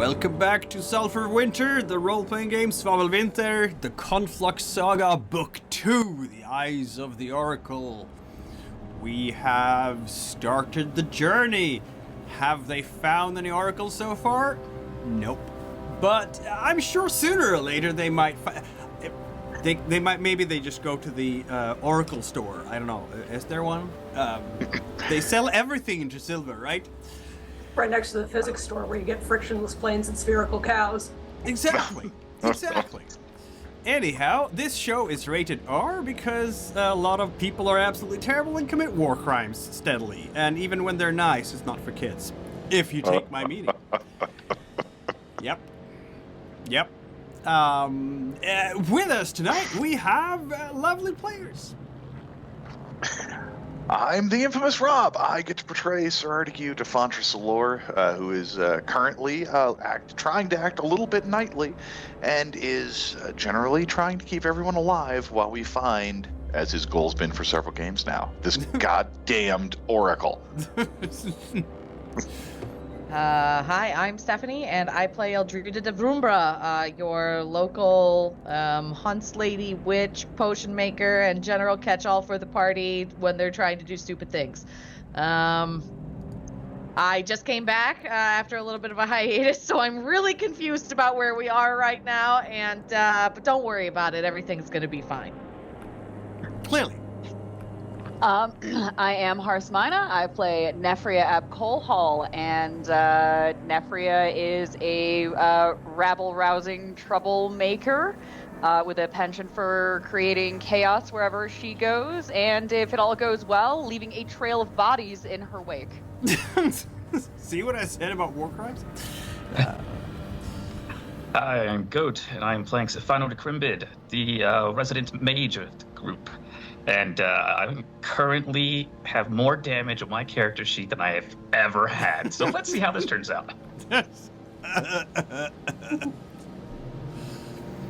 Welcome back to Sulfur Winter, the role-playing game Svalvvinter, the Conflux Saga Book 2, The Eyes of the Oracle. We have started the journey. Have they found any oracles so far? Nope. But I'm sure sooner or later they might they might, maybe they just go to the oracle store. I don't know. Is there one? They sell everything into silver, right? Right next to the physics store where you get frictionless planes and spherical cows. Exactly. Exactly. Anyhow, this show is rated R because a lot of people are absolutely terrible and commit war crimes steadily. And even when they're nice, it's not for kids. If you take my meaning. Yep. With us tonight, we have lovely players. I'm the infamous Rob. I get to portray Sir Artigue de Fontresalor, who is currently trying to act a little bit knightly, and is generally trying to keep everyone alive while we find, as his goal's been for several games now, this goddamned oracle. Hi, I'm Stephanie, and I play Eldrida de Vrumbra, your local hunts lady, witch, potion maker, and general catch-all for the party when they're trying to do stupid things. I just came back after a little bit of a hiatus, so I'm really confused about where we are right now, and but don't worry about it, everything's gonna be fine. Clearly. I am Harsmina. I play Nefria ab Colhall, and Nefria is a rabble-rousing troublemaker with a penchant for creating chaos wherever she goes, and if it all goes well, leaving a trail of bodies in her wake. See what I said about war crimes? Hi, I'm Goat, and I'm playing Sifano de Crimbid, the resident mage of the group. And I currently have more damage on my character sheet than I have ever had. So let's see how this turns out. Hey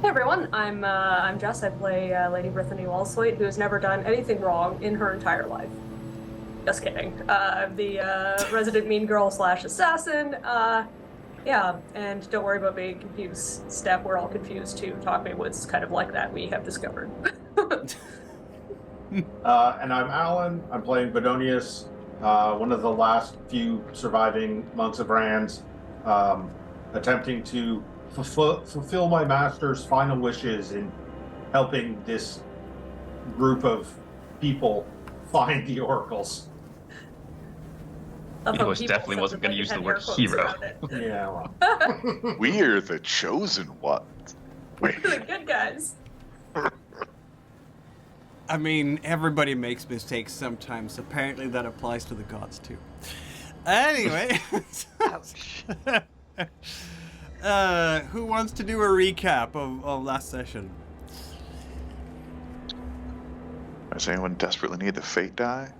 everyone, I'm Jess. I play Lady Brittany Walswaite, who has never done anything wrong in her entire life. Just kidding. I'm the resident mean girl / assassin. Yeah, and don't worry about being confused, Steph. We're all confused too. Talk Me Woods is kind of like that, we have discovered. And I'm Alan. I'm playing Bedonius, one of the last few surviving monks of Rands, attempting to fulfill my master's final wishes in helping this group of people find the oracles. He most definitely wasn't going to use the word hero. Yeah, well. We're the chosen ones. Wait. The good guys. I mean, everybody makes mistakes sometimes. Apparently that applies to the gods too. Anyway. Ouch. Who wants to do a recap of last session? Does anyone desperately need the fate die?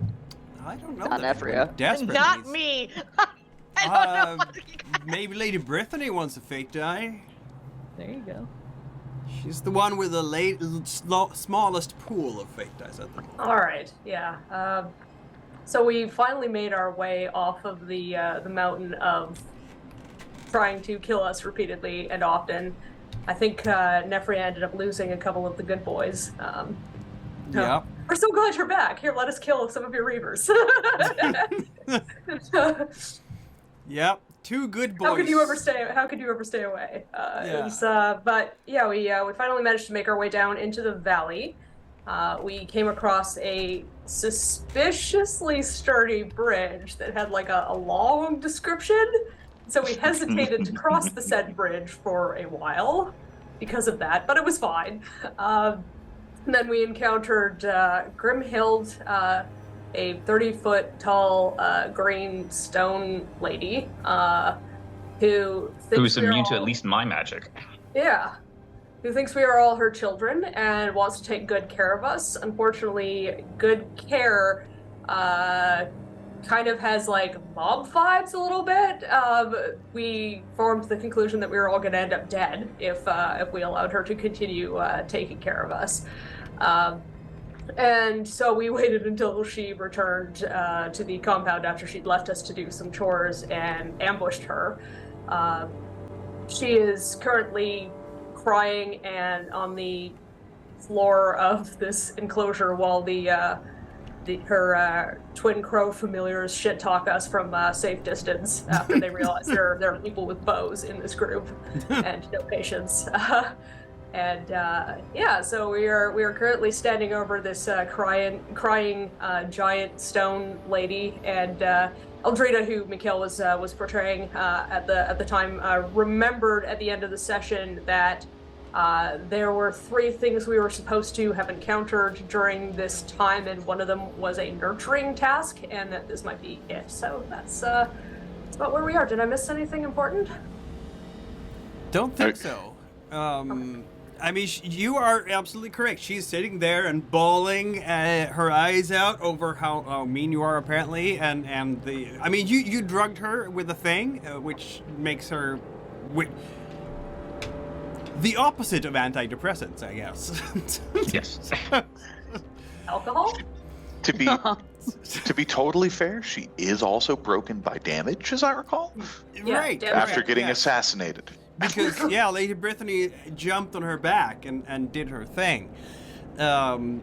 I don't know. Not that Nefria. desperate Not needs. me! I don't know. Maybe Lady Brittany wants a fake die. There you go. She's the one with the smallest pool of fake dice at the moment. All right, yeah. So we finally made our way off of the mountain of trying to kill us repeatedly and often. I think Nefria ended up losing a couple of the good boys. Yeah. We're so glad you're back. Here, let us kill some of your reavers. Yep. Two good boys. How could you ever stay away? But yeah, we finally managed to make our way down into the valley. We came across a suspiciously sturdy bridge that had like a long description. So we hesitated to cross the said bridge for a while because of that, but it was fine. And then we encountered Grimhild, a 30-foot tall green stone lady Who's immune to at least my magic. Yeah, who thinks we are all her children and wants to take good care of us. Unfortunately, good care kind of has like mob vibes a little bit. We formed the conclusion that we were all going to end up dead if we allowed her to continue taking care of us. And so we waited until she returned to the compound after she'd left us to do some chores and ambushed her. She is currently crying and on the floor of this enclosure while her twin crow familiars shit talk us from safe distance after they realize there are people with bows in this group and no patience. So we are currently standing over this crying giant stone lady, and Eldrita, who Mikhail was portraying at the time, remembered at the end of the session that there were 3 things we were supposed to have encountered during this time, and one of them was a nurturing task, and that this might be it. So that's about where we are. Did I miss anything important? Don't think so. I mean, you are absolutely correct. She's sitting there and bawling her eyes out over how mean you are, apparently, and I mean, you drugged her with a thing, which makes her the opposite of antidepressants, I guess. Yes. Alcohol? To be totally fair, she is also broken by damage, as I recall, Right. after getting assassinated. Because, Lady Brittany jumped on her back and did her thing,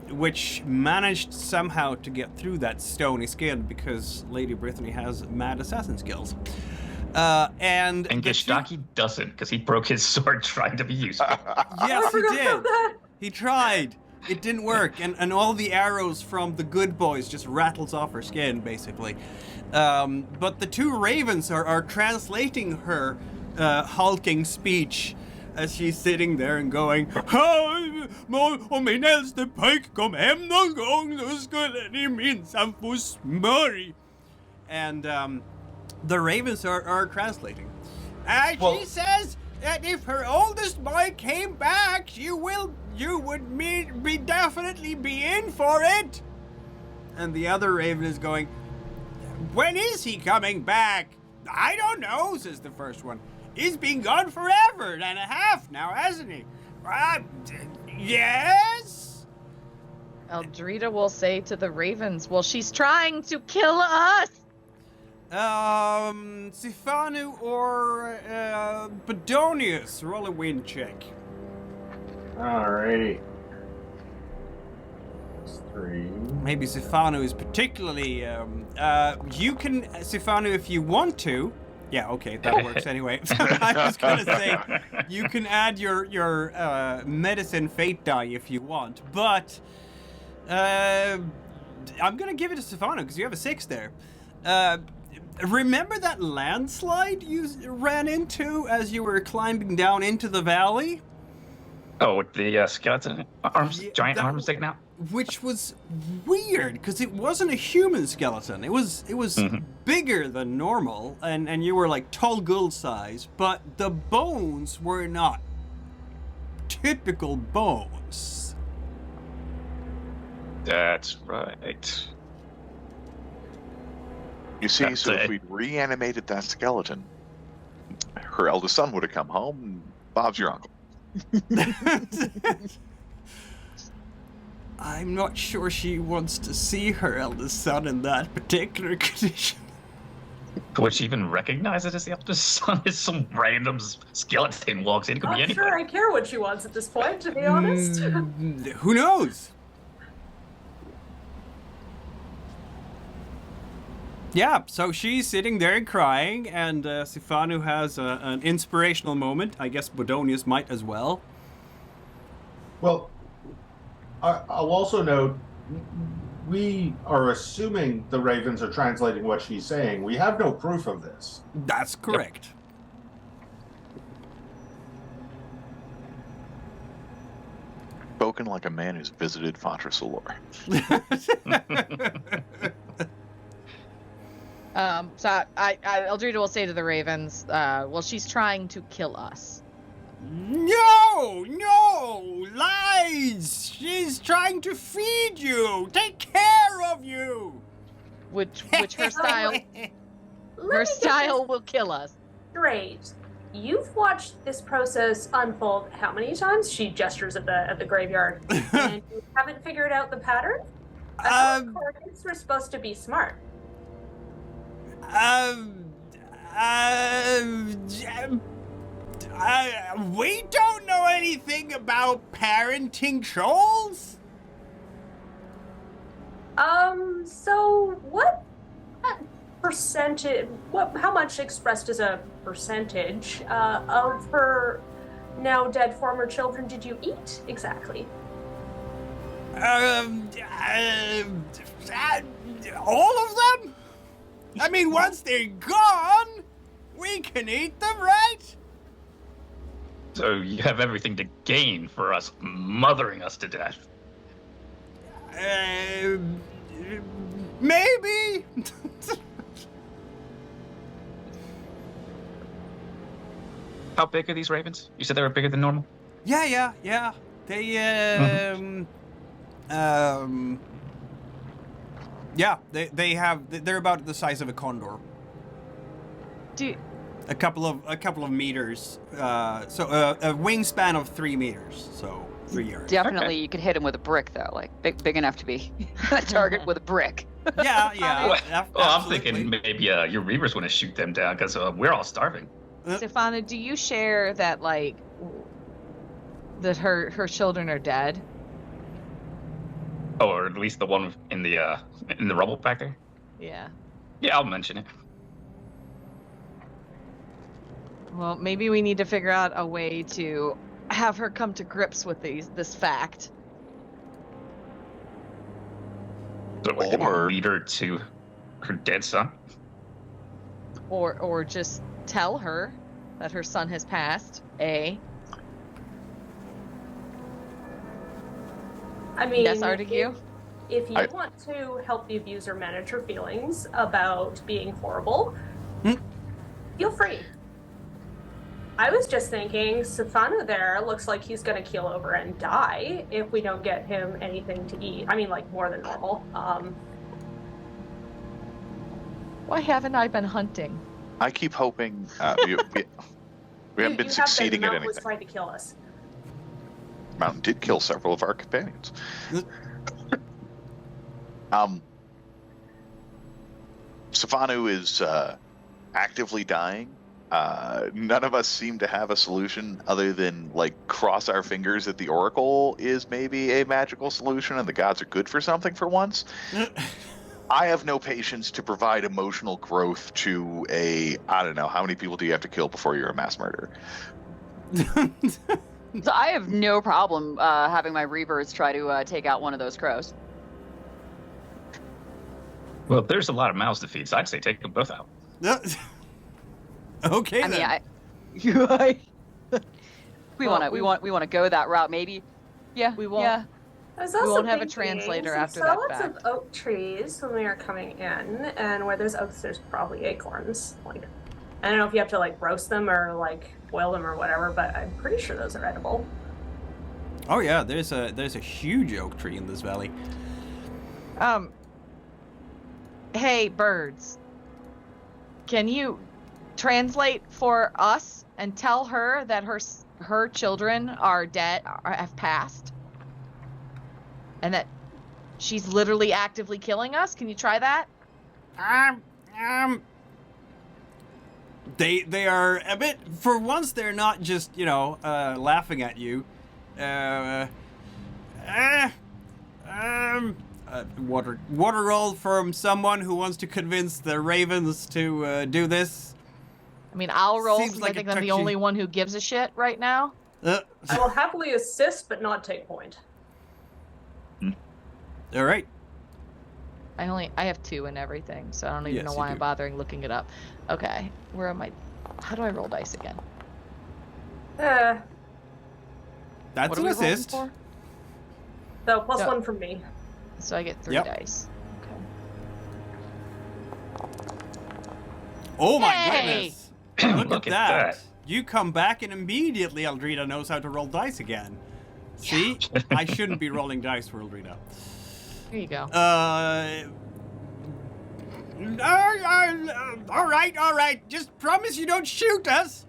which managed somehow to get through that stony skin because Lady Brittany has mad assassin skills. And Gishtaki doesn't, because he broke his sword trying to be useful. Yes, he did. He tried. It didn't work, and all the arrows from the good boys just rattles off her skin, basically. But the 2 ravens are translating her hulking speech as she's sitting there and going, om min äldste pojk kom hem någon gång, då skulle ni minsann få smörj. And the ravens are translating. She says that if her oldest boy came back, you would be definitely be in for it. And the other raven is going, when is he coming back? I don't know, says the first one. He's been gone forever and a half now, hasn't he? Yes? Eldrita will say to the ravens, well, she's trying to kill us! Sifanu or Bedonius, roll a win check. Alrighty. That's 3. Maybe Sifanu is particularly, you can, Sifanu, if you want to. Yeah, okay, that works anyway. I was gonna say, you can add your medicine fate die if you want, but I'm gonna give it to Sifanu because you have a 6 there. Remember that landslide you ran into as you were climbing down into the valley? Oh, with the skeleton arms, giant arms sticking out? Which was weird, because it wasn't a human skeleton. It was bigger than normal, and you were like Tall Ghoul size, but the bones were not typical bones. That's right. You see, so if we'd reanimated that skeleton, her eldest son would have come home, and Bob's your uncle. I'm not sure she wants to see her eldest son in that particular condition. Would she even recognize it as the eldest son? Is some random skeleton walks in? It could be Not anybody. sure I care what she wants at this point, to be honest. Who knows? Yeah, so she's sitting there and crying, and Sifanu has an inspirational moment. I guess Bodonius might as well. Well, I'll also note, we are assuming the ravens are translating what she's saying. We have no proof of this. That's correct. Spoken like a man who's visited Fontrasalor. So Eldrita will say to the ravens, well, she's trying to kill us. No, lies! She's trying to feed you, take care of you. Which her style will kill us. Great. You've watched this process unfold how many times? She gestures at the graveyard. And you haven't figured out the pattern? I thought coordinates were supposed to be smart. We don't know anything about parenting trolls. So what percentage? How much expressed as a percentage of her now dead former children did you eat exactly? All of them? I mean, once they're gone, we can eat them, right? So you have everything to gain for us mothering us to death. Maybe. How big are these ravens? You said they were bigger than normal? Yeah. They, yeah, they're about the size of a condor. A couple of meters. So a wingspan of 3 meters. So 3 yards. Definitely, Okay. you could hit him with a brick though, like big enough to be a target with a brick. Yeah. Well, I'm thinking maybe your reavers want to shoot them down because we're all starving. Stefana, do you share that that her children are dead? Oh, or at least the one in the rubble back there. Yeah. Yeah, I'll mention it. Well, maybe we need to figure out a way to have her come to grips with this fact. So we can lead her to her dead son. Or just tell her that her son has passed. I mean, yes, Artigue? If you want to help the abuser manage her feelings about being horrible, feel free. I was just thinking, Stefano there looks like he's going to keel over and die if we don't get him anything to eat. I mean, like, more than normal. Why haven't I been hunting? I keep hoping we haven't been succeeding at anything. Was trying to kill us. Mountain did kill several of our companions. Stefano is actively dying. None of us seem to have a solution other than cross our fingers that the Oracle is maybe a magical solution and the gods are good for something for once. I have no patience to provide emotional growth to I don't know, how many people do you have to kill before you're a mass murderer? So I have no problem having my reavers try to take out one of those crows. Well, there's a lot of mouths to feed, so I'd say take them both out. Okay. I then. mean, we want to go that route, maybe. Yeah, we won't. Yeah. We won't have a translator after that fact. fact. Lots of oak trees when we are coming in, and where there's oaks, there's probably acorns. I don't know if you have to roast them or boil them or whatever, but I'm pretty sure those are edible. Oh yeah, there's a huge oak tree in this valley. Hey, birds. Can you translate for us and tell her that her children are dead, have passed? And that she's literally actively killing us? Can you try that? They are a bit, for once they're not just, laughing at you. Water roll from someone who wants to convince the ravens to do this. I mean, I'll roll Seems since like I think a I'm the touchy- only one who gives a shit right now. I will happily assist, but not take point. All right. I have 2 and everything, so I don't even Yes, know you why do. I'm bothering looking it up. Okay, where am I? How do I roll dice again? That's What are an we rolling assist. for? So plus Yeah. 1 from me. So I get 3 Yep. dice. Oh my Hey! goodness. Look at at that. that. You come back and immediately Eldrina knows how to roll dice again. See? I shouldn't be rolling dice for Eldrina. Here you go. All right. Just promise you don't shoot us.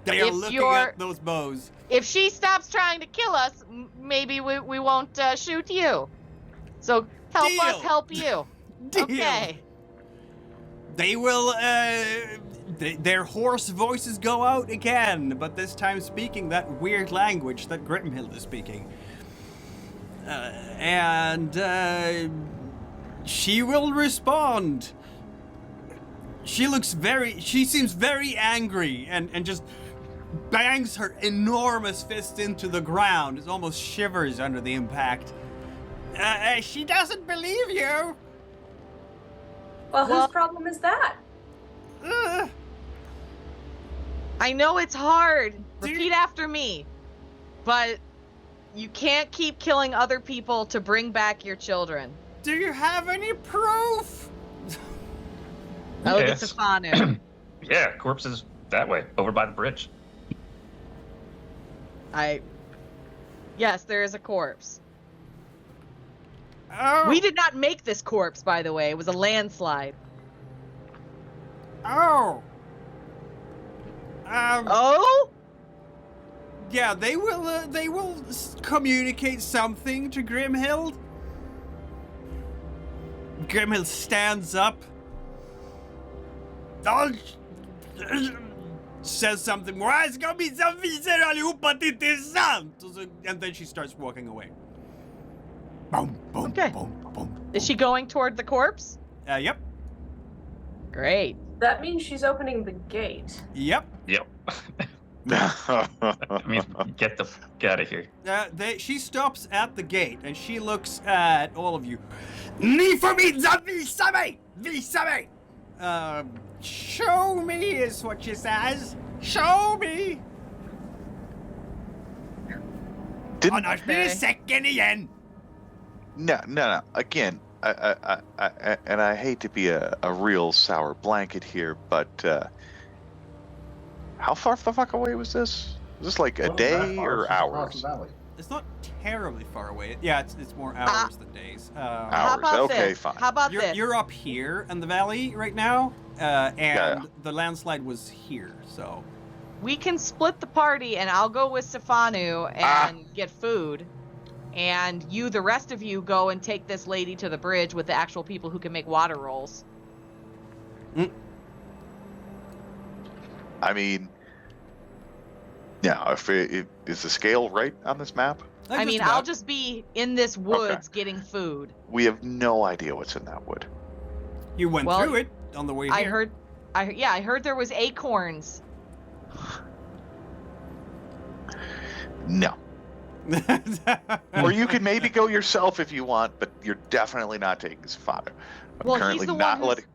They are If looking you're- at those bows. If she stops trying to kill us, maybe we won't shoot you. So help us Deal. help you. Deal. Okay. They will their hoarse voices go out again, but this time speaking that weird language that Grimhild is speaking. She will respond. She seems very angry and just bangs her enormous fist into the ground. It almost shivers under the impact. She doesn't believe you. Well, whose problem is that? I know it's hard. Repeat after me. But you can't keep killing other people to bring back your children. Do you have any proof? I look at Stefanu. Yeah, corpses that way, over by the bridge. Yes, there is a corpse. Oh. We did not make this corpse, by the way. It was a landslide. Oh. Oh? Yeah, they will communicate something to Grimhild. Grimhild stands up. Says something more. Det ska bli som visar allihopa att det inte är sant. And then she starts walking away. Boom, boom, Okay. boom, boom. Is she going toward the corpse? Yep. Great. That means she's opening the gate. Yep. Yep. I mean, get the fuck out of here. She stops at the gate and she looks at all of you. Ni får minsann visa mig! Visa mig! Show me is what she says. Show me! Annars blir det säcken igen! No. Again, I hate to be a real sour blanket here, but how far the fuck away was this? Was this like a day or hours? It's not terribly far away. Yeah, it's more hours than days. Hours. How about Okay, this? fine. How about this? You're up here in the valley right now, and the landslide was here, so... We can split the party, and I'll go with Stefanu and get food. And you, the rest of you, go and take this lady to the bridge with the actual people who can make water rolls. I mean, yeah, if is the scale right on this map? I'll just be in this woods getting food. We have no idea what's in that wood. You went through it on the way here. I heard there was acorns. No. Or you can maybe go yourself if you want, but you're definitely not taking his father. I'm Well, currently he's the not one letting.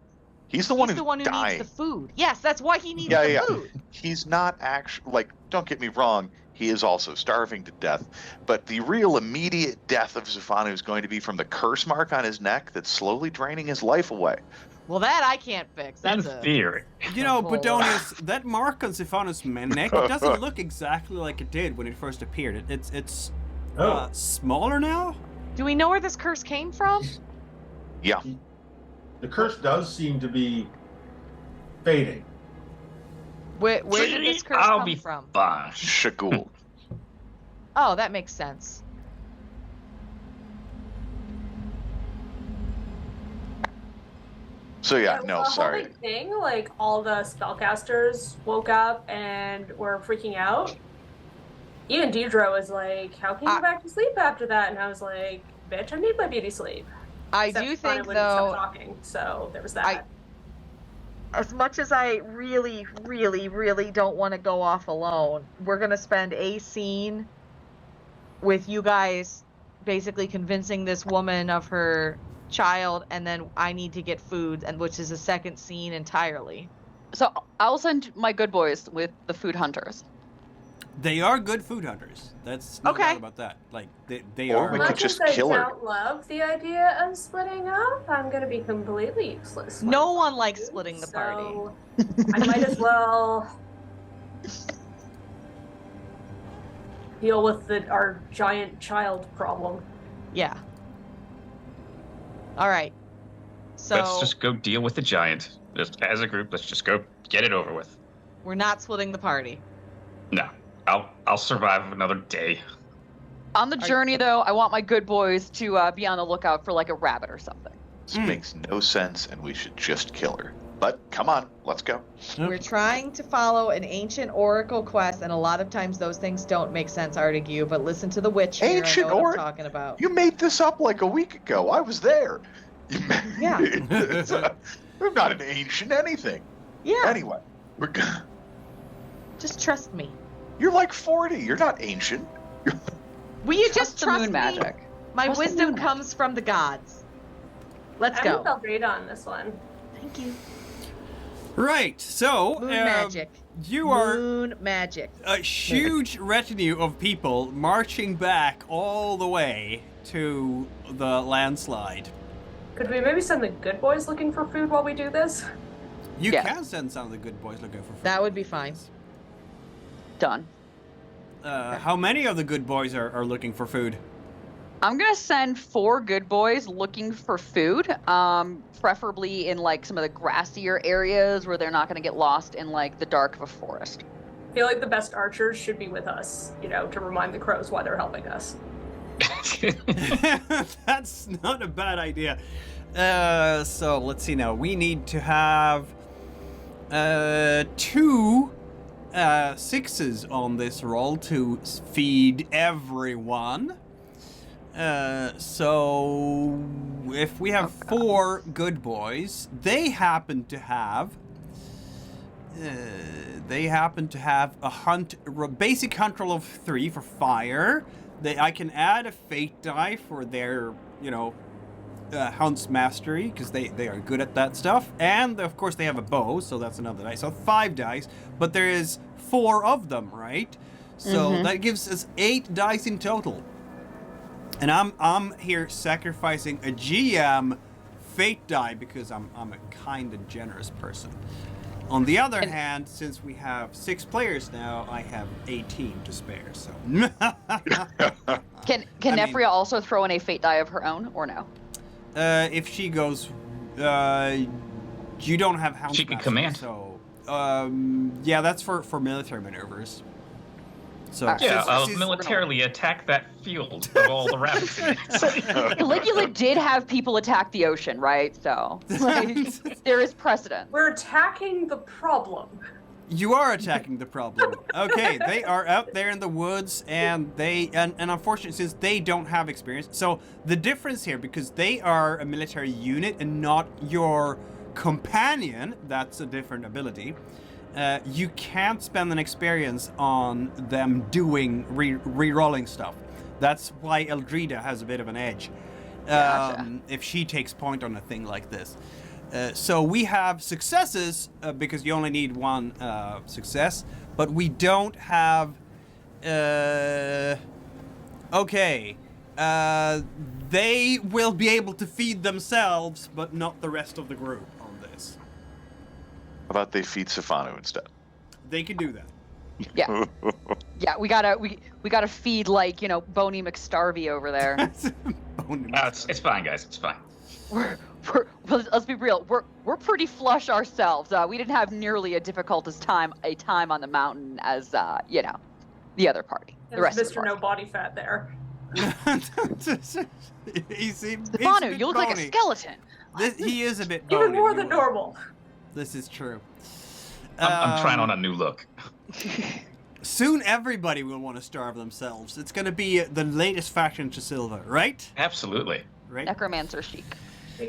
He's the one who dying. needs the food. Yes, that's why he needs Yeah, the yeah. food. He's not actually, like, don't get me wrong, he is also starving to death, but the real immediate death of Stefanu is going to be from the curse mark on his neck that's slowly draining his life away. Well, that I can't fix. That's In theory. You know, That's a Bedonius, that mark on Stephanus' neck, it doesn't look exactly like it did when it first appeared. It's smaller now? Do we know where this curse came from? Yeah. The curse does seem to be fading. Where did this curse I'll come be from? fine. Shagul. Oh, that makes sense. So yeah, It was no, a whole sorry. big thing, like all the spellcasters woke up and were freaking out. Even Deidre was like, "How can you go back to sleep after that?" And I was like, "Bitch, I need my beauty sleep." I Except do for when think, it stopped though, talking, so there was that. as much as I really, really, really don't want to go off alone, we're going to spend a scene with you guys basically convincing this woman of her child, and then I need to get food, and which is a second scene entirely. So I'll send my good boys with the food hunters. They are good food hunters. That's no doubt about that. Like, they Or are. we could Much just as I kill her. don't love the idea of splitting up, I'm gonna be completely useless. No one likes splitting the party. So I might as well deal with our giant child problem. Yeah. All right. So Let's just go deal with the giant. Just as a group, let's just go get it over with. we're not splitting the party. No, I'll survive another day. On the journey, though, I want my good boys to be on the lookout for like a rabbit or something. This makes no sense, and we should just kill her. But come on, let's go. We're trying to follow an ancient oracle quest, and a lot of times those things don't make sense, Artigue, but listen to the witch here. Ancient I know what I'm oracle? talking about. You made this up like a week ago. I was there. Yeah. I'm not an ancient anything. Yeah. Anyway, Just trust me. you're like 40. You're not ancient. Will you just the trust moon me? magic. My Trust the wisdom moon comes from the gods. Let's I'm go. with Eldreda on this one. Thank you. Right, so Moon magic. you are Moon magic. a huge retinue of people marching back all the way to the landslide. Could we maybe send the good boys looking for food while we do this? You Yes. can send some of the good boys looking for food. That would be fine. Done. How many of the good boys are looking for food? I'm gonna send 4 good boys looking for food, preferably in like some of the grassier areas where they're not gonna get lost in like the dark of a forest. I feel like the best archers should be with us, to remind the crows why they're helping us. That's not a bad idea. So let's see now. We need to have 2 6s on this roll to feed everyone. So if we have 4 good boys, they happen to have a basic hunt roll of 3 for fire. I can add a fate die for their, hunt's mastery, because they are good at that stuff. And of course they have a bow, so that's another dice. So 5 dice, but there is 4 of them, right? So that gives us 8 dice in total. And I'm here sacrificing a GM fate die because I'm a kind and generous person. On the other hand, since we have 6 players now, I have 18 to spare. So Can Nefria also throw in a fate die of her own, or no? if she goes, you don't have hound. She can mastery, command. So yeah, that's for military maneuvers. So Yeah, I'll since- militarily attack that field of all the rabbits. Caligula did have people attack the ocean, right? So like, there is precedent. We're attacking the problem. You are attacking the problem. Okay, they are out there in the woods, and and unfortunately, since they don't have experience, so the difference here, because they are a military unit and not your companion, that's a different ability. You can't spend an experience on them doing re-rolling stuff. That's why Eldreda has a bit of an edge. Gotcha. If she takes point on a thing like this. So we have successes because you only need 1 success, but we don't have. Okay, they will be able to feed themselves, but not the rest of the group on this. How about they feed Safanu instead? They can do that. Yeah, yeah. We gotta feed like Boney McStarvey over there. It's fine, guys. It's fine. Well, let's be real. We're pretty flush ourselves. We didn't have nearly as difficult time on the mountain as the other party. The There's rest of the Mr. party. No Body Fat there. Stefano, you look like a skeleton. He is a bit Even bony, more you're than right. normal. This is true. I'm trying on a new look. Soon everybody will want to starve themselves. It's going to be the latest faction to Silva, right? Absolutely. Right. Necromancer chic.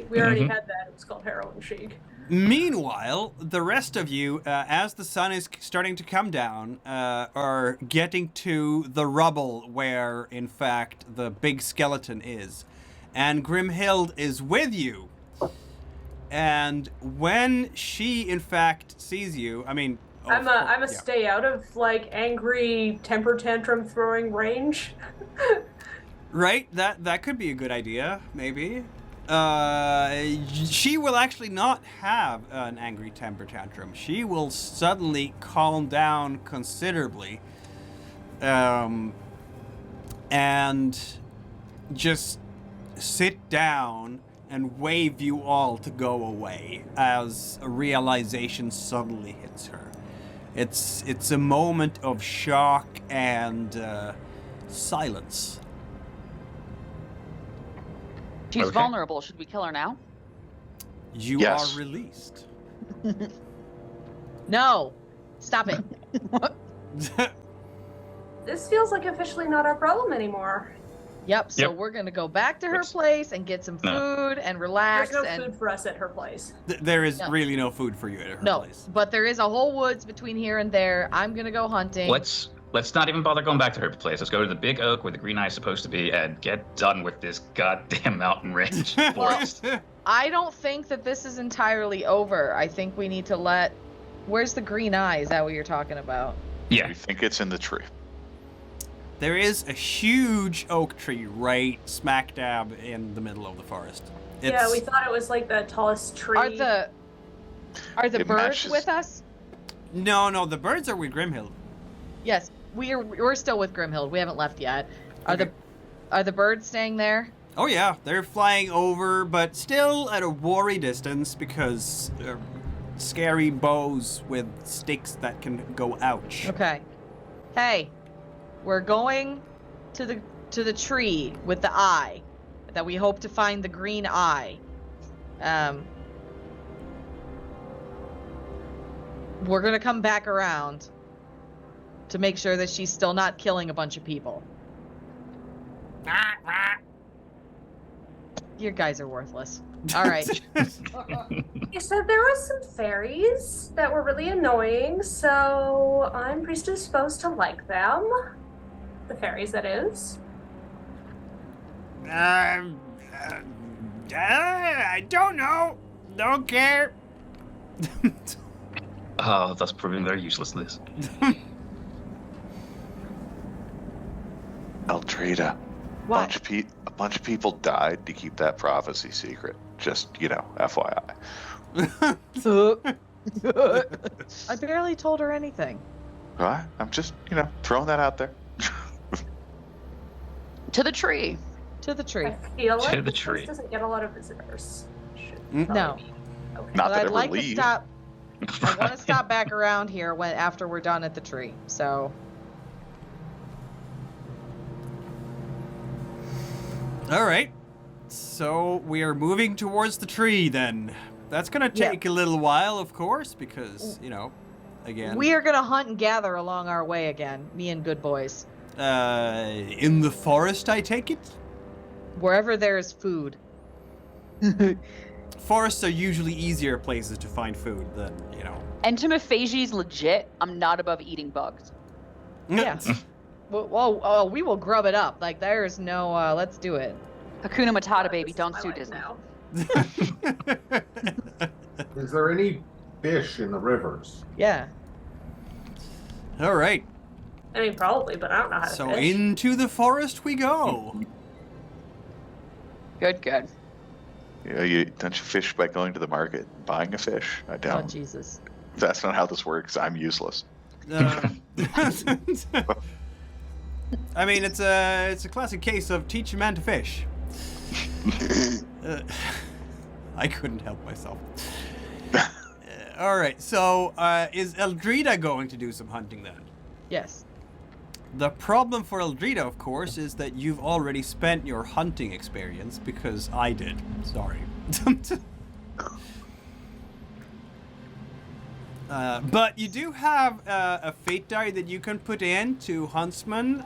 We already had that. It was called Heroin Chic. Meanwhile, the rest of you, as the sun is starting to come down, are getting to the rubble where, in fact, the big skeleton is. And Grimhild is with you. And when she, in fact, sees you, I mean... I'm a stay out of, like, angry temper tantrum throwing range. Right? That could be a good idea, maybe. She will actually not have an angry temper tantrum. She will suddenly calm down considerably, and just sit down and wave you all to go away as a realization suddenly hits her. It's a moment of shock and silence. She's Okay. vulnerable. Should we kill her now? You Yes. are released. No, stop it. This feels like officially not our problem anymore. Yep. So Yep. we're gonna go back to her Oops. place and get some food and relax. There's no and food for us at her place. There is No. really no food for you at her no, place. but there is a whole woods between here and there. I'm gonna go hunting. Let's not even bother going back to her place. Let's go to the big oak where the green eye is supposed to be and get done with this goddamn mountain range forest. I don't think that this is entirely over. I think we need to let. Where's the green eye? Is that what you're talking about? Yeah. We think it's in the tree. There is a huge oak tree right smack dab in the middle of the forest. Yeah, we thought it was like the tallest tree. Are the It birds matches. with us? No, the birds are with Grimhild. Yes, we're still with Grimhild. We haven't left yet. Okay. Are the birds staying there? Oh yeah, they're flying over, but still at a wary distance because scary bows with sticks that can go ouch. Okay. Hey, we're going to the tree with the eye that we hope to find the green eye. We're gonna come back around to make sure that she's still not killing a bunch of people. You guys are worthless. All right. You said there was some fairies that were really annoying, so I'm predisposed to like them. The fairies, that is. I don't know. Don't care. Oh, thus proving their uselessness. Eldrada. What? A bunch of people died to keep that prophecy secret. Just, FYI. I barely told her anything. All right? I'm just, throwing that out there. To the tree. To the tree. I feel like To the this tree. place doesn't get a lot of visitors. Should Mm. probably No. be okay. Not But that I'd ever like to leave. stop. I want to stop back around here after we're done at the tree. So All right. So we are moving towards the tree then. That's going to Yeah. take a little while, of course, because, again, we are gonna hunt and gather along our way again. Me and good boys. in the forest, I take it? Wherever there is food. Forests are usually easier places to find food than, Entomophagy's legit. I'm not above eating bugs. Yeah. Well, we will grub it up. Like there's no. Let's do it. Hakuna Matata, This baby. is Don't my sue life Disney. now. Is there any fish in the rivers? Yeah. All right. I mean, probably, but I don't know how to So fish. into the forest we go. Good, good. Don't you fish by going to the market and buying a fish? I Oh don't. Jesus. That's not how this works. I'm useless. I mean, it's a classic case of teach a man to fish. I couldn't help myself. All right, so is Eldrada going to do some hunting then? Yes. The problem for Eldrada, of course, is that you've already spent your hunting experience because I did. Sorry. But you do have a fate die that you can put in to Huntsman,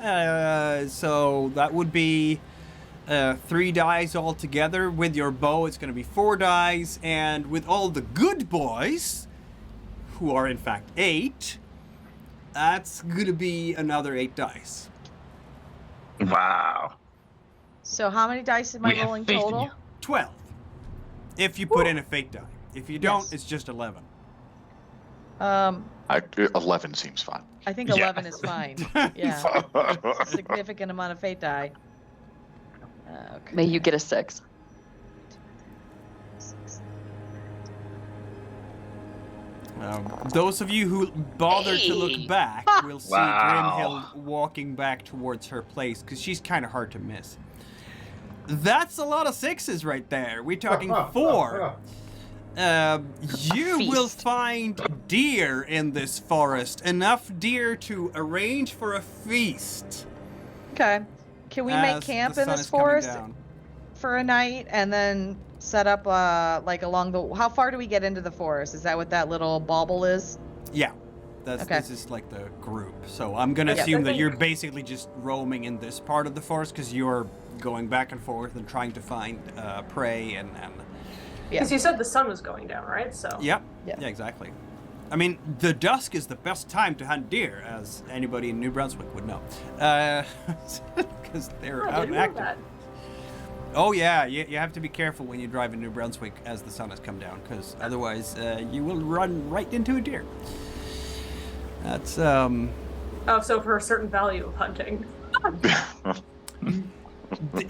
so that would be 3 dice altogether. With your bow, it's going to be 4 dice, and with all the good boys, who are in fact 8, that's going to be another 8 dice. Wow. So how many dice am I We have rolling faith in total? you. 12. If you put in a fate die. If you don't, Yes. it's just 11. 11 seems fine. I think Yeah. 11 is fine. Yeah. Significant amount of fate die. Okay. May you get a 6. Those of you who bother to look back will see Wow. Grimhild walking back towards her place because she's kind of hard to miss. That's a lot of 6s right there. We're talking 4. You will Feast. find deer in this forest. Enough deer to arrange for a feast. Okay. Can we make as camp the in sun this is coming forest? down. for a night and then set up like along the. How far do we get into the forest? Is that what that little bauble is? Yeah. Okay. This is like the group. So I'm going to Yeah, assume I that think- you're basically just roaming in this part of the forest because you're going back and forth and trying to find prey and Yeah. Because you said the sun was going down, right? So. yeah, Yeah. yeah, exactly. I mean, the dusk is the best time to hunt deer, as anybody in New Brunswick would know, because they're Oh, I out didn't and know active. that. Oh yeah, you have to be careful when you drive in New Brunswick as the sun has come down, because otherwise you will run right into a deer. That's Oh, so for a certain value of hunting.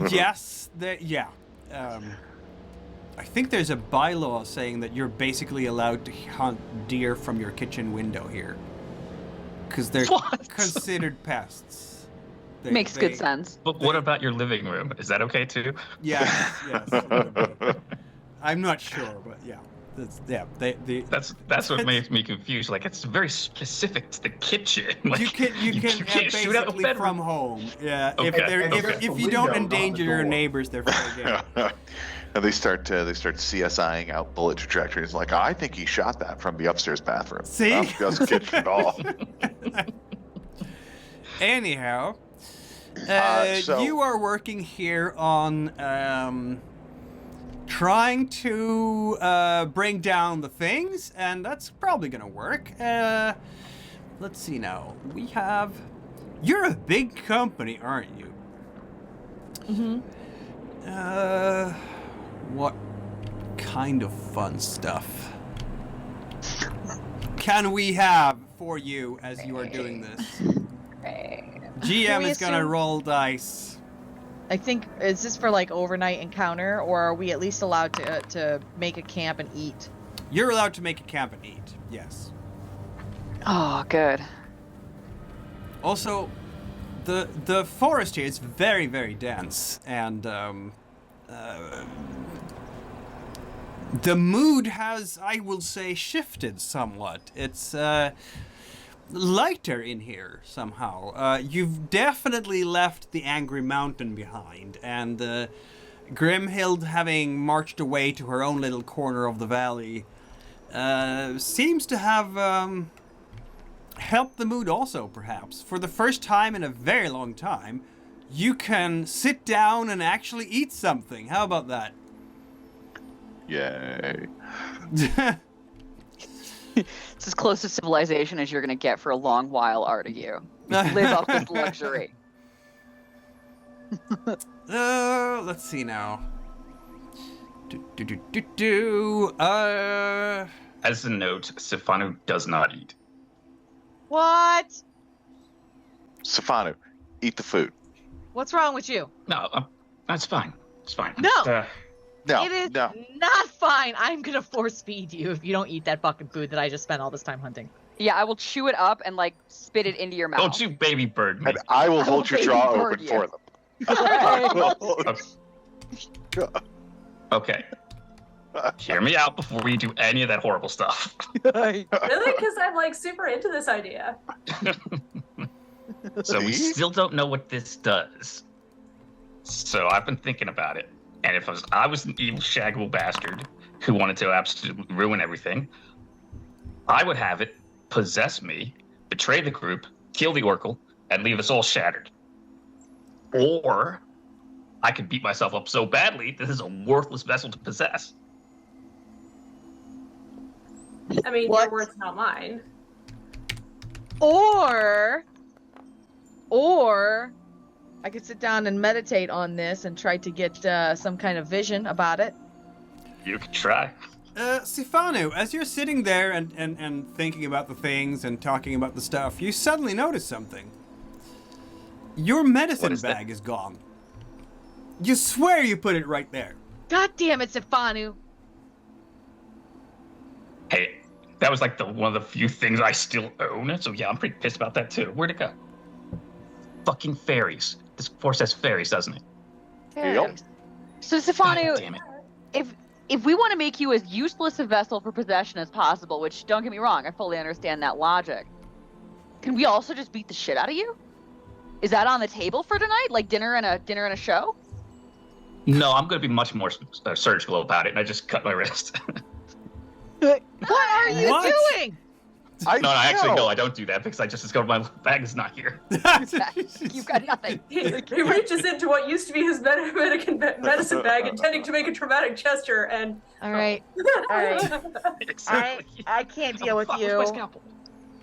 yes, yeah. I think there's a bylaw saying that you're basically allowed to hunt deer from your kitchen window here, because they're What? considered pests. Makes good sense. But what about your living room? Is that okay too? Yes, yes. it would be. I'm not sure, but yeah, That's what makes me confused. Like it's very specific to the kitchen. Like, you can can't shoot out the basically bedroom. from home. Yeah, Okay. if you don't endanger your neighbors, they're fair game. And they start CSIing out bullet trajectories. Like, I think he shot that from the upstairs bathroom. See? Not just kitchen at all. Anyhow, So- you are working here on trying to bring down the things, and that's probably gonna work. Let's see now. You're a big company, aren't you? Mm-hmm. What kind of fun stuff can we have for you as you are doing this? GM we is gonna assume- roll dice. I think, is this for like overnight encounter, or are we at least allowed to make a camp and eat? You're allowed to make a camp and eat, yes. Oh, good. Also, the forest here is very, very dense, and the mood has, I will say, shifted somewhat. It's lighter in here somehow. You've definitely left the Angry Mountain behind, and Grimhild, having marched away to her own little corner of the valley, seems to have helped the mood also, perhaps. For the first time in a very long time, you can sit down and actually eat something. How about that? Yay. It's as close to civilization as you're going to get for a long while, Artigue. Live off this luxury. Let's see now. As a note, Sifanu does not eat. What? Stefano, eat the food. What's wrong with you? No, that's fine. It's fine. No. No, It is no. not fine. I'm gonna force feed you if you don't eat that fucking food that I just spent all this time hunting. Yeah, I will chew it up and like spit it into your mouth. Don't you baby bird me. And I will hold your baby jaw bird open you. for them. Okay. Hear me out before we do any of that horrible stuff. Really? Because I'm like super into this idea. So we See? still don't know what this does. So I've been thinking about it. And if I was an evil shaggable bastard who wanted to absolutely ruin everything, I would have it possess me, betray the group, kill the Oracle, and leave us all shattered. Or I could beat myself up so badly this is a worthless vessel to possess. I mean, What? your words, not mine. Or I could sit down and meditate on this and try to get some kind of vision about it. You could try. Sifanu, as you're sitting there and thinking about the things and talking about the stuff, you suddenly notice something. Your medicine is that? bag is gone. You swear you put it right there. God damn it, Sifanu. Hey, that was like one of the few things I still own, so yeah, I'm pretty pissed about that too. Where'd it go? Fucking fairies. This force has fairies, doesn't it? Yep. So God Stefanu, damn it. if we want to make you as useless a vessel for possession as possible, which don't get me wrong, I fully understand that logic. Can we also just beat the shit out of you? Is that on the table for tonight? Like dinner and a show? No, I'm going to be much more surgical about it, and I just cut my wrist. What are you What? doing? No, actually, no, I don't do that because I just discovered my bag is not here. You've got nothing. He reaches into what used to be his medicine bag, intending to make a dramatic gesture, and All right. All right. Exactly. I can't deal with Fuck, you. where's my scalpel?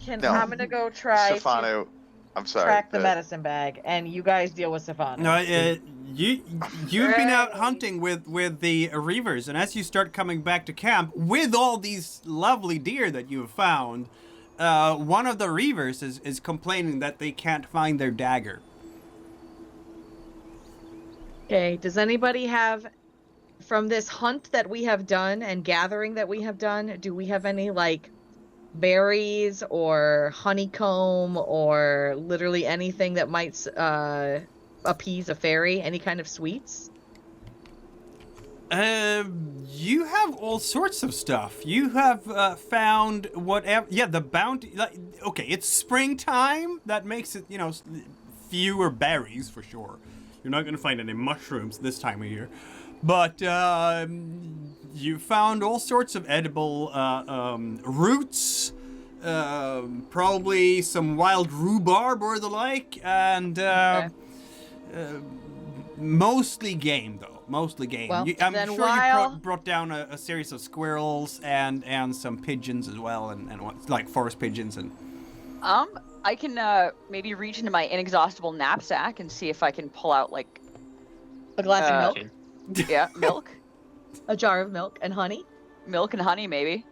No. I'm gonna go try to Stefano, I'm sorry. track the medicine bag, and you guys deal with Stefano. No, you've been out hunting with the Reavers, and as you start coming back to camp with all these lovely deer that you have found, one of the Reavers is complaining that they can't find their dagger. Okay, does anybody have, from this hunt that we have done and gathering that we have done, do we have any, like, berries or honeycomb or literally anything that might appease a fairy? Any kind of sweets? You have all sorts of stuff. You have found whatever. Yeah, the bounty. Like, okay, it's springtime. That makes it, fewer berries for sure. You're not going to find any mushrooms this time of year. But you found all sorts of edible roots, probably some wild rhubarb or the like, and mostly game, though. Mostly game. Well, I'm then sure while- you brought down a series of squirrels and some pigeons as well, and what, like forest pigeons and... I can maybe reach into my inexhaustible knapsack and see if I can pull out, like, A glass of milk? yeah, milk. A jar of milk and honey? Milk and honey, maybe.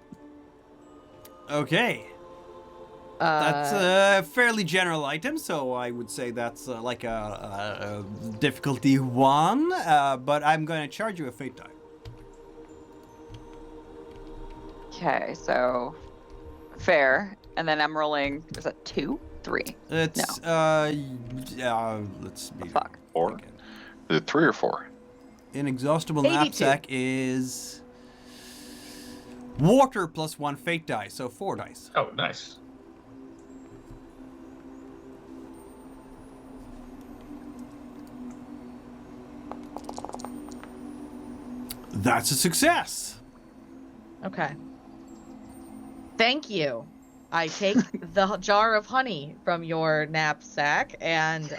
Okay. That's a fairly general item, so I would say that's like a difficulty 1, but I'm going to charge you a fate die. Okay, so fair. And then I'm rolling, is that 2? 3? It's, let's be... Fuck. 4? Is it 3 or 4? Inexhaustible 82. knapsack is... water plus 1 fate die, so 4 dice. Oh, nice. That's a success! Okay. Thank you. I take the jar of honey from your knapsack, and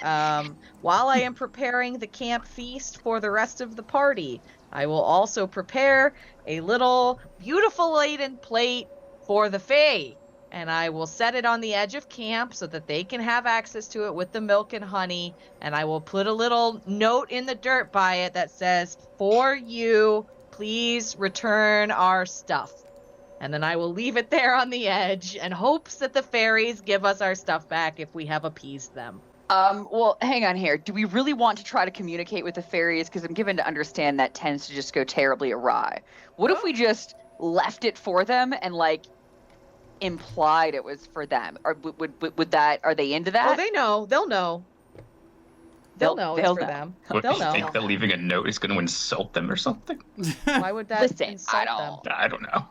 while I am preparing the camp feast for the rest of the party, I will also prepare a little beautiful laden plate for the Fae, and I will set it on the edge of camp so that they can have access to it with the milk and honey, and I will put a little note in the dirt by it that says, "For you, please return our stuff." And then I will leave it there on the edge in hopes that the fairies give us our stuff back if we have appeased them. Well, hang on here. Do we really want to try to communicate with the fairies? Because I'm given to understand that tends to just go terribly awry. What if we just left it for them and, like, implied it was for them? Or would that, are they into that? Oh, they know. They'll know. They'll know it's for them. What, They'll do you know. think that leaving a note is going to insult them or something? Why would that Listen, insult them? I don't know.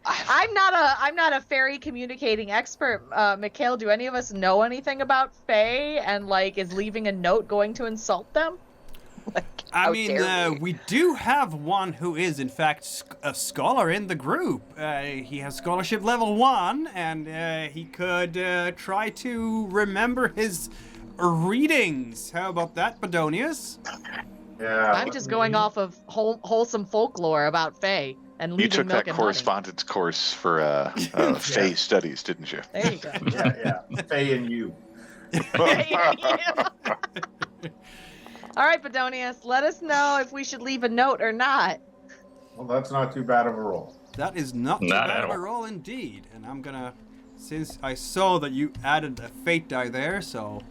I'm not a fairy communicating expert. Mikhail, do any of us know anything about Fae, and like is leaving a note going to insult them? Like, I how mean, dare we? we do have one who is, in fact, a scholar in the group. He has scholarship level 1, and he could try to remember his readings. How about that, Bedonius? Yeah. I'm just going off of wholesome folklore about Fae and leaving You took milk that and correspondence course for Fae studies, didn't you? honey. There you go. Yeah. Faye and you. All right, Bedonius, let us know if we should leave a note or not. Well, that's not too bad of a roll. That is not too Not bad at of a all. roll indeed. And I'm gonna, since I saw that you added a fate die there, so...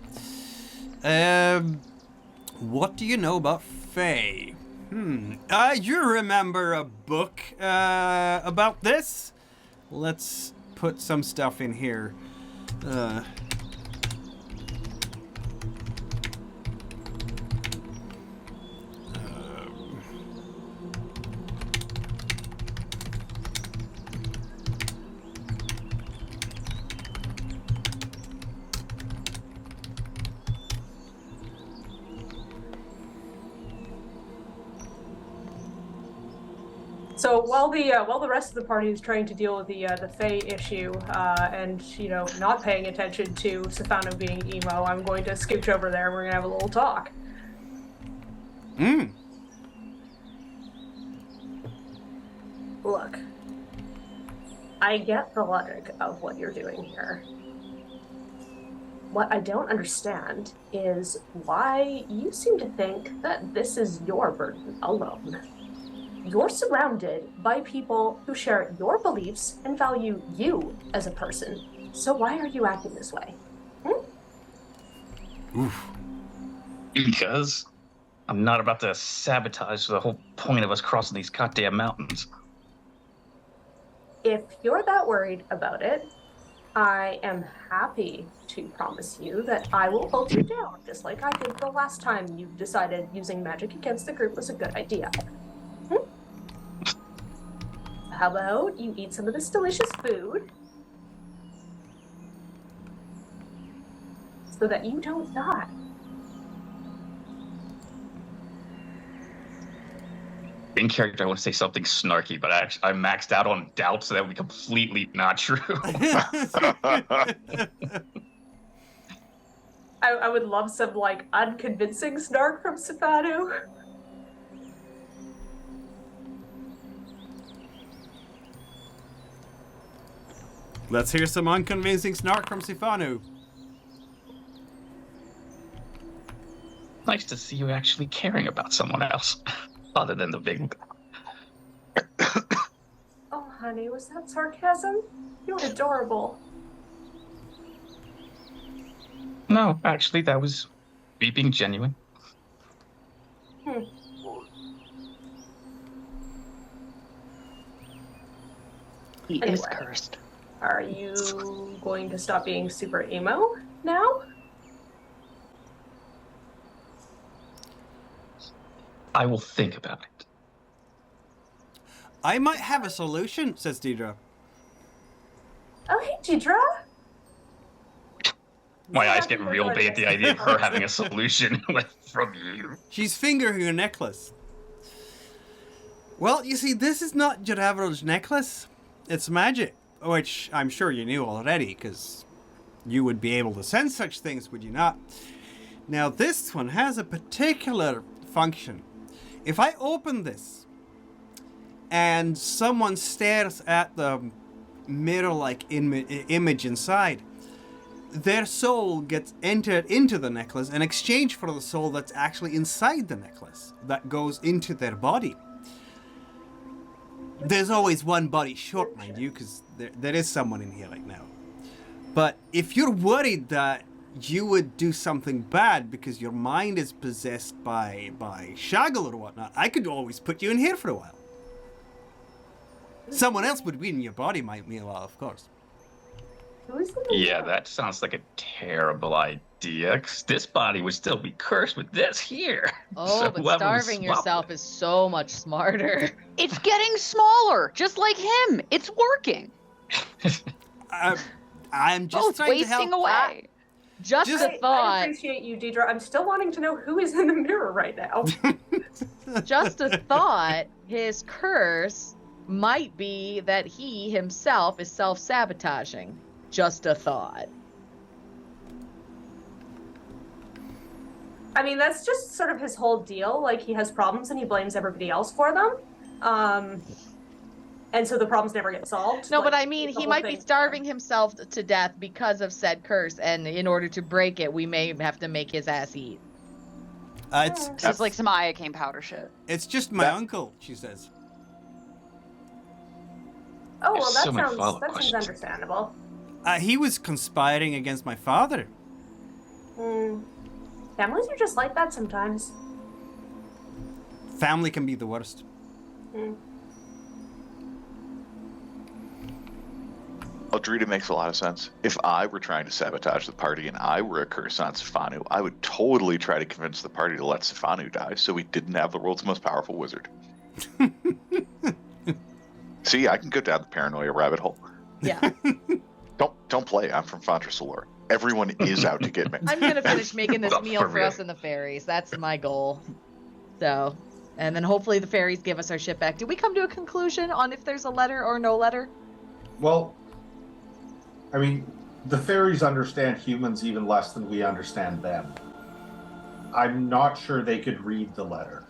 what do you know about Fae? You remember a book about this? Let's put some stuff in here. So while the rest of the party is trying to deal with the Fae issue and not paying attention to Stefano being emo, I'm going to scooch over there and we're gonna have a little talk. Look, I get the logic of what you're doing here. What I don't understand is why you seem to think that this is your burden alone. You're surrounded by people who share your beliefs and value you as a person. So why are you acting this way? Oof. Because I'm not about to sabotage the whole point of us crossing these goddamn mountains. If you're that worried about it, I am happy to promise you that I will hold you down, just like I did the last time you decided using magic against the group was a good idea. How about you eat some of this delicious food so that you don't die? In character, I want to say something snarky, but I maxed out on doubt, so that would be completely not true. I would love some, unconvincing snark from Stefano. Let's hear some unconvincing snark from Stefano. Nice to see you actually caring about someone else, other than the big... Oh, honey, was that sarcasm? You're adorable. No, actually, that was me being genuine. He Anyway. is cursed. Are you going to stop being super emo now? I will think about it. I might have a solution, says Deidre. Oh, hey, Deidre. My eyes get real big at the idea of her having a solution from you. She's fingering her necklace. Well, you see, this is not your average necklace. It's magic, which I'm sure you knew already, because you would be able to sense such things, would you not? Now, this one has a particular function. If I open this, and someone stares at the mirror-like image inside, their soul gets entered into the necklace in exchange for the soul that's actually inside the necklace, that goes into their body. There's always one body short, mind you, because there is someone in here right now. But if you're worried that you would do something bad because your mind is possessed by Shaggle or whatnot, I could always put you in here for a while. Someone else would be in your body, meanwhile, of course. Yeah, that sounds like a terrible idea, because this body would still be cursed with this here. Oh, So but whoever starving was swapped yourself is so much smarter. It's getting smaller, just like him. It's working. I'm just Both trying to help. wasting away. Just a I thought. appreciate you, Deidre. I'm still wanting to know who is in the mirror right now. Just a thought. His curse might be that he himself is self-sabotaging. Just a thought. I mean, that's just sort of his whole deal. Like, he has problems and he blames everybody else for them. And so the problems never get solved. No, Like, but I mean, the he whole might be thing- starving himself to death because of said curse, and in order to break it, we may have to make his ass eat. It's like some iocane powder shit. It's just my uncle, she says. Oh, well, There's that so many sounds follow-up questions. understandable. He was conspiring against my father. Families are just like that sometimes. Family can be the worst. Aldrita makes a lot of sense. If I were trying to sabotage the party and I were a curse on Stefanu, I would totally try to convince the party to let Stefanu die so we didn't have the world's most powerful wizard. See, I can go down the paranoia rabbit hole. Yeah. Don't play. I'm from Fontrasalor. Everyone is out to get me. I'm gonna finish making this Not meal for for real. us and the fairies. That's my goal. So, And then hopefully the fairies give us our ship back. Did we come to a conclusion on if there's a letter or no letter? Well, I mean, the fairies understand humans even less than we understand them. I'm not sure they could read the letter.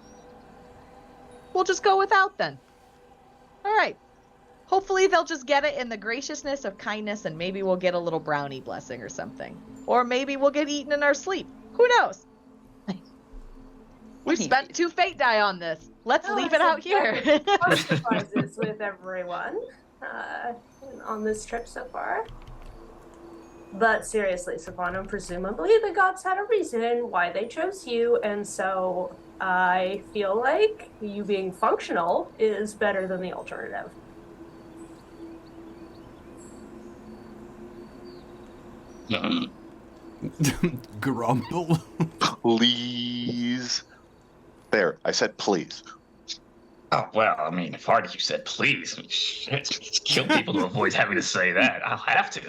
We'll just go without then. All right. Hopefully they'll just get it in the graciousness of kindness, and maybe we'll get a little brownie blessing or something. Or maybe we'll get eaten in our sleep. Who knows? We've spent 2 fate die on this. Let's leave it out here. No surprises with everyone on this trip so far. But seriously, Savannah, presumably the gods had a reason why they chose you, and so I feel like you being functional is better than the alternative. Grumble. Please. There, I said please. Oh, well, I mean, if Artigue said please, I mean, shit, kill people to avoid having to say that. I'll have to.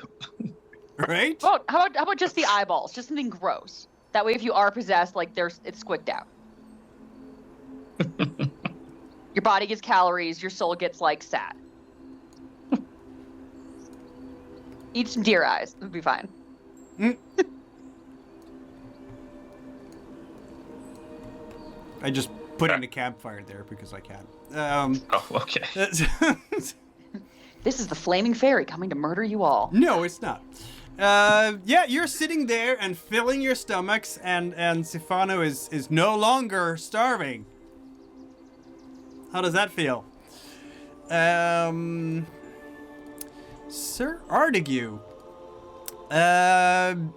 Right? How about just the eyeballs? Just something gross. That way, if you are possessed, like it's squigged out. Your body gets calories. Your soul gets like sad. Eat some deer eyes. It'll be fine. I just put in a campfire there because I can. Oh, okay. This is the flaming fairy coming to murder you all. No, it's not. Yeah, you're sitting there and filling your stomachs, and Sifano is no longer starving. How does that feel? Sir Artigue, you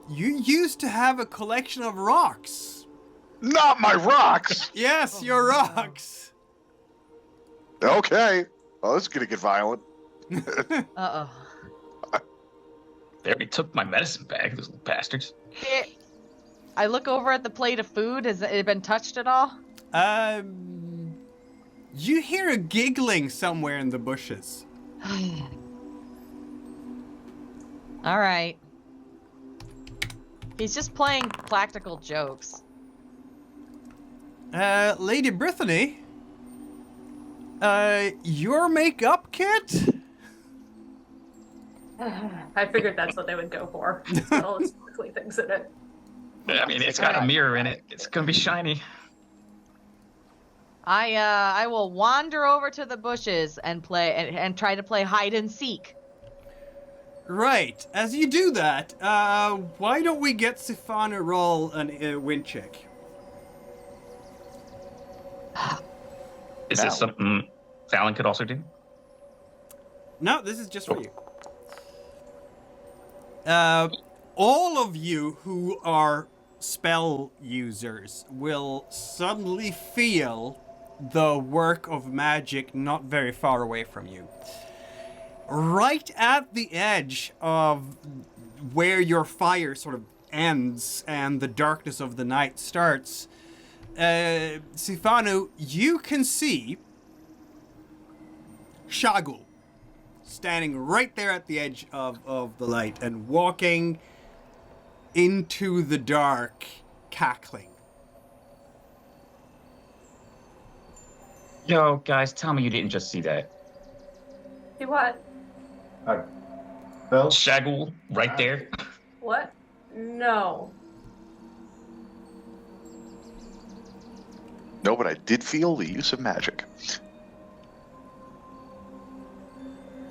used to have a collection of rocks. Not my rocks! Yes, your rocks. Okay. Oh, this is gonna get violent. Uh-oh. They already took my medicine bag, those little bastards. I look over at the plate of food. Has it been touched at all? You hear a giggling somewhere in the bushes. All right. He's just playing practical jokes. Lady Brittany, your makeup kit? I figured that's what they would go for. All the sparkly things in it. I mean, it's got a mirror in it. It's gonna be shiny. I will wander over to the bushes and play and try to play hide and seek. Right. As you do that, why don't we get Sifana roll a win check? Is this something Fallon could also do? No, this is just for you. All of you who are spell users will suddenly feel the work of magic not very far away from you. Right at the edge of where your fire sort of ends and the darkness of the night starts, Sifanu, you can see Shagul standing right there at the edge of the light and walking into the dark, cackling. Yo, guys, tell me you didn't just see that. See what? Bill? Shagul, right there. What? No. No, but I did feel the use of magic.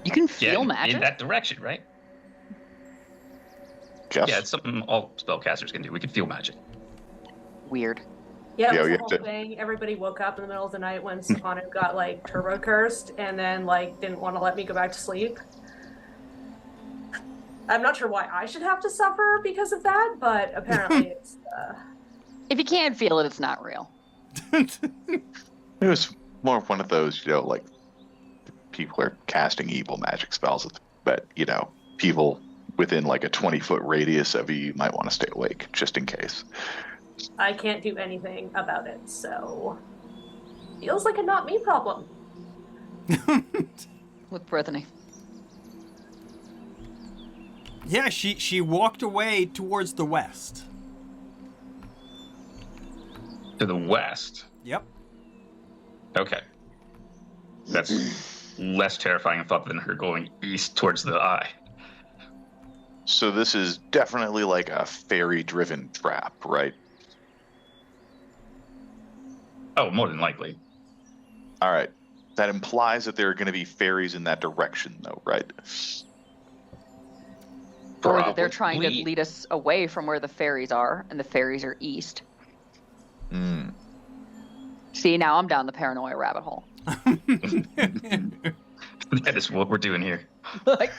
You can feel Yeah, magic? in that direction, right? Yes. Yeah, it's something all spellcasters can do. We can feel magic. Weird. Yeah, Yeah, it was we the have whole to- thing. Everybody woke up in the middle of the night when Stefano got like turbo cursed and then like didn't want to let me go back to sleep. I'm not sure why I should have to suffer because of that, but apparently it's If you can't feel it, it's not real. It was more of one of those, like people are casting evil magic spells, but people within like a 20-foot radius of you might want to stay awake just in case. I can't do anything about it, so feels like a not me problem. With Brittany. Yeah, she walked away towards the west. To the west. Yep. Okay. That's less terrifying, I thought, than her going east towards the eye. So this is definitely like a fairy-driven trap, right? Oh, more than likely. All right. That implies that there are going to be fairies in that direction, though, right? Or that they're Probably. trying to lead us away from where the fairies are, and the fairies are east. Hmm. See, now I'm down the paranoia rabbit hole. That is what we're doing here. Like,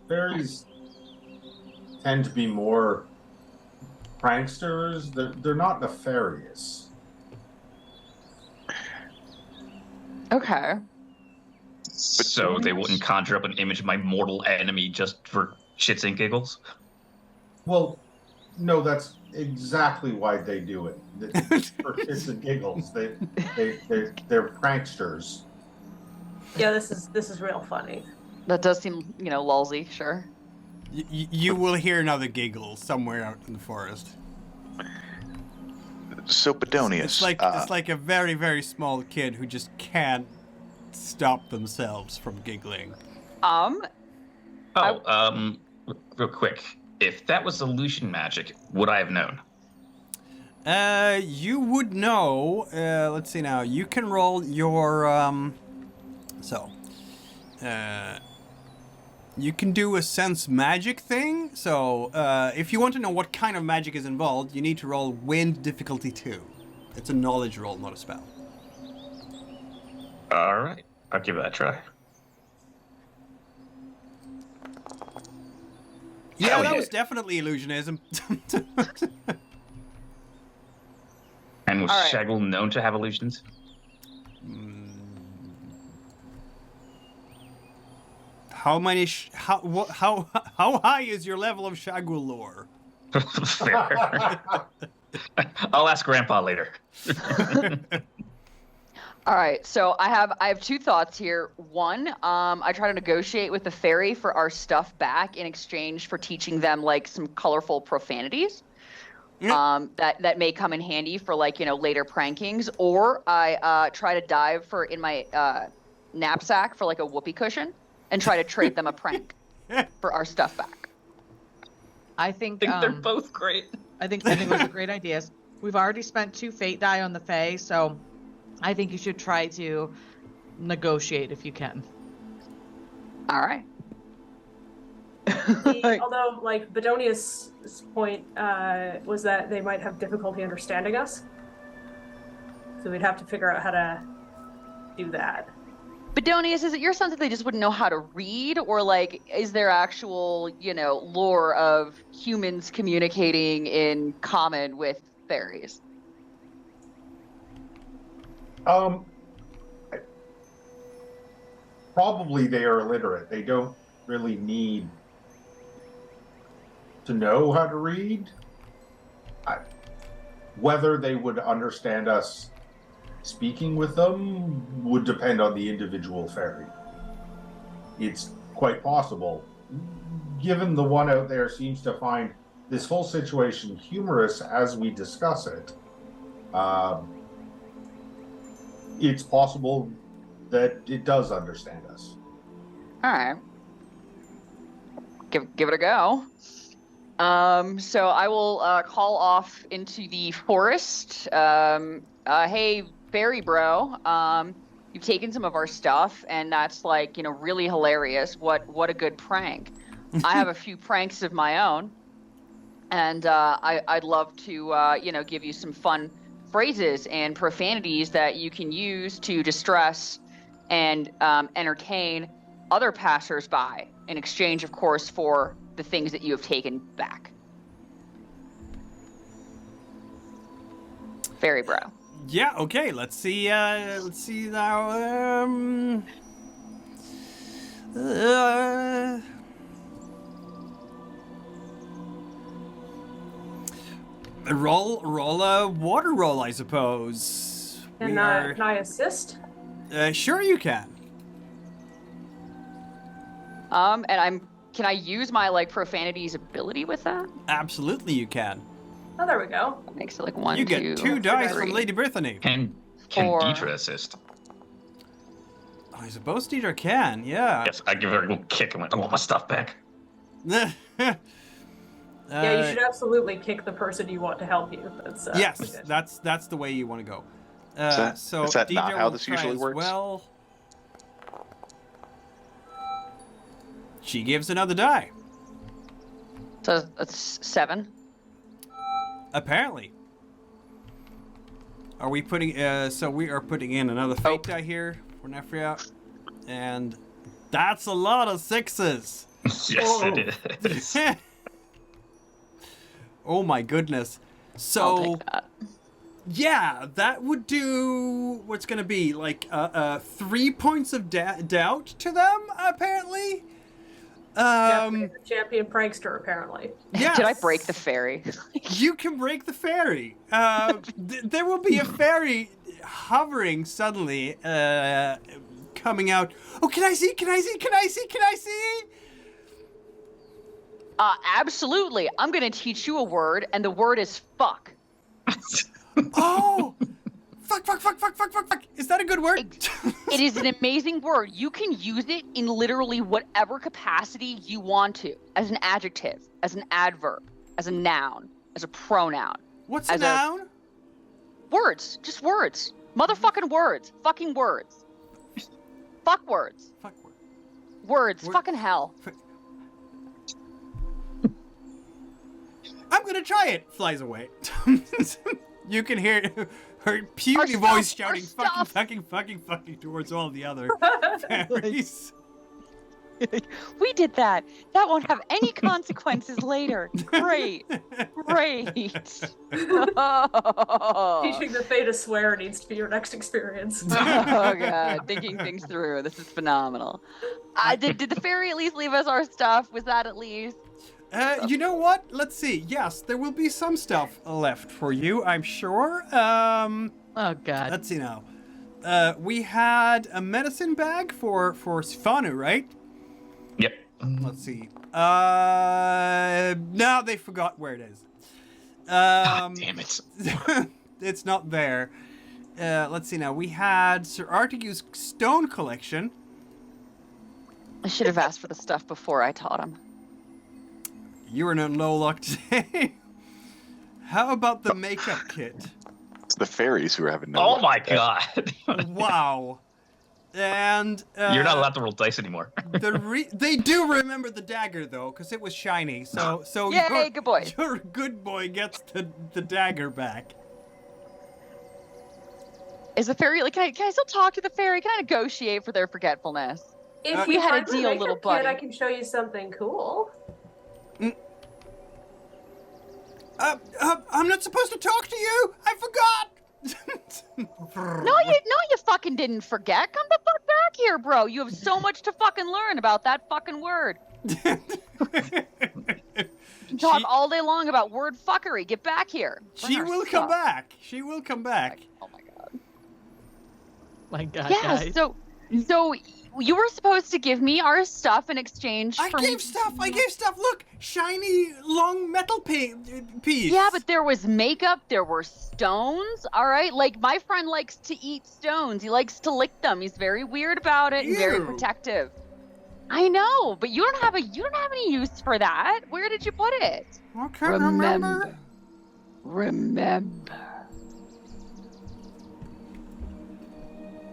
Fairies tend to be more pranksters. They're not nefarious. okay. So they wouldn't conjure up an image of my mortal enemy just for shits and giggles? Well, no, that's exactly why they do it. It's for shits and giggles. They're pranksters. Yeah, this is real funny. That does seem, lulzy, sure. You will hear another giggle somewhere out in the forest. So Bedonius, It's like a very, very small kid who just can't stop themselves from giggling. Real quick. If that was illusion magic, would I have known? You would know. Let's see now. You can roll your you can do a sense magic thing. So, if you want to know what kind of magic is involved, you need to roll wind difficulty 2. It's a knowledge roll, not a spell. All right. I'll give that a try. Yeah, Hell that yeah. was definitely illusionism. And was All right. Shaggle known to have illusions? How many? How high is your level of Shagul lore? Fair. I'll ask Grandpa later. All right, so I have 2 thoughts here. One, I try to negotiate with the fairy for our stuff back in exchange for teaching them like some colorful profanities. That may come in handy for later prankings. Or I try to dive in my knapsack for like a whoopee cushion and try to trade them a prank for our stuff back. I think They're both great. I think those are great ideas. We've already spent 2 fate die on the Fae, so I think you should try to negotiate if you can. All right. Although, like, Bedonius' point was that they might have difficulty understanding us. So we'd have to figure out how to do that. Bedonius, is it your sense that they just wouldn't know how to read? Or, like, is there actual, lore of humans communicating in common with fairies? Probably they are illiterate. They don't really need to know how to read. Whether they would understand us speaking with them would depend on the individual fairy. It's quite possible. Given the one out there seems to find this whole situation humorous as we discuss it, it's possible that it does understand us. All right. Give it a go. So I will call off into the forest. Hey, fairy bro, you've taken some of our stuff, and that's really hilarious. What a good prank. I have a few pranks of my own, and I'd love to give you some fun phrases and profanities that you can use to distress and entertain other passersby in exchange, of course, for the things that you have taken back. Fairy bro. Yeah. Okay. Let's see. Let's see now. Roll a water roll, I suppose. Can I assist? Sure you can. And can I use my profanities ability with that? Absolutely you can. Oh, there we go. That makes it 1, You get 2 dice 3. from Lady Brittany. Can Or- Deidre assist? I suppose Deidre can, yeah. Yes, I give her a little kick and went, I want my stuff back. Yeah, you should absolutely kick the person you want to help you. That's Yes, that's the way you want to go. Is that Deidre not how will this try usually as works? Well, she gives another die. So that's 7. Apparently. Are we putting? So we are putting in another fate die here for Nefria, and that's a lot of 6s. Yes, it is. Oh my goodness. I'll So take that. yeah, that would do what's gonna be like 3 points of doubt to them apparently. Champion prankster, apparently. Yes. Did I break the fairy? You can break the fairy. There will be a fairy hovering suddenly, coming out. Oh, can I see? Can I see? Can I see? Can I see? Absolutely. I'm gonna teach you a word, and the word is fuck. Oh, fuck, fuck, fuck, fuck, fuck, fuck, fuck. Is that a good word? It is an amazing word. You can use it in literally whatever capacity you want to, as an adjective, as an adverb, as a noun, as a pronoun. What's a as a- noun? Words, just words. Motherfucking words. Fucking words. Fuck words. Fuck word. Words. Word- Fucking hell. I'm gonna try it. Flies away. You can hear her puny Our voice stuff, shouting our fucking, stuff. fucking towards all the other fairies. We did that. That won't have any consequences later. Great. Great. Oh. Teaching the Fae to swear needs to be your next experience. Oh god, thinking things through. This is phenomenal. Did the fairy at least leave us our stuff? Was that at least? You know what? Let's see. Yes, there will be some stuff left for you, I'm sure. Oh god. Let's see now. We had a medicine bag for Sifanu, right? Yep. Let's see. No, they forgot where it is. God damn it. It's not there. Let's see now. We had Sir Artigue's stone collection. I should have asked for the stuff before I taught him. You were in no luck today. How about the makeup kit? It's the fairies who are having no Oh luck. my god. Wow. And You're not allowed to roll dice anymore. They do remember the dagger though, because it was shiny. So Yay, good boy. Your good boy gets the dagger back. Is the fairy like? Can I still talk to the fairy? Can I negotiate for their forgetfulness? If we you had a find the deal, makeup little kit, buddy. I can show you something cool. I'm not supposed to talk to you. I forgot. No, you fucking didn't forget. Come the fuck back here, bro. You have so much to fucking learn about that fucking word. You can talk all day long about word fuckery. Get back here. Bring She our will come stuff. back. She will come back. Oh my god. My god, Yeah. guys. So you were supposed to give me our stuff in exchange I for gave stuff. Look, shiny long metal piece. Yeah, but there was makeup, there were stones, all right? Like, my friend likes to eat stones. He likes to lick them. He's very weird about it and very Ew. protective. I know, but you don't have any use for that. Where did you put it? I can't remember. Remember.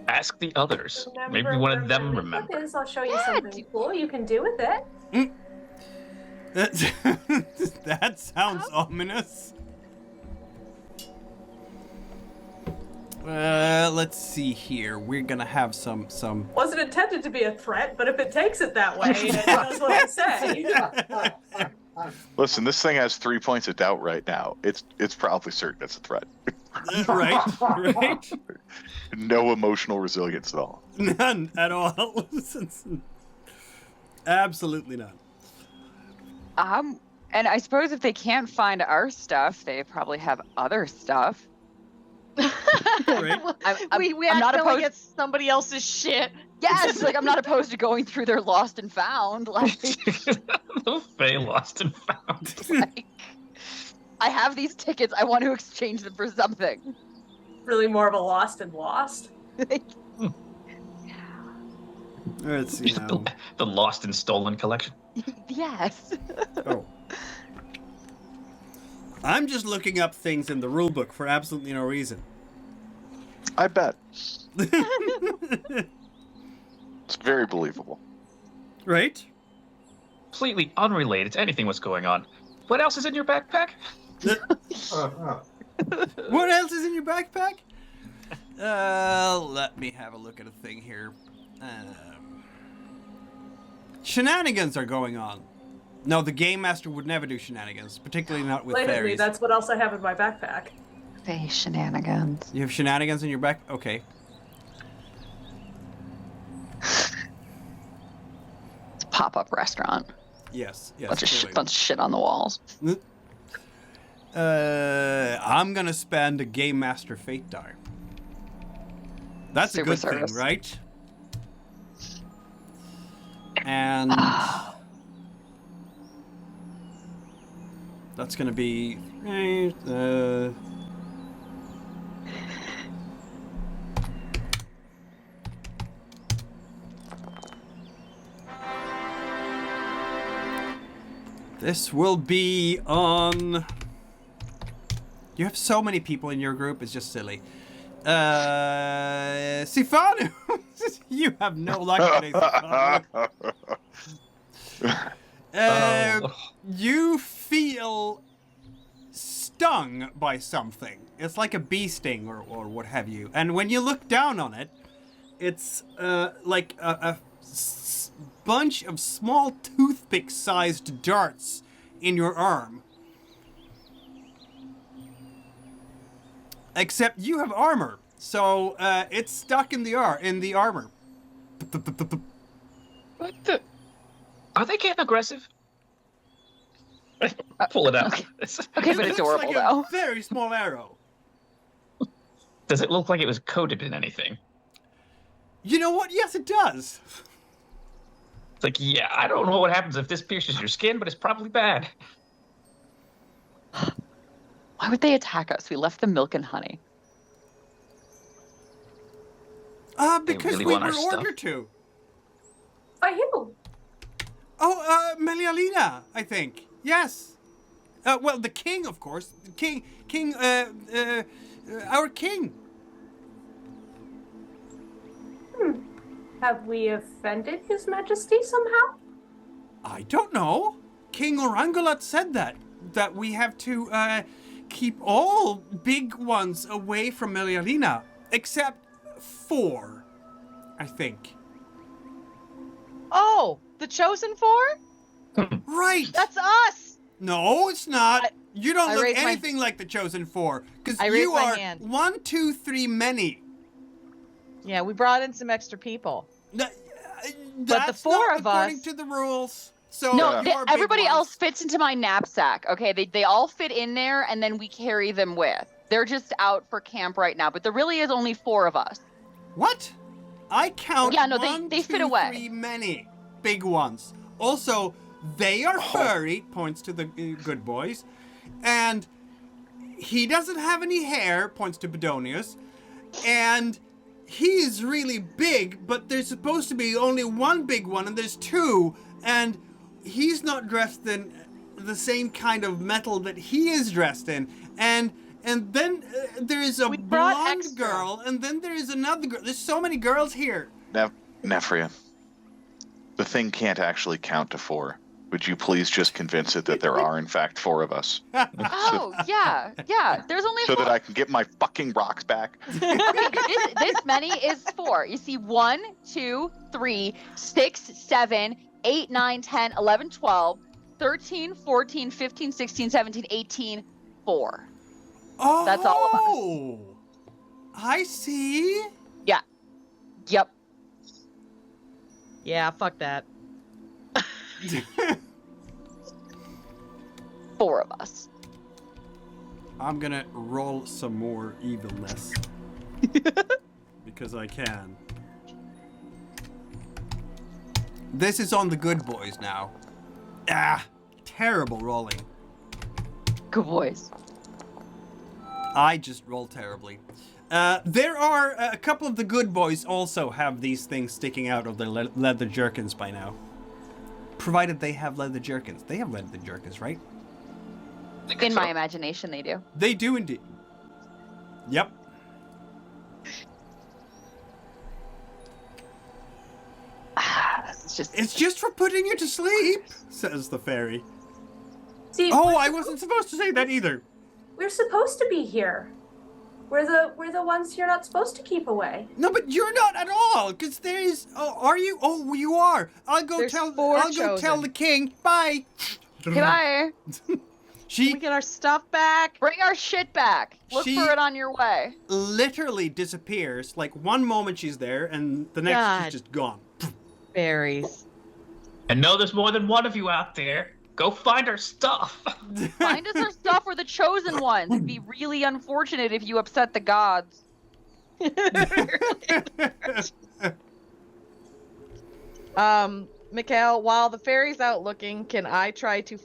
Ask the others. Maybe one of them Remember. remember. I'll show you Yeah, something cool you can do with it. That sounds ominous. Let's see here. We're gonna have some. Wasn't intended to be a threat, but if it takes it that way, it knows what to say. Listen, this thing has 3 points of doubt right now. It's probably certain it's a threat. Right. No emotional resilience at all. None at all. Absolutely none. And I suppose if they can't find our stuff, they probably have other stuff. Right. we I'm not accidentally opposed. get somebody else's shit. Yes, like I'm not opposed to going through their lost and found. Like, The Fae lost and found. like, I have these tickets. I want to exchange them for something. really more of a lost and lost. Let's see now. The lost and stolen collection. Yes. Oh. I'm just looking up things in the rulebook for absolutely no reason. I bet. It's very believable. Right? Completely unrelated to anything what's going on. What else is in your backpack? What else is in your backpack? Let me have a look at a thing here. Shenanigans are going on. No, the game master would never do shenanigans, particularly not with Blatantly, fairies. that's what else I have in my backpack. Fae shenanigans. You have shenanigans in your back? Okay. It's a pop-up restaurant. Yes. Bunch of clearly. shit on the walls. I'm gonna spend a game master fate die. That's Super a good service. thing, right? And that's gonna be this will be on. You have so many people in your group, it's just silly. Sifanu! You have no luck today, Sifanu. You feel stung by something. It's like a bee sting or what have you. And when you look down on it, it's like a bunch of small toothpick-sized darts in your arm. Except you have armor, so it's stuck in the armor. What the? Are they getting aggressive? Pull it out. Okay, okay, but It adorable looks like though. a very small arrow. Does it look like it was coated in anything? You know what? Yes, it does. It's like, yeah, I don't know what happens if this pierces your skin, but it's probably bad. Why would they attack us? We left them milk and honey. Because really we want were our stuff? ordered to. By who? Oh, Melialina, I think. Yes. Well, the king, of course. The king, our king. Have we offended His Majesty somehow? I don't know. King Orangulat said that we have to keep all big ones away from Melialina, except 4, I think. Oh, the chosen 4? Right. That's us. No, it's not. You don't I look raised my- anything like the chosen 4, because I raised you my are hand. 1, 2, 3 many. Yeah, we brought in some extra people. That's the 4 not of according us- to the rules. So No, you are big everybody ones. else fits into my knapsack. Okay, they all fit in there, and then we carry them with. They're just out for camp right now, but there really is only 4 of us. What? I count. Yeah, no, 1, they fit 2, away. 3 many big ones. Also, they are furry. Points to the good boys, and he doesn't have any hair. Points to Bedonius, and he is really big. But there's supposed to be only 1 big one, and there's 2, and he's not dressed in the same kind of metal that he is dressed in, and then there's a We brought blonde extra. girl, and then there is another girl. There's so many girls here. Nefria, the thing can't actually count to 4. Would you please just convince it that there are in fact 4 of us, Oh, yeah. There's only so 4. that I can get my fucking rocks back? this many is 4. You see 1, 2, 3, 6, 7, 8, 9, 10, 11, 12, 13, 14, 15, 16, 17, 18, 4. Oh, That's all of us. I see. Yep. Yeah, fuck that. 4 of us. I'm gonna roll some more evilness. Because I can. This is on the good boys now. Terrible rolling. Good boys. I just roll terribly. There are a couple of the good boys also have these things sticking out of their leather jerkins by now. Provided they have leather jerkins. They have leather jerkins, right? In my imagination, they do. They do indeed. Yep. It's just for putting you to sleep, says the fairy. See, I wasn't supposed to say that either. We're supposed to be here. We're the ones you're not supposed to keep away. No, but you're not at all, because there's... Oh, are you? Oh, you are. I'll go tell the king. Bye. Goodbye. She... Can we get our stuff back? Bring our shit back. Look for it on your way. Literally disappears. Like, one moment she's there, and the next she's just gone. Fairies. I know there's more than one of you out there. Go find our stuff. Find us our stuff. We're the chosen ones. It'd be really unfortunate if you upset the gods. Mikhail, while the fairy's out looking, can I try to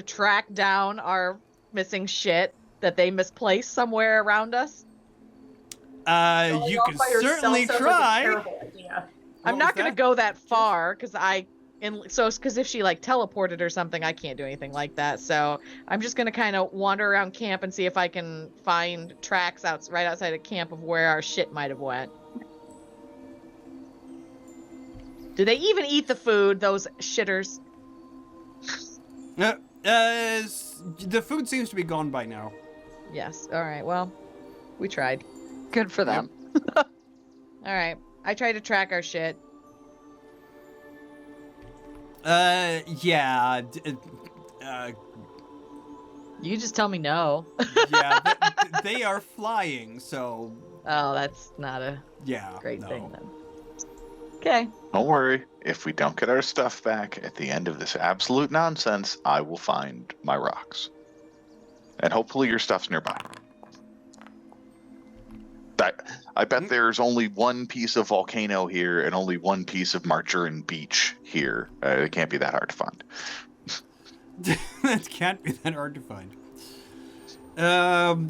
track down our missing shit that they misplaced somewhere around us? You can certainly try. I'm not going to go that far, because if she like teleported or something, I can't do anything like that. So I'm just going to kind of wander around camp and see if I can find tracks right outside of camp of where our shit might have went. Do they even eat the food, those shitters? The food seems to be gone by now. Yes. All right. Well, we tried. Good for them. All right. I tried to track our shit. Yeah. You just tell me no. Yeah, they are flying, so... Oh, that's not a great thing, then. Okay. Don't worry. If we don't get our stuff back at the end of this absolute nonsense, I will find my rocks. And hopefully your stuff's nearby. I bet there's only one piece of volcano here and only one piece of Marcherin Beach here. It can't be that hard to find. That can't be that hard to find.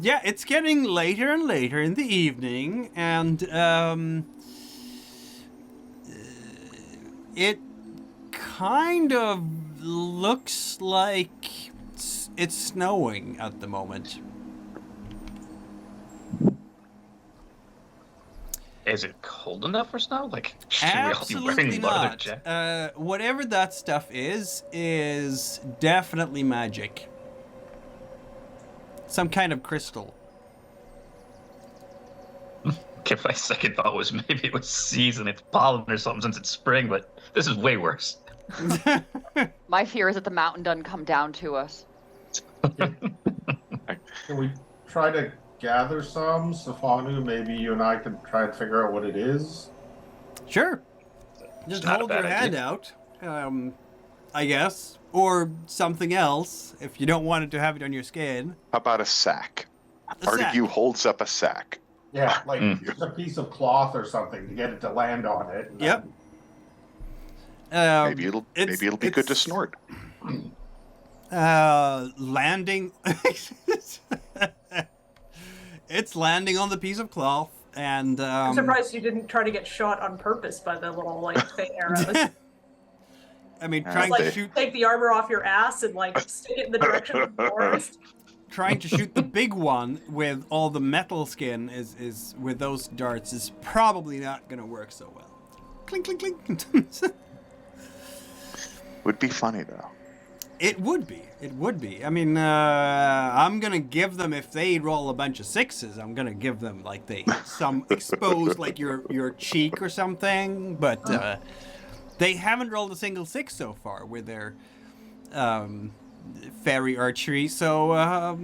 Yeah, it's getting later and later in the evening, and it kind of looks like it's snowing at the moment. Is it cold enough for snow? Like, should we all be wearing leather jackets? Whatever that stuff is definitely magic. Some kind of crystal. Okay, my second thought was maybe it was season, it's pollen or something since it's spring, but this is way worse. My fear is that the mountain doesn't come down to us. Can we try to gather some, Safanu? Maybe you and I can try and figure out what it is. Sure. Just Not a hold bad your hand idea. out, I guess. Or something else, if you don't want it to have it on your skin. How about a sack? Part sack. of you holds up a sack. Yeah, like just a piece of cloth or something to get it to land on it. And Yep. Maybe it'll be good to snort. Landing. It's landing on the piece of cloth, and I'm surprised you didn't try to get shot on purpose by the little Fae arrows. I mean, Just, trying to shoot. Take the armor off your ass and stick it in the direction of the forest. Trying to shoot the big one with all the metal skin is with those darts is probably not going to work so well. Clink, clink, clink. Would be funny though. It would be. It would be. I mean, I'm gonna give them, if they roll a bunch of sixes, I'm gonna give them some exposed your cheek or something. But they haven't rolled a single 6 so far with their fairy archery. So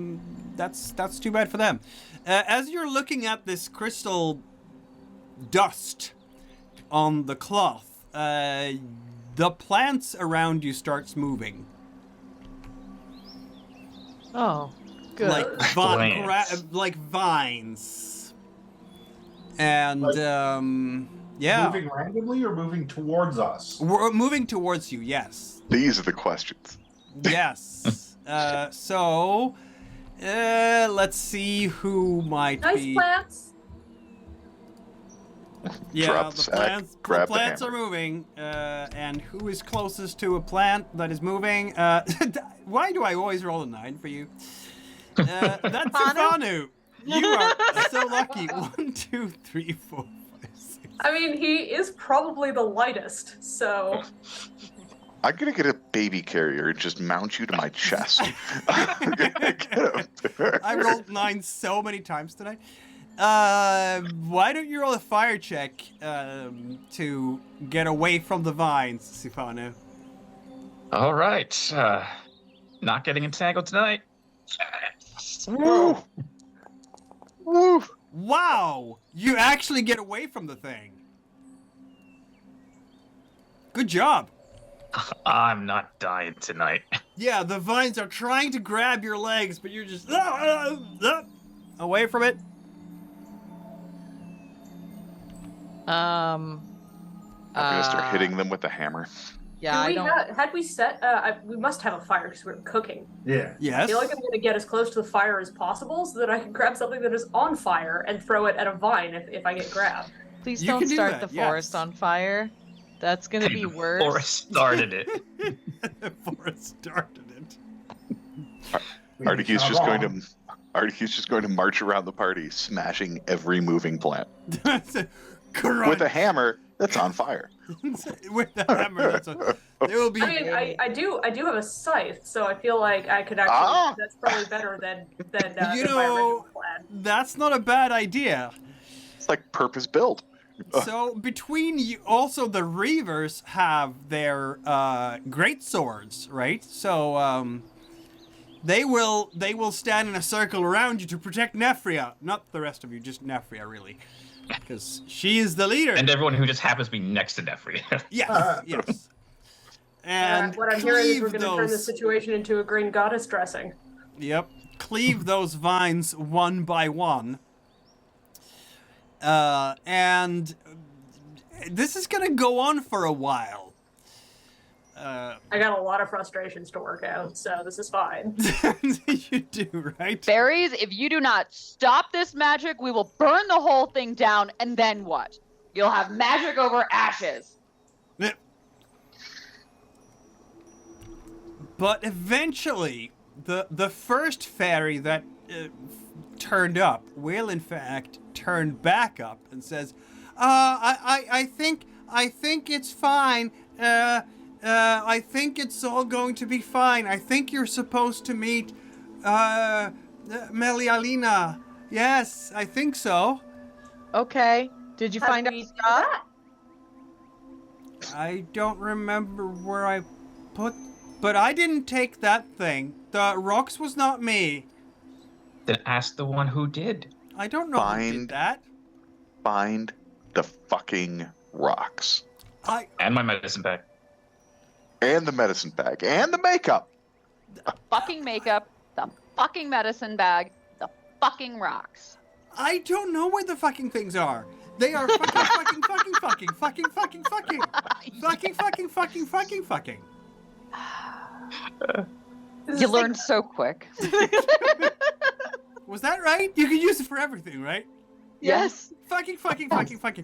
that's too bad for them. As you're looking at this crystal dust on the cloth, the plants around you starts moving. Oh, good. Like vines. And yeah. Moving randomly or moving towards us? We're moving towards you, yes. These are the questions. Yes. So Let's see who might Nice be. plants. Yeah, Drop the the sack, plants. The grab the plants are hammer. moving. And who is closest to a plant that is moving? Why do I always roll a 9 for you? That's Stefanu. You are so lucky. 1, 2, 3, 4, 5, 6. I mean, he is probably the lightest, so. I'm gonna get a baby carrier and just mount you to my chest. I'm gonna get him there. I rolled 9 so many times tonight. Why don't you roll a fire check to get away from the vines, Stefanu? All right. Not getting entangled tonight. Woo! Woo! Wow! You actually get away from the thing. Good job. I'm not dying tonight. Yeah, the vines are trying to grab your legs, but you're just away from it. I'm gonna start hitting them with the hammer. Yeah, I don't. Had we set? We must have a fire because we were cooking. Yeah. I Yes. feel like I'm going to get as close to the fire as possible so that I can grab something that is on fire and throw it at a vine if I get grabbed. Please You don't can do start that, the forest yes. on fire. That's gonna be worse. Forrest started it. The forest started it. Articu's just going to march around the party, smashing every moving plant Crunch. with a hammer that's on fire. With the hammer. That's there will be. I mean, I do have a scythe, so I feel like I could actually. That's probably better than You my know- original plan. That's not a bad idea. It's like purpose built. So between you, also the Reavers have their great swords, right? So they will stand in a circle around you to protect Nefria, not the rest of you, just Nefria, really, because she is the leader. And everyone who just happens to be next to Nefria. Yes, yes. And What I'm hearing is we're cleave going to turn this those. situation into a green goddess dressing. Yep, cleave those vines one by one. And this is gonna go on for a while. I got a lot of frustrations to work out, so this is fine. You do, right? Fairies, if you do not stop this magic, we will burn the whole thing down, and then what? You'll have magic over ashes. But eventually, the first fairy that turned up will in fact turn back up and says, I think it's fine. I think it's all going to be fine. I think you're supposed to meet Melialina. Yes, I think so. Okay. Did you find out stuff? I don't remember where I put, but I didn't take that thing. The rocks was not me. Then ask the one who did. I don't know who did that. Find the fucking rocks. And my medicine bag. And the medicine bag. And the makeup. Fucking makeup, the fucking medicine bag, the fucking rocks. I don't know where the fucking things are. They are fucking. You learned so quick. Was that right? You can use it for everything, right? Yes. Fuck. Yeah. Fuck.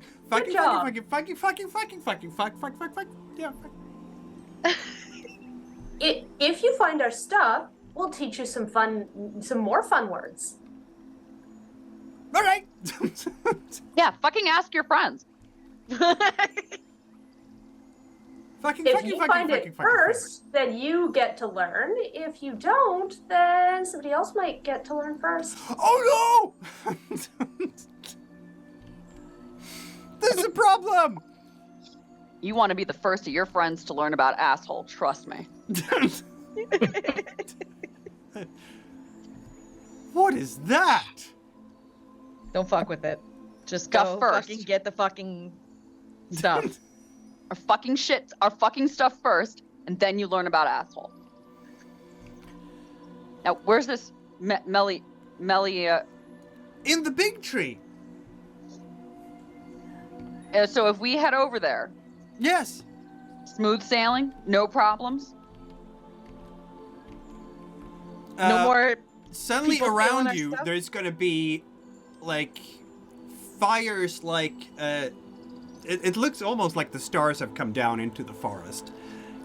If you find our stuff, we'll teach you some more fun words. All right. Yeah, fucking ask your friends. If you find it first, then you get to learn. If you don't, then somebody else might get to learn first. Oh no! This is a problem. You want to be the first of your friends to learn about asshole, trust me. What is that? Don't fuck with it. Just Stuff go first. fucking get the fucking stuff. Our fucking stuff first, and then you learn about asshole. Now, where's this Melly? In the big tree. So if we head over there, Yes. smooth sailing, no problems. No more suddenly People stealing around our you, stuff? there's gonna be like fires, like it looks almost like the stars have come down into the forest.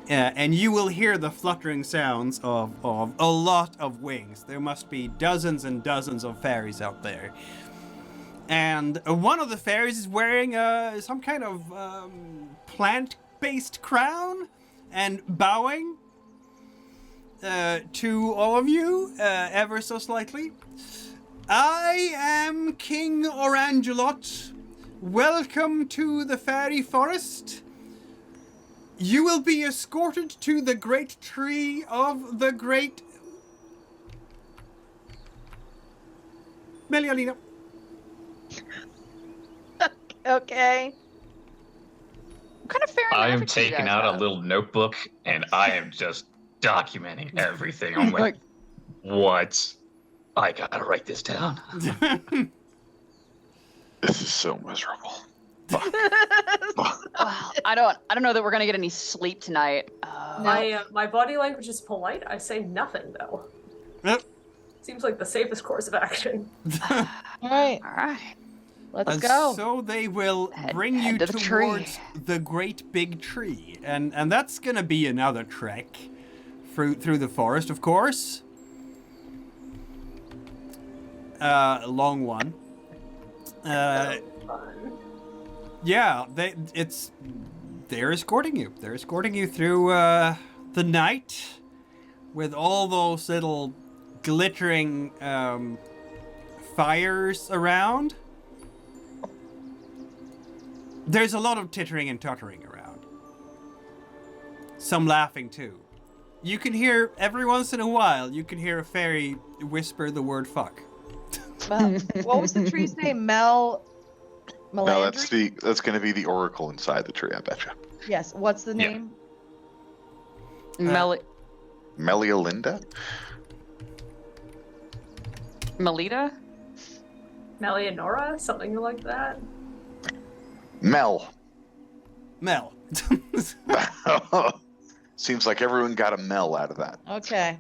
And you will hear the fluttering sounds of a lot of wings. There must be dozens and dozens of fairies out there. And one of the fairies is wearing some kind of plant-based crown and bowing to all of you ever so slightly. I am King Orangelot. Welcome to the fairy forest. You will be escorted to the great tree of the great Melialina. Okay. What kind of fairy I am magic do you taking guys out a have? little notebook and I am just documenting everything. I'm like, what? I gotta write this down. This is so miserable. Fuck. Well, I don't know that we're gonna get any sleep tonight. My body language is polite. I say nothing though. Yep. Seems like the safest course of action. All right. All right. Let's And go. so they will bring you head to the tree. towards the great big tree. And that's gonna be another trek through the forest, of course. A long one. Fun. Yeah, they're escorting you. They're escorting you through the night with all those little glittering fires around. There's a lot of tittering and tottering around. Some laughing too. You can hear, every once in a while, you can hear a fairy whisper the word fuck. What was the tree's name? Melandry? No, that's going to be the oracle inside the tree, I betcha. Yes. What's the Yeah. name? Melialinda? Melita? Melianora? Something like that? Mel. Seems like everyone got a Mel out of that. Okay.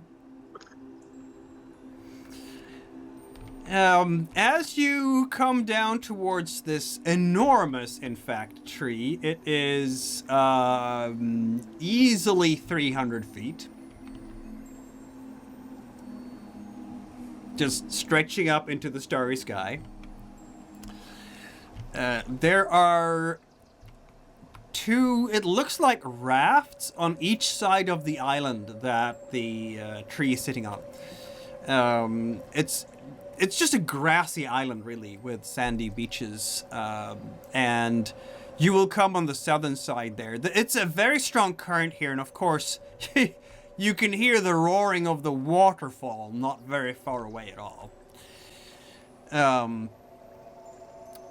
As you come down towards this enormous, in fact, tree, it is easily 300 feet. Just stretching up into the starry sky. There are two, it looks like rafts on each side of the island that the tree is sitting on. It's just a grassy island, really, with sandy beaches. And you will come on the southern side there. It's a very strong current here, and of course, you can hear the roaring of the waterfall not very far away at all.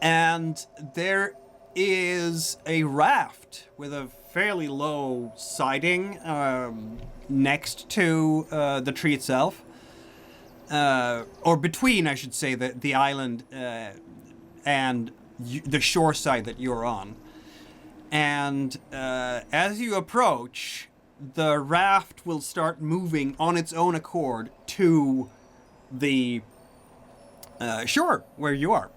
And there is a raft with a fairly low siding next to the tree itself. Or between, I should say, the island and the shore side that you're on. And as you approach, the raft will start moving on its own accord to the shore where you are.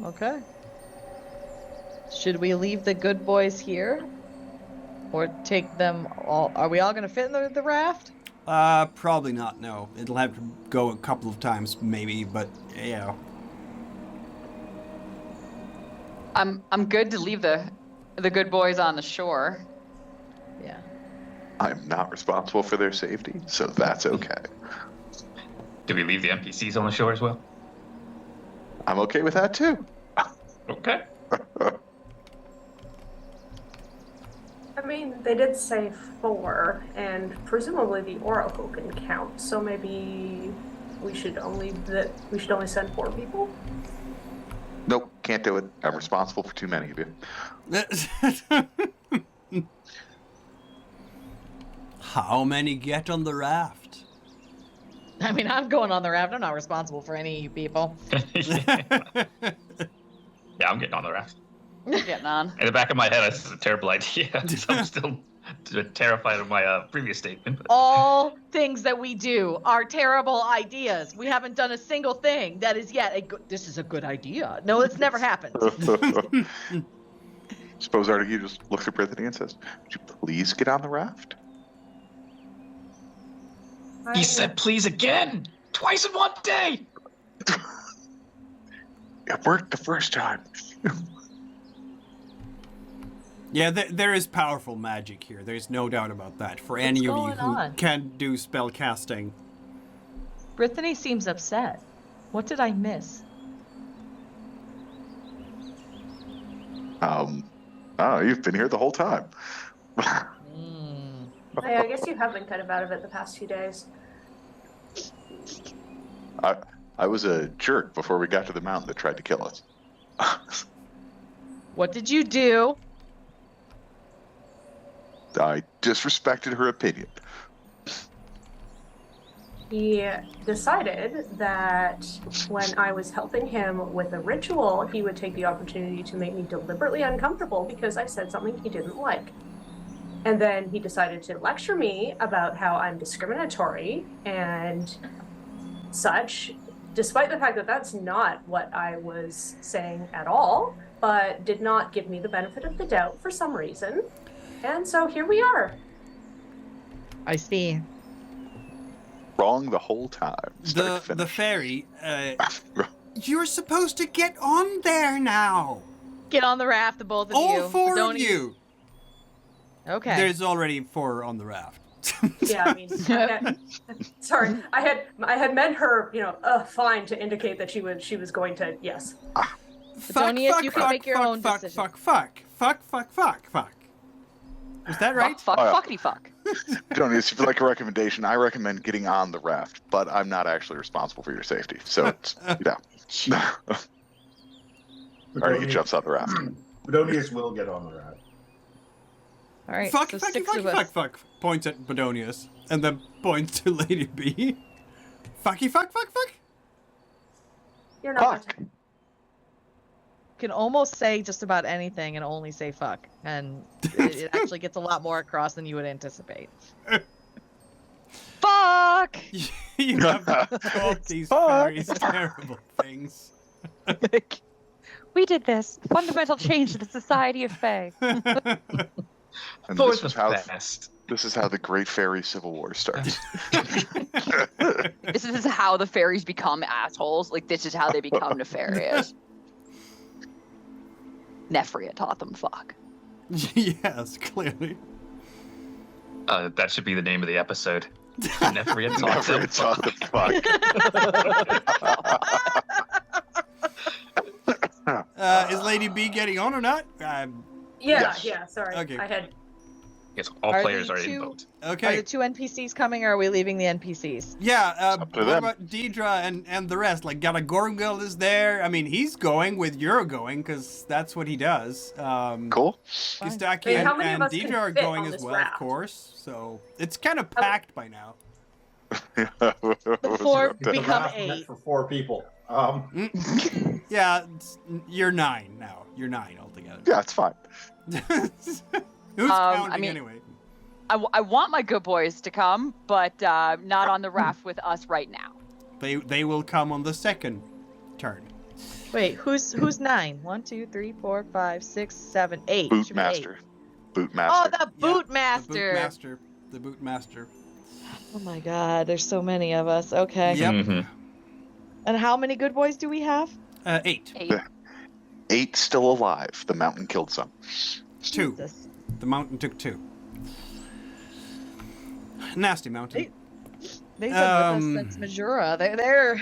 Okay. Should we leave the good boys here? Or take them all? Are we all going to fit in the raft? Probably not, no. It'll have to go a couple of times, maybe, but, yeah. I'm good to leave the good boys on the shore. Yeah. I'm not responsible for their safety, so that's okay. Do we leave the NPCs on the shore as well? I'm okay with that too. Okay. I mean, they did say 4, and presumably the oracle can count. So maybe we should only send 4 people. Nope, can't do it. I'm responsible for too many of you. How many get on the raft? I mean, I'm going on the raft. I'm not responsible for any of you people. Yeah, I'm getting on the raft. Getting on. In the back of my head, this is a terrible idea. So I'm still terrified of my previous statement. But... All things that we do are terrible ideas. We haven't done a single thing that is yet this is a good idea. No, it's never happened. Suppose Artigue just looks at Brittany and says, "Would you please get on the raft?" He said please again! Twice in one day! It worked the first time. Yeah, there is powerful magic here. There's no doubt about that. For any of you who can do spell casting. Brittany seems upset. What did I miss? Oh, you've been here the whole time. Hey, I guess you have been kind of out of it the past few days. I was a jerk before we got to the mountain that tried to kill us. What did you do? I disrespected her opinion. He decided that when I was helping him with a ritual, he would take the opportunity to make me deliberately uncomfortable because I said something he didn't like. And then he decided to lecture me about how I'm discriminatory and such, despite the fact that that's not what I was saying at all, but did not give me the benefit of the doubt for some reason. And so here we are. I see. Wrong the whole time. The fairy, you're supposed to get on there now. Get on the raft, the both of you. All four of you. Okay. There's already 4 on the raft. Yeah, I mean, sorry, I had meant her, fine to indicate that she was going to, yes. Bedonius, you can make your own decision. Fuck. Is that right? Fuckity fuck. Bedonius, if you'd like a recommendation, I recommend getting on the raft, but I'm not actually responsible for your safety. So, yeah. Alright, he jumps on the raft. Bedonius will get on the raft. All right. Fuck. Points at Bedonius, and then points to Lady B. Fuck. You're not. Fuck. You can almost say just about anything and only say fuck, and it actually gets a lot more across than you would anticipate. Fuck! You have called these fairies terrible things. We did this. Fundamental change to the society of Fae. And Fourth this is how the Great Fairy Civil War starts. This is how the fairies become assholes. Like, this is how they become nefarious. Nefria taught them fuck. Yes, clearly. That should be the name of the episode. Nefria taught them fuck. Is Lady B getting on or not? Yeah, Yes. sorry. Okay. I had. Yes, all players are invoked. Okay. Are the 2 NPCs coming, or are we leaving the NPCs? Yeah, up to what them. about Deidre and the rest? Like, Grimhild is there. I mean, he's going with you're going, because that's what he does. Cool. Gustaki Hey, how many of and us can Deidre are fit going on as this well, raft? of course. So, it's kind of packed by now. The 4 The become raft meant 8. for 4 people. Yeah, you're 9 now. You're 9 altogether. Yeah, it's fine. Who's counting anyway? I want my good boys to come, but not on the raft with us right now. They will come on the second turn. Wait, who's 9? 1, 2, 3, 4, 5, 6, 7, 8. Should be 8. Bootmaster. Oh, the Yeah, Bootmaster. The Bootmaster. Oh my God, there's so many of us. Okay. Yep. Mhm. And how many good boys do we have? 8. 8. 8 still alive. The mountain killed some. 2. Jesus. The mountain took 2. Nasty mountain. They've been with us since Majura. They're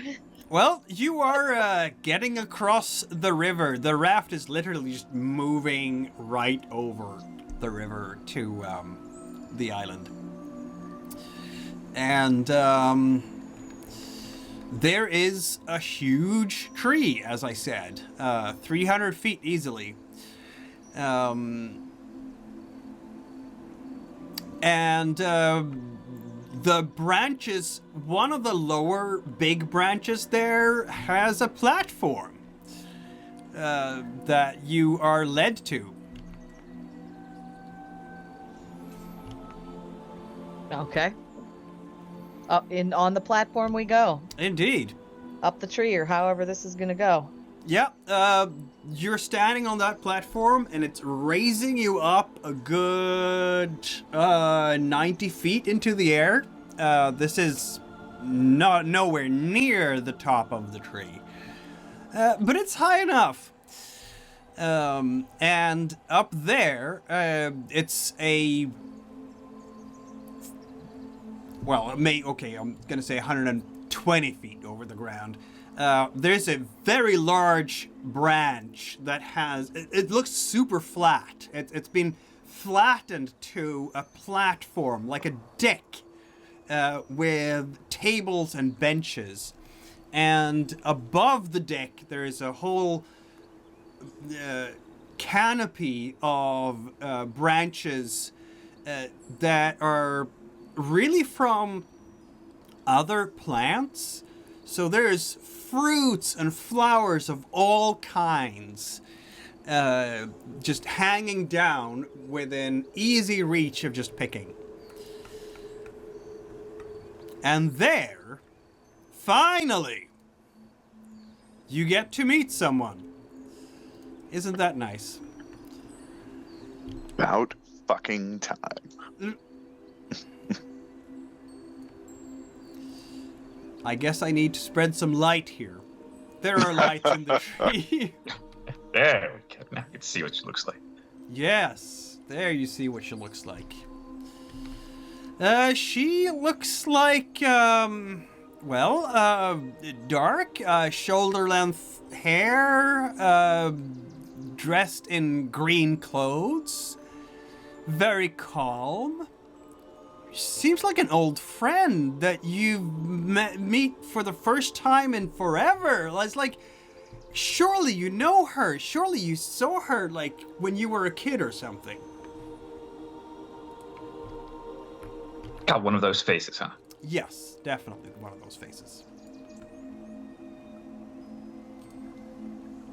Well, you are getting across the river. The raft is literally just moving right over the river to the island. And there is a huge tree, as I said, 300 feet easily. The branches, one of the lower big branches there has a platform that you are led to. Okay. Up on the platform we go. Indeed. Up the tree, or however this is gonna go. Yeah, you're standing on that platform, and it's raising you up a good 90 feet into the air. This is nowhere near the top of the tree, but it's high enough. And up there, it's a... Well, I'm gonna say 120 feet over the ground. There's a very large branch that has... It looks super flat. It's been flattened to a platform, like a deck, with tables and benches. And above the deck, there is a whole canopy of branches that are really from other plants. So there's fruits and flowers of all kinds just hanging down within easy reach of just picking. And there, finally, you get to meet someone. Isn't that nice? About fucking time. I guess I need to spread some light here. There are lights in the tree. There we go. Now you can see what she looks like. Yes, there you see what she looks like. She looks like, dark, shoulder-length hair, dressed in green clothes, very calm. Seems like an old friend that you meet for the first time in forever. It's like, surely you know her. Surely you saw her, like, when you were a kid or something. Got one of those faces, huh? Yes, definitely one of those faces.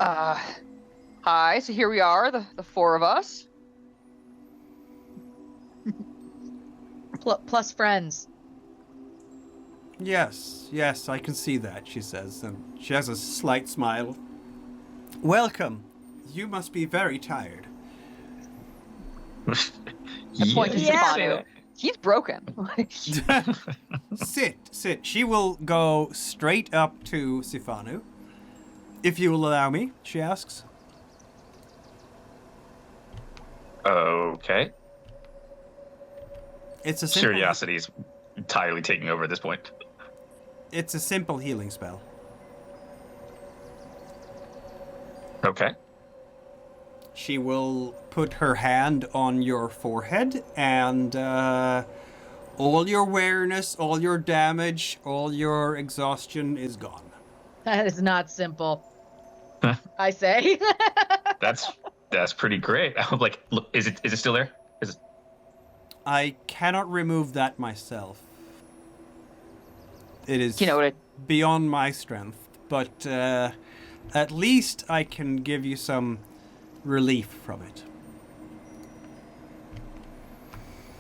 Hi, so here we are, the four of us. Plus friends. Yes, I can see that, she says, and she has a slight smile. Welcome. You must be very tired. I point to Stefano. He's broken. Sit. She will go straight up to Sifanu. If you will allow me, she asks. Okay. It's a simple... Curiosity is entirely taking over at this point. It's a simple healing spell. Okay. She will put her hand on your forehead, and all your awareness, all your damage, all your exhaustion is gone. That is not simple. I say. That's pretty great. I'm like, look, is it still there? Is it? I cannot remove that myself. It is beyond my strength, but at least I can give you some relief from it.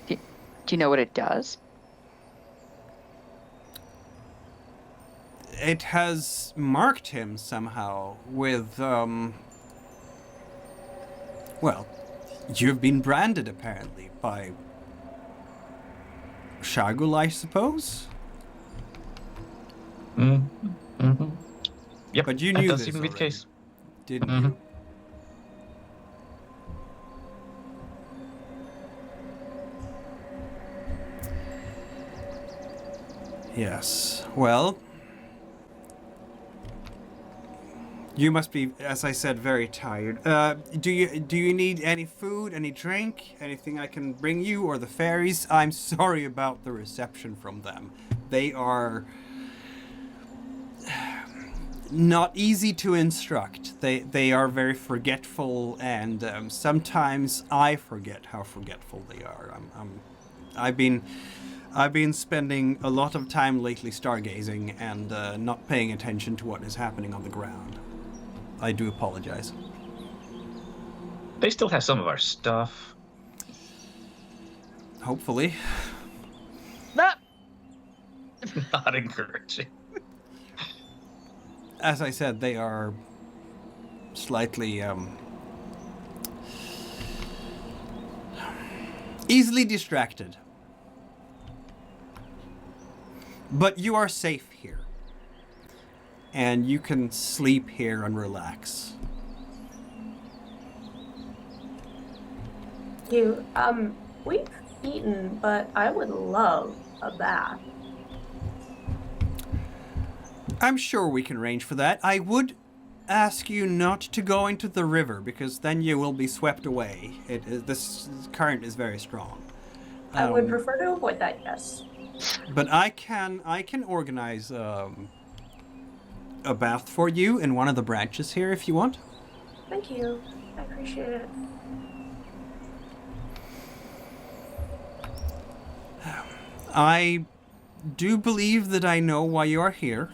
Do you know what it does? It has marked him somehow with, you've been branded apparently by Shagul, I suppose? Mm-hmm. Yep, but you knew that does this seem to be the already, case. didn't Mm-hmm. you? Yes. Well, you must be, as I said, very tired. Do you need any food, any drink, anything I can bring you, or the fairies? I'm sorry about the reception from them. They are not easy to instruct. They are very forgetful, and sometimes I forget how forgetful they are. I've been spending a lot of time lately stargazing and not paying attention to what is happening on the ground. I do apologize. They still have some of our stuff. Hopefully. not encouraging. As I said, they are slightly easily distracted. But you are safe here. And you can sleep here and relax. We've eaten, but I would love a bath. I'm sure we can arrange for that. I would ask you not to go into the river, because then you will be swept away. This current is very strong. I would prefer to avoid that, yes. But I can organize a bath for you in one of the branches here if you want. Thank you. I appreciate it. I do believe that I know why you are here.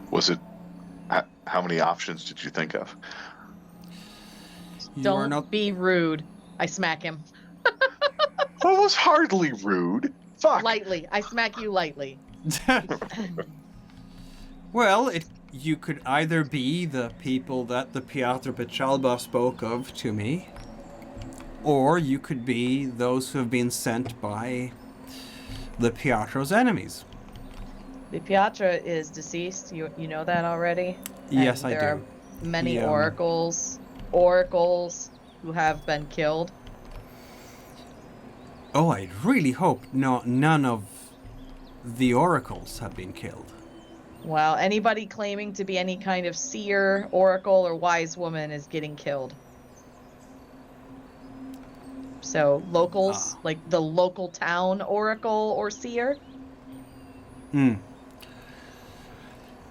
Was it? How many options did you think of? You are Don't not. be rude. I smack him. That was hardly rude. Fuck. Lightly. I smack you lightly. Well, you could either be the people that the Piotr Pichalba spoke of to me, or you could be those who have been sent by the Piotr's enemies. The Piotr is deceased. You know that already? Yes, I there do. Are many Yeah. oracles who have been killed. Oh, I really hope none of the oracles have been killed. Well, anybody claiming to be any kind of seer, oracle, or wise woman is getting killed. So locals, like the local town oracle or seer.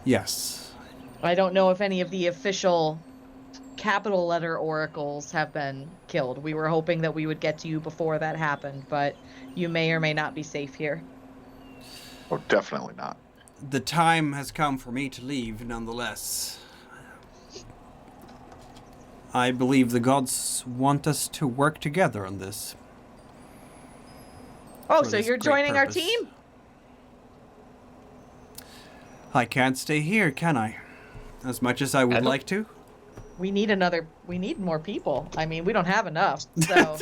Yes. I don't know if any of the official capital letter oracles have been killed. We were hoping that we would get to you before that happened, but you may or may not be safe here. Oh, definitely not. The time has come for me to leave, nonetheless. I believe the gods want us to work together on this. Oh, For so this you're great joining our purpose. team? I can't stay here, can I? As much as I would like to. We need more people. I mean, we don't have enough, so...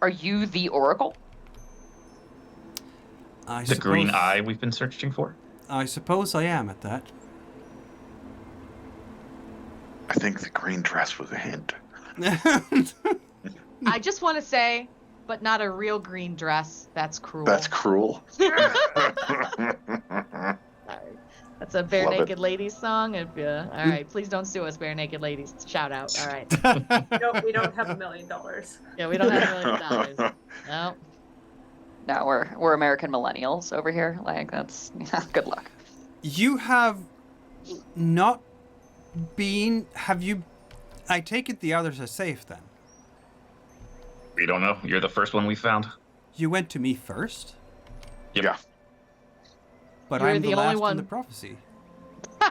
Are you the Oracle? The green eye we've been searching for? I suppose I am at that. I think the green dress was a hint. I just want to say, but not a real green dress. That's cruel. That's cruel. That's a Bare Love it. Naked Ladies song. All right, please don't sue us, Bare Naked Ladies. Shout out. All right. We don't have $1 million. Yeah, we don't have $1 million. No. No, we're American millennials over here. Like, that's good luck. You have not been... Have you... I take it the others are safe then. We don't know. You're the first one we found. You went to me first? Yep. Yeah. But You're I'm the the only last one. in the prophecy.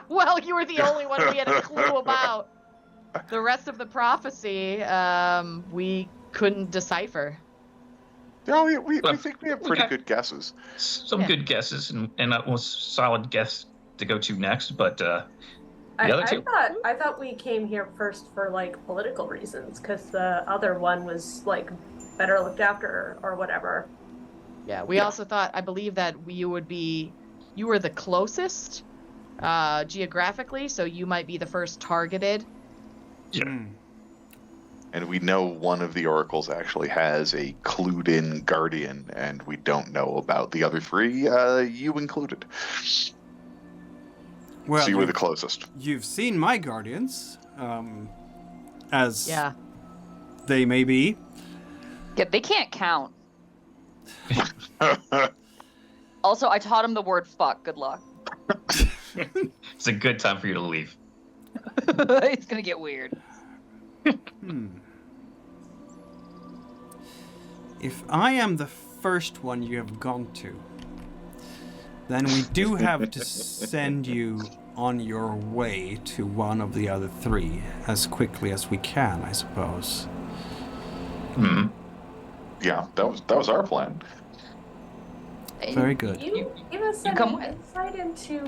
Well, you were the only one we had a clue about. The rest of the prophecy, we couldn't decipher. No, we think we have we pretty got- good guesses. Some Yeah. good guesses, and that was solid guess to go to next, but the other two... I thought we came here first for like political reasons, because the other one was like better looked after or whatever. Yeah, we also thought, I believe that you were the closest geographically, so you might be the first targeted. Yeah. And we know one of the oracles actually has a clued-in guardian, and we don't know about the other three, you included. Well, So you were the closest. You've seen my guardians, as Yeah. they may be. Yeah, they can't count. Also, I taught him the word fuck. Good luck. It's a good time for you to leave. It's gonna get weird. If I am the first one you have gone to, then we do have to send you on your way to one of the other three as quickly as we can, I suppose. Hmm. Yeah, that was our plan. Very good. You give us you come any with. insight into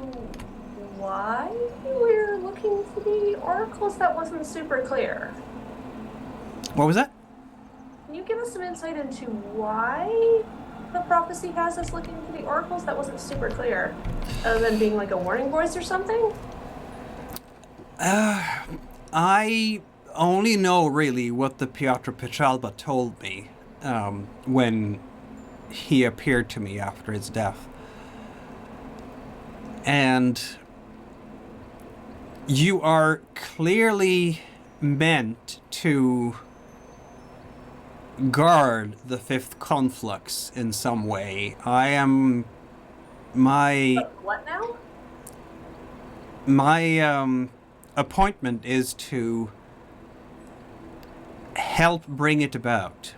why we're looking for the oracles? That wasn't super clear. What was that? Can you give us some insight into why the prophecy has us looking for the oracles? That wasn't super clear. Other than being like a warning voice or something? I only know really what the Piotr Petralba told me when he appeared to me after his death. And you are clearly meant to guard the Fifth Conflux in some way. What now? My appointment is to help bring it about.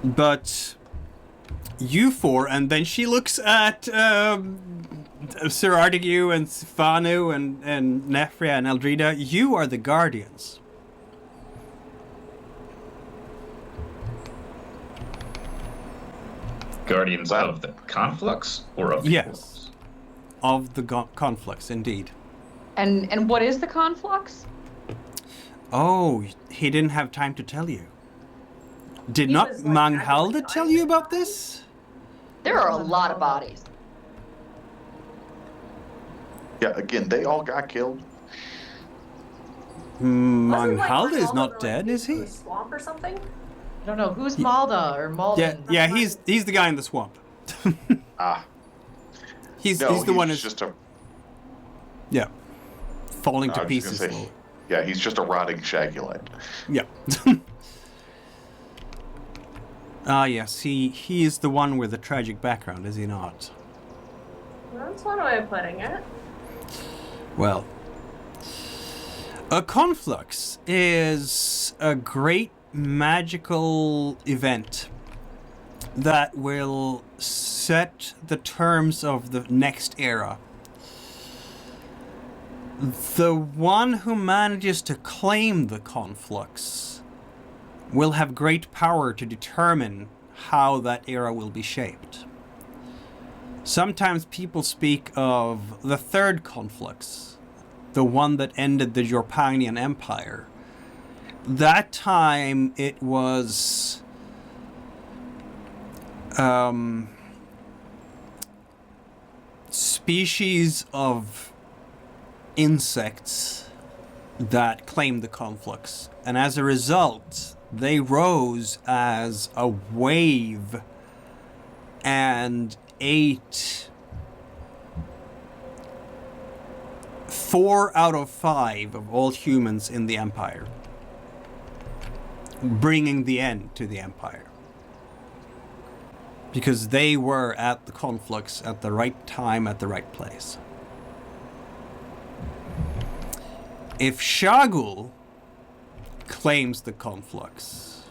But you four, and then she looks at Sir Artigue and Fanu and Nefria and Eldrida. You are the guardians. Guardians of the Conflux or of Yes. Of the Conflux, indeed. And what is the conflux? Oh, he didn't have time to tell you. Did He not was, like, Manghalde actually tell you about this? There are a lot of bodies. Yeah, again, they all got killed. Wasn't, like, Manghalde is Ronaldo not going dead, into is he? the swamp or something? I don't know who's Malda or Malden. Yeah, he's the guy in the swamp. Ah, he's no, the one who's just a. yeah, falling No, to I was just pieces. gonna say, yeah, he's just a rotting shagulite. Yeah. Ah, yes, he is the one with the tragic background, is he not? That's one way of putting it. Well, a conflux is a great magical event that will set the terms of the next era. The one who manages to claim the conflux will have great power to determine how that era will be shaped. Sometimes people speak of the third conflux, the one that ended the Jorpanian Empire. That time it was species of insects that claimed the conflux, and as a result they rose as a wave and ate 4 out of 5 of all humans in the Empire, bringing the end to the Empire. Because they were at the conflux at the right time, at the right place. If Shagul claims the conflux,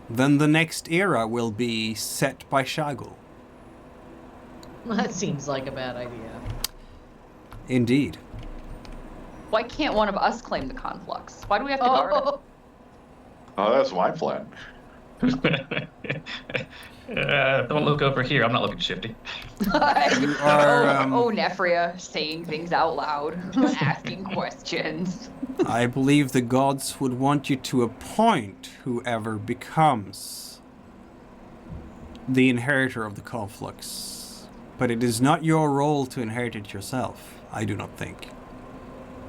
then the next era will be set by Shagul. That seems like a bad idea. Indeed. Why can't one of us claim the conflux? Why do we have to guard it? Oh, that's my plan. Don't look over here. I'm not looking shifty. Oh, Nefria, saying things out loud, asking questions. I believe the gods would want you to appoint whoever becomes the inheritor of the conflux. But it is not your role to inherit it yourself, I do not think.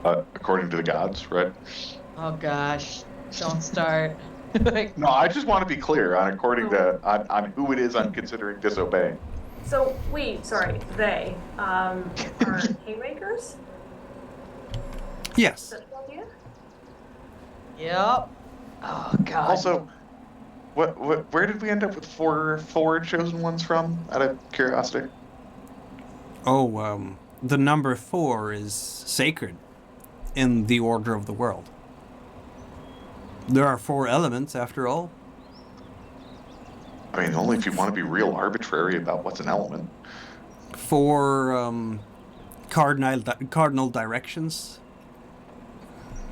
According to the gods, right? Oh gosh, don't start. No, I just want to be clear on on who it is I'm considering disobeying. So, they are haymakers? Yes. Is that the idea? Yep. Oh god. Also, where did we end up with four chosen ones from? Out of curiosity. Oh, the number 4 is sacred in the order of the world. There are 4 elements, after all. I mean, only if you want to be real arbitrary about what's an element. 4 cardinal directions.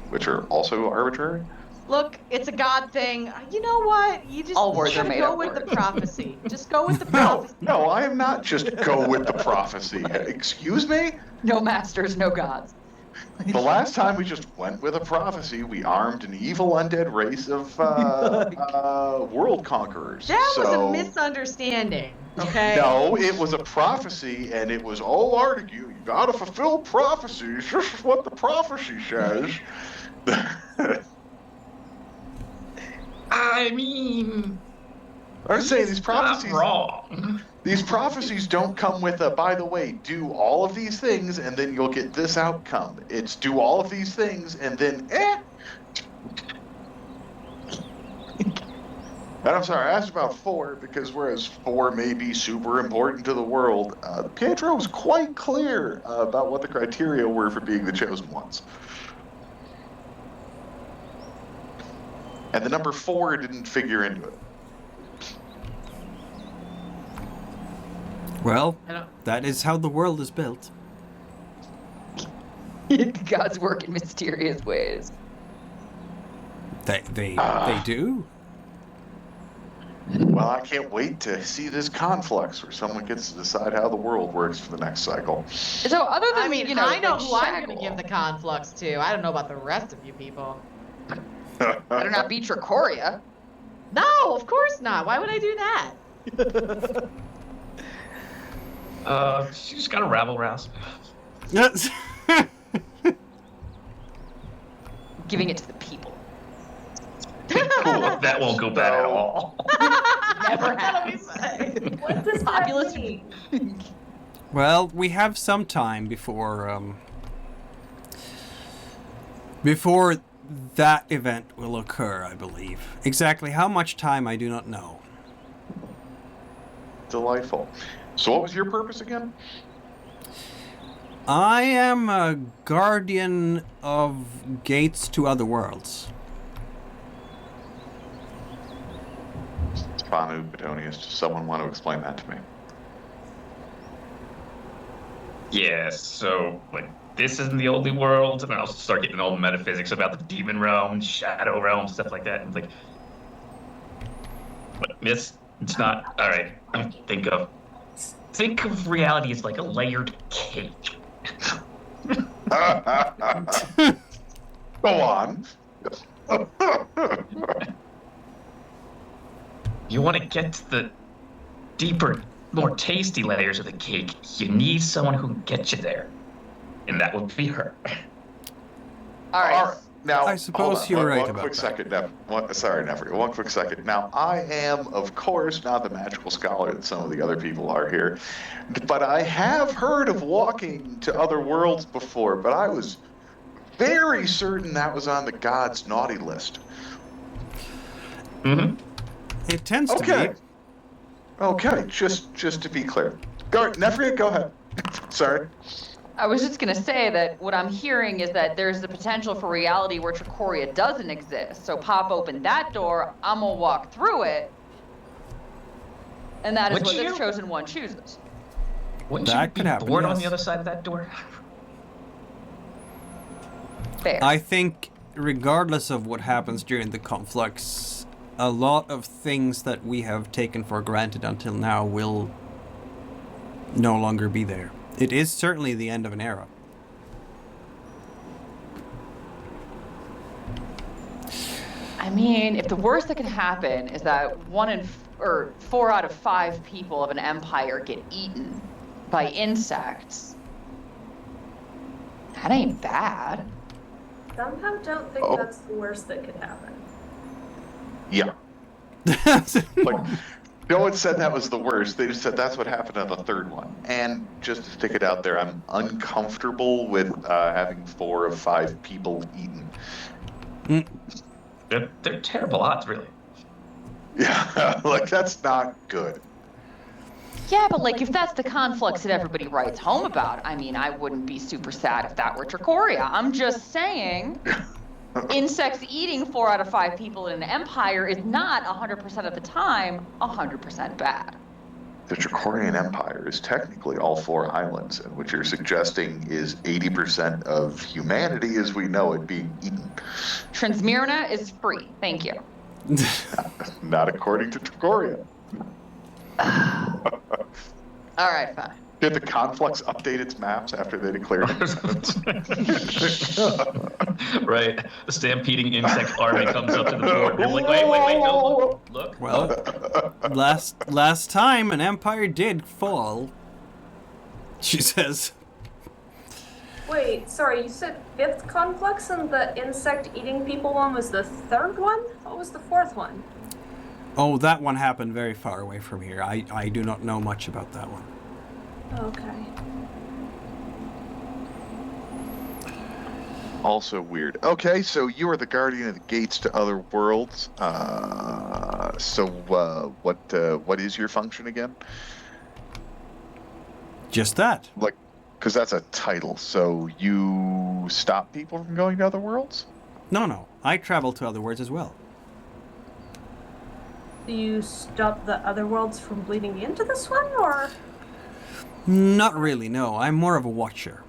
Which are also arbitrary? Look, it's a God thing. You know what? You just All words are gotta made go up with the words. prophecy. Just go with the No, prophecy. no, I am not just go with the prophecy. Excuse me? No masters, no gods. The last time we just went with a prophecy, we armed an evil undead race of world conquerors. That was So- a misunderstanding. Okay. No, it was a prophecy, and it was all Artigue. You gotta fulfill prophecies. This is what the prophecy says. I mean, I'm saying these it's not prophecies. wrong. These prophecies don't come with a, by the way, do all of these things and then you'll get this outcome. It's do all of these things and then And I'm sorry, I asked about 4 because whereas 4 may be super important to the world, Pietro was quite clear about what the criteria were for being the chosen ones. And the number 4 didn't figure into it. Well, that is how the world is built. Gods work in mysterious ways. They do. Well, I can't wait to see this conflux where someone gets to decide how the world works for the next cycle. So other than, I mean, you know, I know like who I'm going to Shaggle, give the conflux to. I don't know about the rest of you people. better not be Trachoria. No, of course not. Why would I do that? She just got a rabble rouse. Yes. Giving it to the people. Cool. That won't go bad at all. Never That'll be happens. fine. What does Populist- that mean? Well, we have some time before that event will occur, I believe. Exactly how much time, I do not know. Delightful. So what was your purpose again? I am a guardian of gates to other worlds. Banu, Bedonius, does someone want to explain that to me? Yeah, so, like, this isn't the only world, and I'll start getting all the metaphysics about the demon realm, shadow realm, stuff like that. And like, but it's not, alright, think of reality as like a layered cake. Go on. You want to get to the deeper, more tasty layers of the cake, you need someone who can get you there. And that would be her. All right. Now, I suppose you're right one about quick that. second, sorry, Nefri. One quick second. Now, I am, of course, not the magical scholar that some of the other people are here, but I have heard of walking to other worlds before, but I was very certain that was on the gods' naughty list. Mm-hmm. It tends to Okay. be. Okay, just to be clear. Nefri, go ahead. Sorry. I was just going to say that what I'm hearing is that there's the potential for reality where Trachoria doesn't exist. So pop open that door, I'm going to walk through it. And that is Would what you? the chosen one chooses. Wouldn't That you could be happen, bored on yes. the other side of that door? Fair. I think, regardless of what happens during the conflux, a lot of things that we have taken for granted until now will no longer be there. It is certainly the end of an era. I mean, if the worst that can happen is that 4 out of 5 people of an empire get eaten by insects, that ain't bad. Somehow don't think Oh. that's the worst that could happen. Yeah. Like, no one said that was the worst. They just said that's what happened on the third one. And just to stick it out there, I'm uncomfortable with having 4 of 5 people eaten. They're terrible odds, really. Yeah, like that's not good. Yeah, but like if that's the conflux that everybody writes home about, I mean, I wouldn't be super sad if that were Trachoria. I'm just saying, insects eating 4 out of 5 people in an empire is not 100% of the time 100% bad. the Trachorian Empire is technically all 4 islands, and what you're suggesting is 80% of humanity as we know it being eaten. Transmirna is free. Thank you. Not according to Trachorian. All right, fine. Did the Conflux update its maps after they declared it? Right. The stampeding insect army comes up to the port. They're like, wait, no, look. Well, last time an empire did fall, she says. Wait, sorry, you said Fifth Conflux and the insect-eating people one was the 3rd one? What was the 4th one? Oh, that one happened very far away from here. I do not know much about that one. Okay. Also weird. Okay, so you are the guardian of the gates to other worlds. What is your function again? Just that. Like, because that's a title. So you stop people from going to other worlds? No. I travel to other worlds as well. Do you stop the other worlds from bleeding into this one, or? Not really, no. I'm more of a watcher.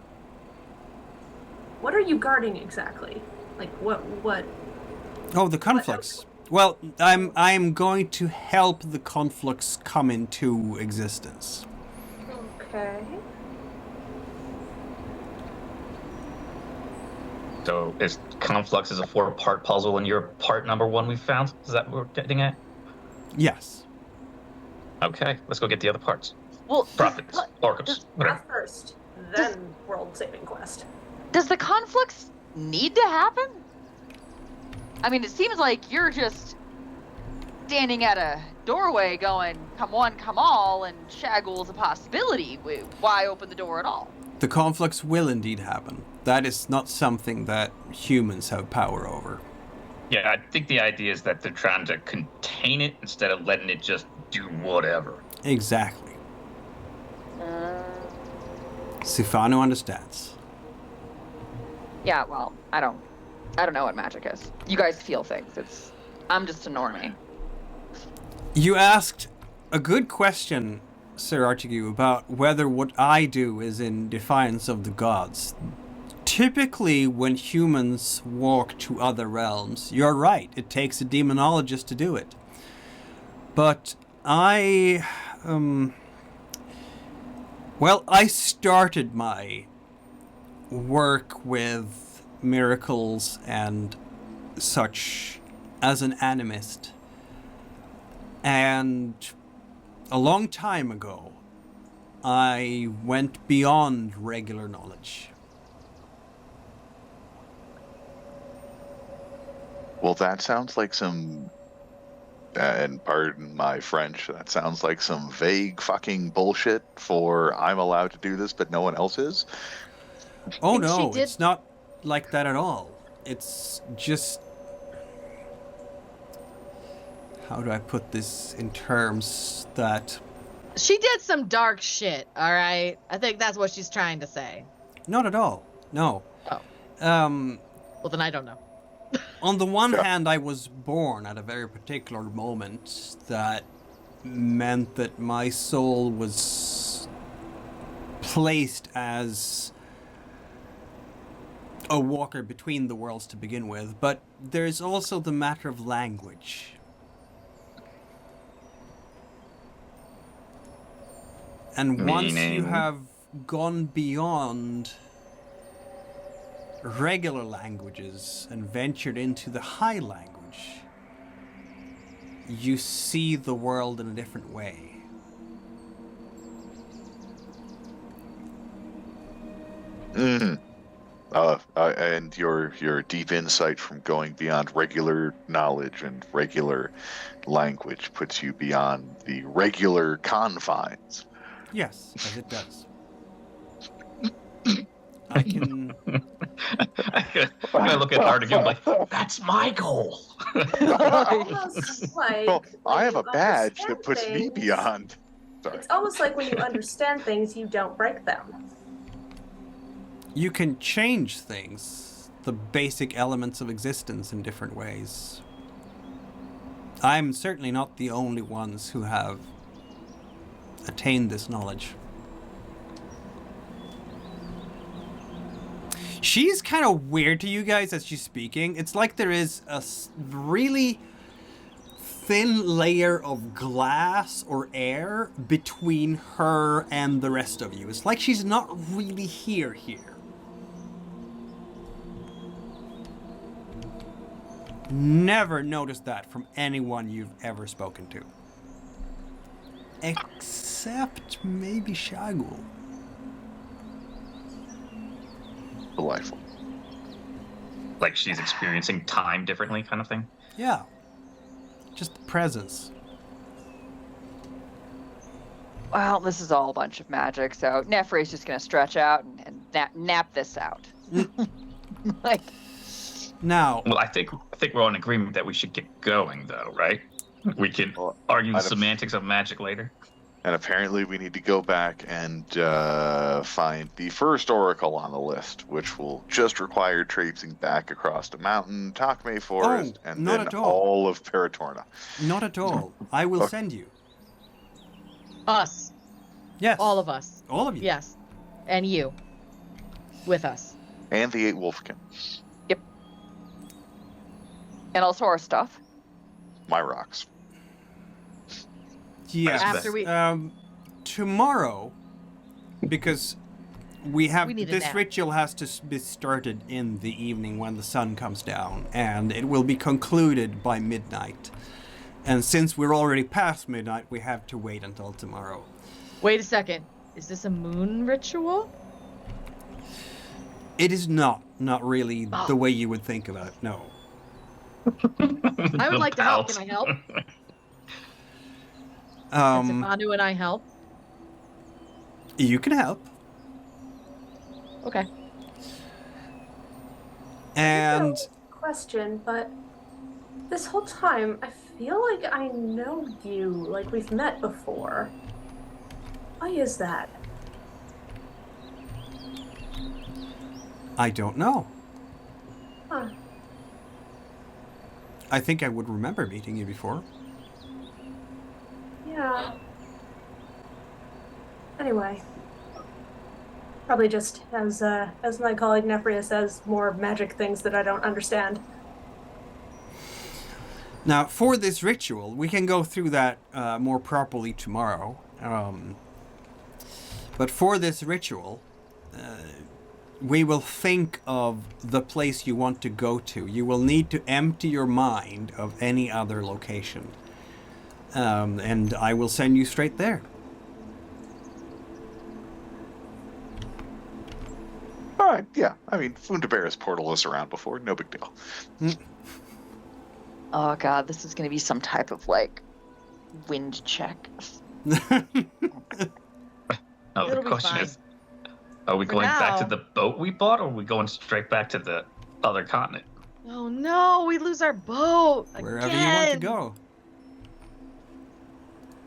What are you guarding exactly? Like, what? Oh, the Conflux. Well, I'm going to help the Conflux come into existence. Okay. So is Conflux is a 4-part puzzle, and you're part number 1 we found? Is that what we're getting at? Yes. Okay, let's go get the other parts. Well, Prophets, oracles, whatever. Not first, then world saving quest. does the conflicts need to happen? I mean, it seems like you're just standing at a doorway going, come one, come all, and Shaggle's a possibility. Why open the door at all? The Conflux will indeed happen. That is not something that humans have power over. Yeah, I think the idea is that they're trying to contain it instead of letting it just do whatever. Exactly. Sifano understands. Yeah, well, I don't know what magic is. You guys feel things. I'm just a normie. You asked a good question, Sir Artigue, about whether what I do is in defiance of the gods. Typically, when humans walk to other realms, you're right, it takes a demonologist to do it. But I started my work with miracles and such as an animist. And a long time ago, I went beyond regular knowledge. Well, that sounds like some, and pardon my French, that sounds like some vague fucking bullshit for I'm allowed to do this, but no one else is. Oh no, it's not like that at all. It's just... How do I put this in terms that... She did some dark shit, alright? I think that's what she's trying to say. Not at all. No. Oh. Well, then I don't know. On the one hand, I was born at a very particular moment that meant that my soul was placed as a walker between the worlds to begin with, but there's also the matter of language. And once you have gone beyond regular languages and ventured into the high language, you see the world in a different way. And your deep insight from going beyond regular knowledge and regular language puts you beyond the regular confines. Yes, as it does. I can... I'm gonna look at Artigue and like, that's my goal. Almost like Well, when I have you a badge understand that puts me things- beyond. Sorry. It's almost like when you understand things, you don't break them. You can change things, the basic elements of existence, in different ways. I'm certainly not the only ones who have attain this knowledge. She's kind of weird to you guys as she's speaking. It's like there is a really thin layer of glass or air between her and the rest of you. It's like she's not really here. Never noticed that from anyone you've ever spoken to. Except maybe Shagul. Delightful. Like she's experiencing time differently, kind of thing. Yeah. Just the presence. Well, this is all a bunch of magic, so Nefri's just gonna stretch out and nap this out. Like, Now, Well, I think we're all in agreement that we should get going, though, right? We can argue the semantics of magic later. And apparently we need to go back and find the first oracle on the list, which will just require traipsing back across the mountain, Takme Forest, and not then at all. all of Paratorna. not at all. I will send you. Us. Yes. All of us. All of you. Yes. And you. With us. And the 8 Wolfkin. and also our stuff. My rocks. Yes. After we- Tomorrow, because we need a this nap. ritual has to be started in the evening when the sun comes down, and it will be concluded by midnight. And since we're already past midnight, we have to wait until tomorrow. Wait a second. Is this a moon ritual? It is not really the way you would think about it. No. I would like to help. Pelt. Can I help? Can Manu and I help? You can help. Okay. And Question, but this whole time I feel like I know you, like we've met before. Why is that? I don't know. Huh. I think I would remember meeting you before. Yeah. Anyway. Probably just, as my colleague Nefria says, more magic things that I don't understand. Now, for this ritual, we can go through that more properly tomorrow. But for this ritual, we will think of the place you want to go to. You will need to empty your mind of any other location. And I will send you straight there. All right, yeah. I mean, Fundabear has portaled us around before. No big deal. Oh god, this is gonna be some type of like wind check. Oh, the It'll be question fine. is, are we For going back to now- the boat we bought, or are we going straight back to the other continent? Oh no, we lose our boat. Wherever again. you want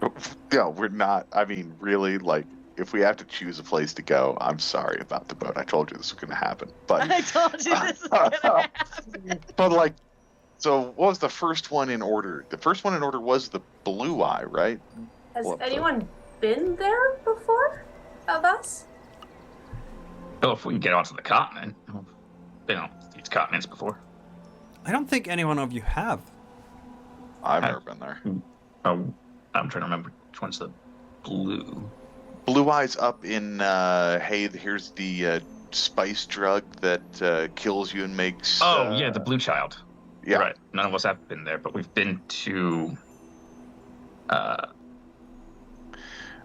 to go. Yeah, we're not. I mean, really, like, if we have to choose a place to go, I'm sorry about the boat. I told you this was going to happen. But, I told you this was gonna happen. but like, so what was the first one in order? The first one in order was the Blue Eye, right? Has What the- anyone been there before? Of us? Oh, if we can get onto the continent. I've been on these continents before. I don't think any one of you have. I've never been there. Oh, I'm trying to remember which one's the blue. Blue Eye's up in, hey, here's the spice drug that kills you and makes... Oh, yeah, the blue child. Yeah. Right. None of us have been there, but we've been to.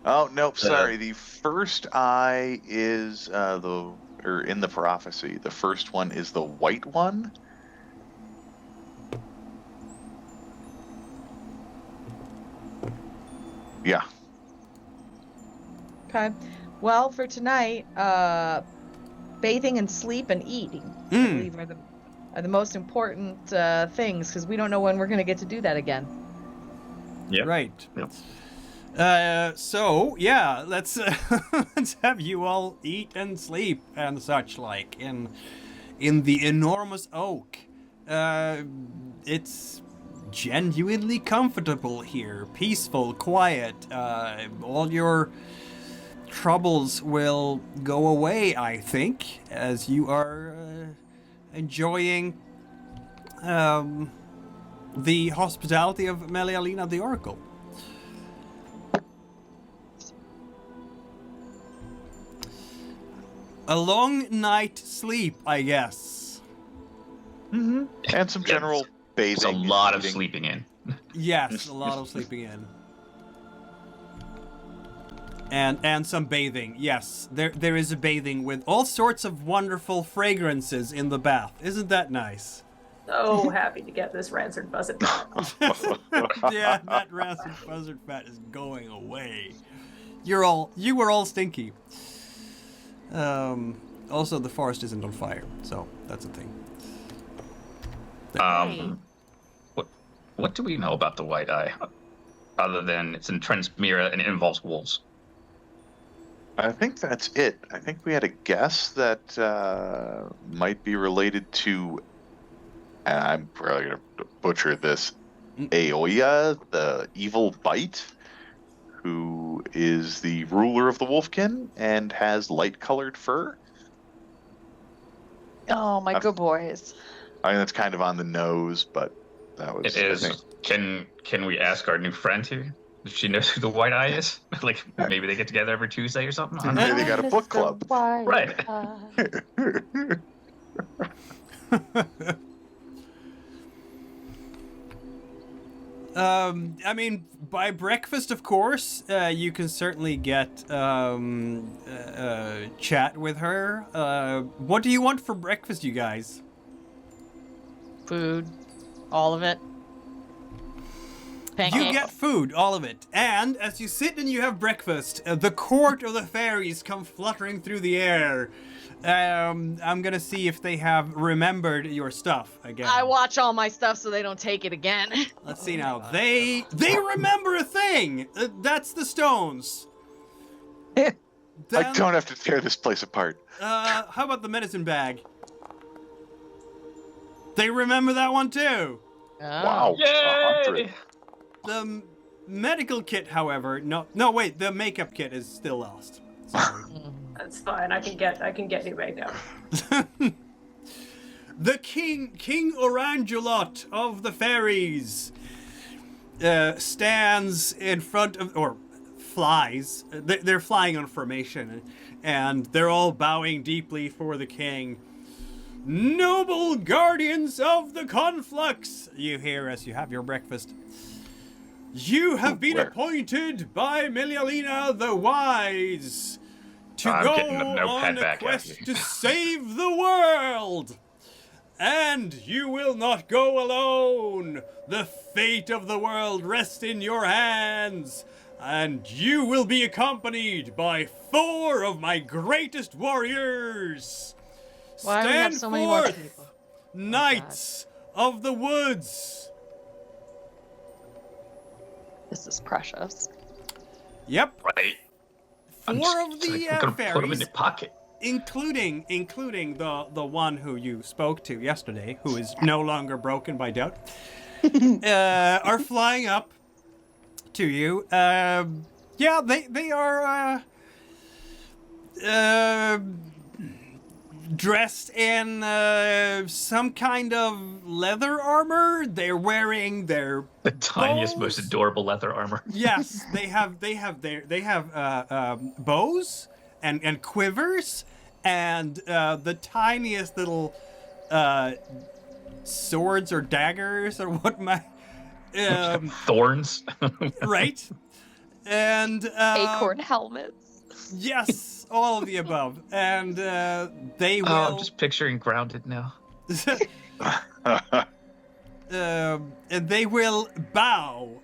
Oh, nope, sorry. The first eye is in the prophecy. The first one is the white one. Yeah. Okay. Well, for tonight, bathing and sleep and eating, I Mm. believe, are the most important things, because we don't know when we're going to get to do that again. Yeah. Right. Yep. So yeah, let's let's have you all eat and sleep and such like in the enormous oak. It's genuinely comfortable here, peaceful, quiet. All your troubles will go away, I think, as you are enjoying the hospitality of Melialina the Oracle. A long night sleep, I guess. Mm-hmm. And some general bathing. It's a lot of eating. sleeping in. Yes, a lot of sleeping in. And some bathing, yes. There is a bathing with all sorts of wonderful fragrances in the bath. Isn't that nice? So happy to get this rancid buzzard fat. Yeah, that rancid buzzard fat is going away. You were all stinky. Also, the forest isn't on fire, so that's a thing. What do we know about the White Eye, other than it's in Transmira and it involves wolves? I think that's it. I think we had a guess that might be related to, and I'm probably going to butcher this, Aoya, the evil bite, who is the ruler of the Wolfkin and has light-colored fur. Oh, my good boys. I mean, that's kind of on the nose, but that was... It is. Can we ask our new friend here if she knows who the White Eye is? Like, maybe they get together every Tuesday or something? Maybe they got a book club. Right. I mean, by breakfast, of course, you can certainly get chat with her. What do you want for breakfast, you guys? Food. All of it. You get food, all of it. And as you sit and you have breakfast, the court of the fairies come fluttering through the air. I'm gonna see if they have remembered your stuff again. I watch all my stuff so they don't take it again. Let's see now. They remember a thing. That's the stones. I don't have to tear this place apart. How about the medicine bag? They remember that one too. Wow. Yay! 100. The medical kit, however, no, wait, the makeup kit is still lost. Sorry. That's fine. I can get new makeup. The King Orangulot of the Fairies stands in front of, or flies. They're flying on formation, and they're all bowing deeply for the king. Noble guardians of the Conflux, you hear as you have your breakfast. You have been appointed by Melialina the Wise to go on a quest to save the world. And you will not go alone. The fate of the world rests in your hands. And you will be accompanied by 4 of my greatest warriors. Why do we have so many more people? Knights of the Woods. This is precious. Yep. Right. 4 of the gonna fairies, put them in your pocket. including the one who you spoke to yesterday, who is no longer broken by doubt, are flying up to you. Yeah, they are dressed in some kind of leather armor. They're wearing their The tiniest, bows. most adorable leather armor. Yes, they have bows and quivers and the tiniest little swords or daggers or what Thorns. right, and Acorn helmets. yes, all of the above, and they will. Oh, I'm just picturing Grounded now. And they will bow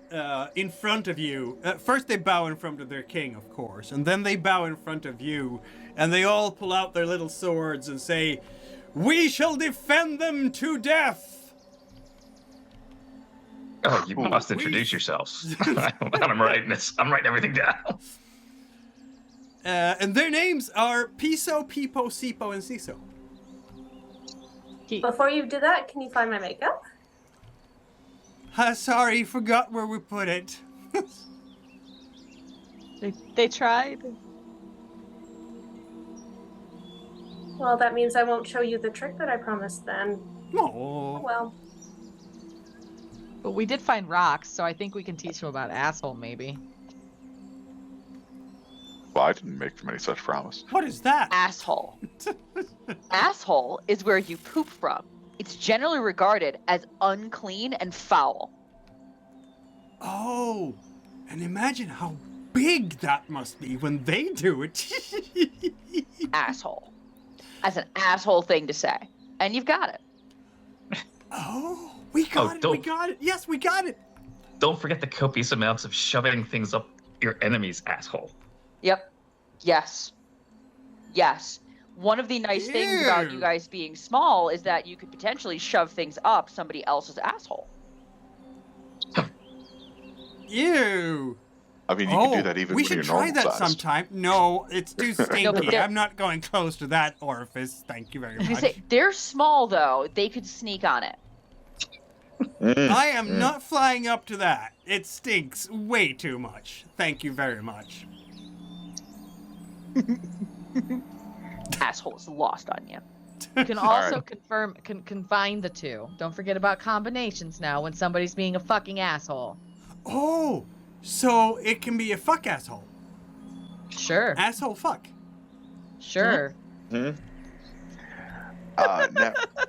in front of you. First they bow in front of their king, of course, and then they bow in front of you, and they all pull out their little swords and say, "We shall defend them to death." Oh, you must introduce yourselves. I'm writing this. I'm writing everything down. And their names are Piso, Pipo, Sipo, and Siso. Before you do that, can you find my makeup? Sorry, forgot where we put it. They tried. Well, that means I won't show you the trick that I promised then. Oh. Well, But we did find rocks, so I think we can teach them about asshole, maybe. Well, I didn't make them any such promise. What is that? Asshole. Asshole is where you poop from. It's generally regarded as unclean and foul. Oh, and imagine how big that must be when they do it. Asshole. That's an asshole thing to say. And you've got it. Oh, we got it. We got it. Yes, we got it. Don't forget the copious amounts of shoving things up your enemy's asshole. Yep. Yes. Yes. One of the nice things about you guys being small is that you could potentially shove things up somebody else's asshole. Ew. I mean, you can do that even we when you're should try normal that size. sometime. No, it's too stinky. they're- I'm not going close to that orifice. Thank you very I was much. gonna say, they're small though. They could sneak on it. I am not flying up to that. It stinks way too much. Thank you very much. Asshole's lost on you. You can also combine the two. Don't forget about combinations now when somebody's being a fucking asshole. Oh, so it can be a fuck asshole. Sure. Asshole fuck. Sure.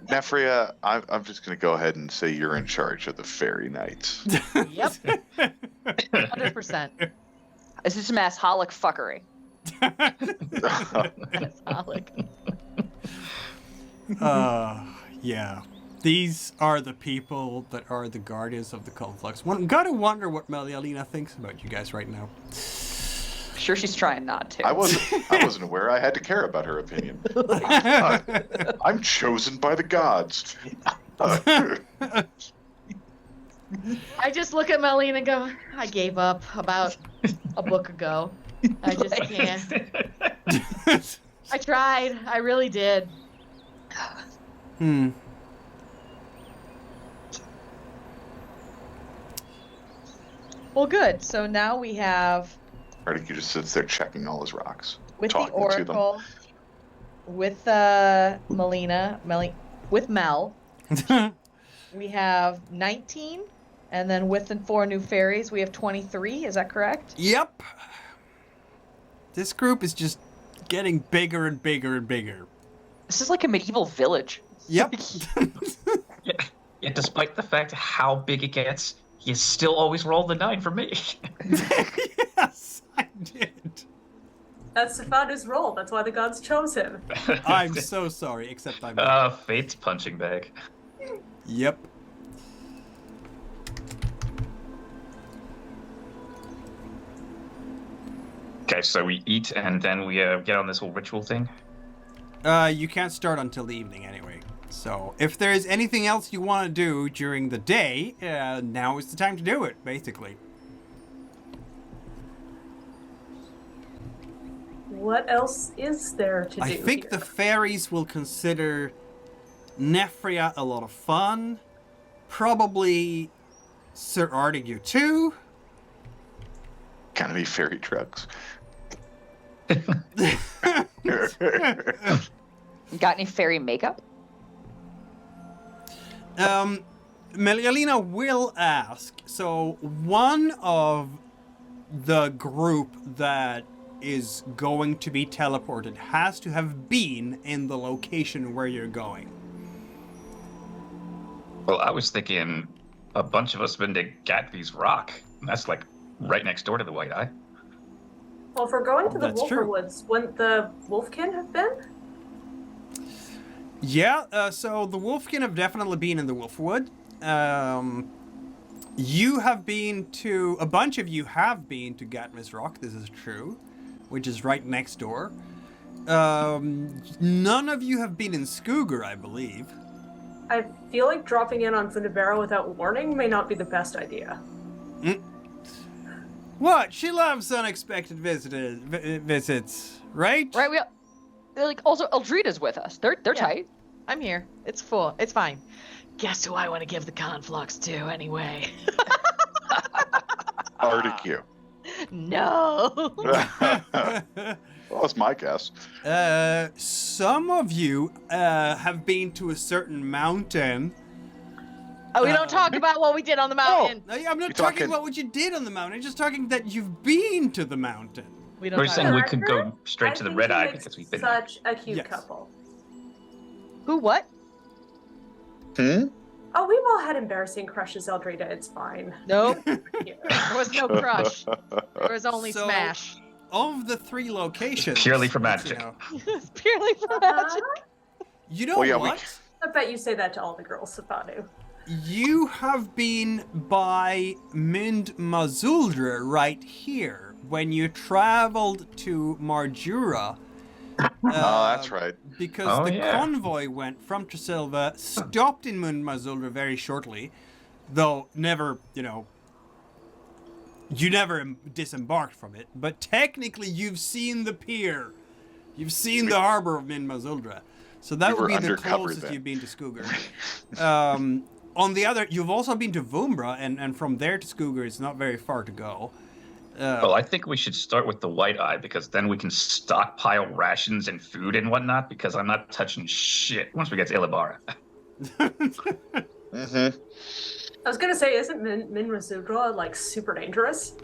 Nephria, I'm just going to go ahead and say you're in charge of the Fairy Knights. Yep. 100%. This is some assholic fuckery. Yeah. These are the people that are the guardians of the Conflux. Gotta wonder what Melialina thinks about you guys right now. Sure, she's trying not to. I wasn't aware I had to care about her opinion. I'm chosen by the gods. I just look at Melina and go, I gave up about a book ago. I just can't. I tried. I really did. Well, good. So now we have... Arctic just sits there checking all his rocks. With the talking to them. Oracle, with Melina, with Mel, we have 19, and then with the 4 new fairies, we have 23. Is that correct? Yep. This group is just getting bigger and bigger and bigger. This is like a medieval village. Yep. Yeah, despite the fact how big it gets, you still always roll the 9 for me. Yes, I did. that's Stefanu's role. That's why the gods chose him. I'm so sorry, except I'm... Fate's punching bag. Yep. Okay, so we eat and then we get on this whole ritual thing. You can't start until the evening anyway. So if there's anything else you want to do during the day, now is the time to do it, basically. What else is there to do I think here? the fairies will consider Nephria a lot of fun. Probably Sir Artigue too. Kind of be fairy drugs. Got any fairy makeup? Melialina will ask. So one of the group that is going to be teleported has to have been in the location where you're going. Well, I was thinking a bunch of us been to Gatby's Rock. That's like right next door to the White Eye. Well, if we're going to the That's Wolfer true. Woods, wouldn't the Wolfkin have been? Yeah, so the Wolfkin have definitely been in the Wolfwood. You have been to... A bunch of you have been to Gatby's Rock, this is true, which is right next door. None of you have been in Skooger, I believe. I feel like dropping in on Fundibera without warning may not be the best idea. What? She loves unexpected visits, right? Right, they're like, also Eldrida's with us. They're Yeah. tight. I'm here. It's full. It's fine. Guess who I want to give the conflux to anyway? Arctic. No. Well, that's my guess. Some of you have been to a certain mountain. Oh, we don't talk about what we did on the mountain. No, I'm not You're talking talking- about what you did on the mountain. I'm just talking that you've been to the mountain. We don't We're talk saying about we could go straight to the red eye because we've been there. Such a cute Yes. couple. Who, what? Hmm? Oh, we've all had embarrassing crushes, Eldrita. It's fine. Nope. Yeah. There was no crush. There was only So- smash. Of the 3 locations. Purely for which, magic. It's purely for magic. You know Well, yeah, we- what? I bet you say that to all the girls, Safanu. You have been by Mynd Mazuldra right here when you traveled to Marjura. Oh, that's right. Because Oh, the yeah. convoy went from Tresilva, stopped in Mynd Mazuldra very shortly, though never, you never disembarked from it. But technically, you've seen the pier. You've seen the harbor of Mynd Mazuldra. So that We would were be the undercover closest then. you've been to Skugr. On the other, you've also been to Vumbra, and from there to Skugr, it's not very far to go. Well, I think we should start with the white eye because then we can stockpile rations and food and whatnot because I'm not touching shit once we get to Ilibara. Mm-hmm. I was gonna say, isn't Minrazudra like super dangerous?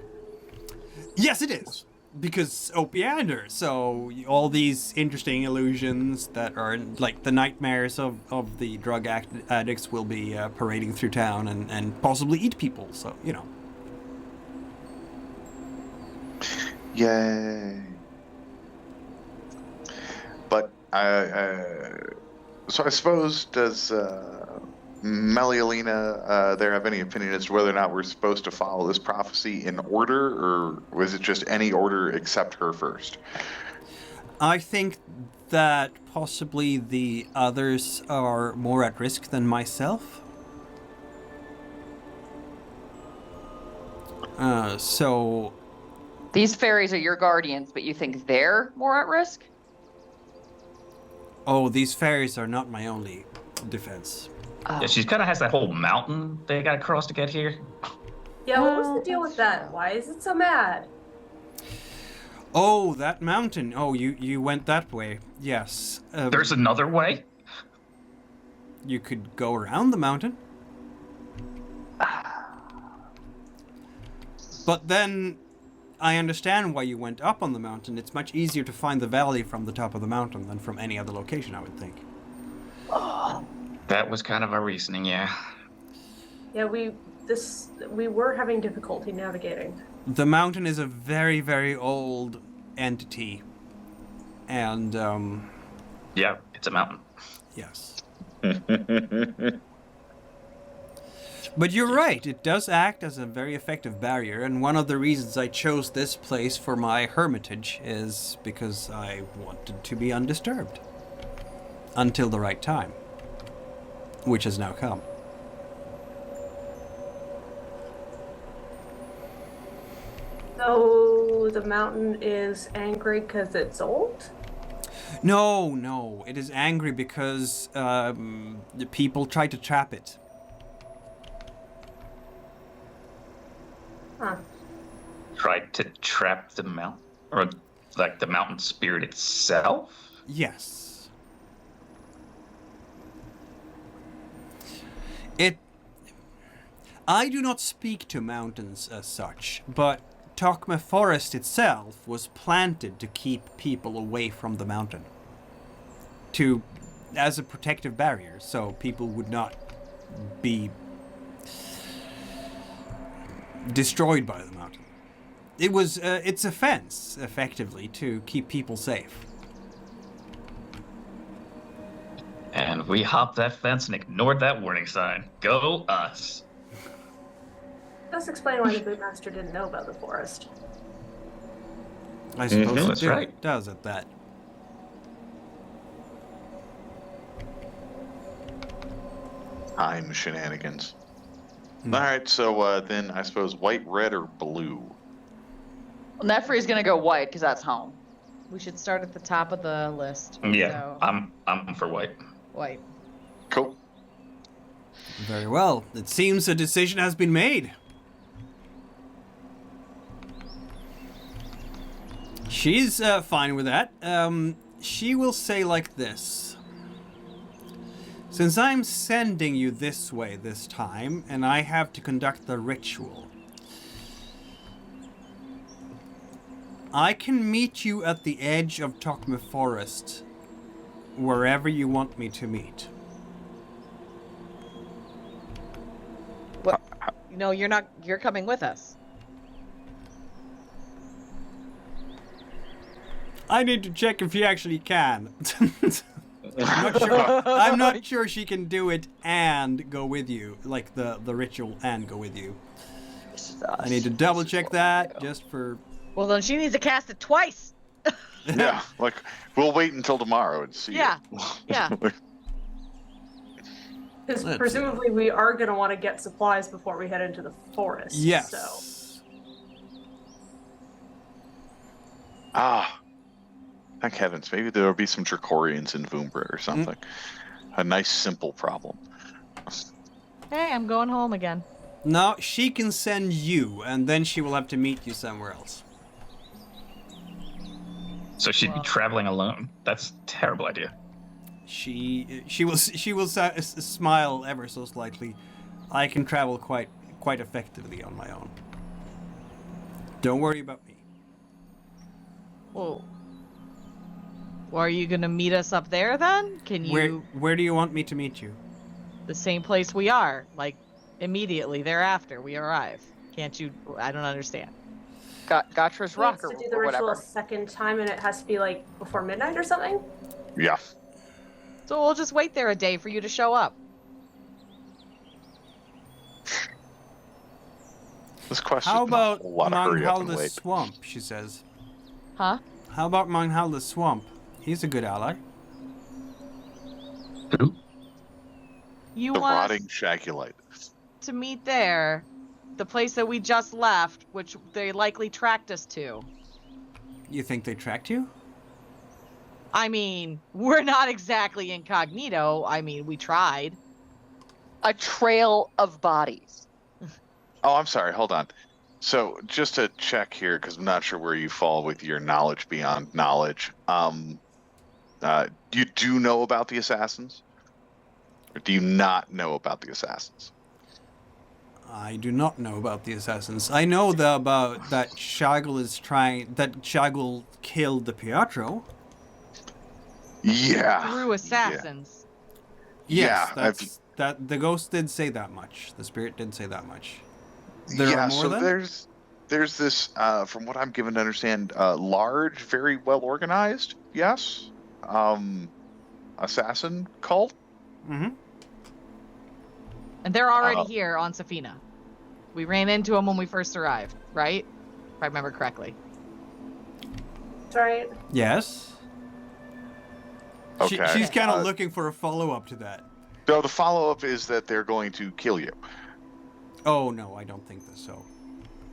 Yes, it is. Because Opiander, so all these interesting illusions that are like the nightmares of the drug addicts will be parading through town and possibly eat people, so, Yay. But so I suppose, does Melialina there have any opinion as to whether or not we're supposed to follow this prophecy in order, or was it just any order except her first? I think that possibly the others are more at risk than myself. So These fairies are your guardians, but you think they're more at risk? these fairies are not my only defense. Yeah, she kind of has that whole mountain they got to cross to get here. Yeah, what was the deal with that? Why is it so mad? Oh, that mountain. Oh, you went that way. Yes. There's another way? You could go around the mountain. But then I understand why you went up on the mountain. It's much easier to find the valley from the top of the mountain than from any other location, I would think. That was kind of our reasoning, yeah. Yeah, we were having difficulty navigating. The mountain is a very, very old entity. And, Yeah, it's a mountain. yes. But you're right, it does act as a very effective barrier, and one of the reasons I chose this place for my hermitage is because I wanted to be undisturbed. Until the right time. Which has now come. So the mountain is angry because it's old? No, it is angry because the people tried to trap it. Huh. Tried to trap the mountain? Or, like, the mountain spirit itself? Yes. I do not speak to mountains as such, but Tokma Forest itself was planted to keep people away from the mountain. As a protective barrier, so people would not be destroyed by the mountain. It's a fence, effectively, to keep people safe. And we hopped that fence and ignored that warning sign. Go us. Does explain why the bootmaster didn't know about the forest. I suppose it That's right. does at that. Time shenanigans. Alright, so then I suppose white, red, or blue? Well, Nefri's gonna go white because that's home. We should start at the top of the list. Yeah, So, I'm for white. white. Cool. Very well. It seems a decision has been made. She's fine with that. She will say like this. Since I'm sending you this way this time, and I have to conduct the ritual, I can meet you at the edge of Tokma Forest, wherever you want me to meet. What? No, you're not. You're coming with us. I need to check if he actually can. I'm not sure she can do it and go with you, like the ritual and go with you. I need to double check that just for... Well, then she needs to cast it twice. Yeah, like, we'll wait until tomorrow and see. Yeah, yeah. Because presumably we are going to want to get supplies before we head into the forest. Yes. So. Ah. Thank heavens. Maybe there will be some Trachorians in Vumbra or something. A nice, simple problem. Hey, I'm going home again. No, she can send you, and then she will have to meet you somewhere else. So she'd be traveling alone. That's a terrible idea. She will smile ever so slightly. I can travel quite effectively on my own. Don't worry about me. Well, are you gonna meet us up there then? Can you? Where do you want me to meet you? The same place we are, like immediately thereafter we arrive. Can't you? I don't understand. Gatra's rock to or do the ritual whatever. a second time, and it has to be like before midnight or something. Yeah. So we'll just wait there a day for you to show up. This question. How about a lot of hurry up and Manghalda's wait. swamp? She says. Huh? How about Manghalda's swamp? He's a good ally. Who? You The want rotting shagulite. to meet there, the place that we just left, which they likely tracked us to. You think they tracked you? I mean, we're not exactly incognito. I mean, we tried. A trail of bodies. Oh, I'm sorry. Hold on. So, just to check here, because I'm not sure where you fall with your knowledge beyond knowledge. You do know about the assassins? Or do you not know about the assassins? I do not know about the assassins. I know about that Shaggle killed the Pietro. Yeah. Through assassins. Yes, Yeah, that the ghost did say that much. The spirit did say that much. There yeah, are more so then? there's this, from what I'm given to understand, large, very well organized, yes, assassin cult. Mm-hmm. And they're already here on Safina. We ran into them when we first arrived, right? If I remember correctly. That's right. Yes. Okay. She's kind of looking for a follow-up to that. So the follow-up is that they're going to kill you. Oh, no, I don't think so.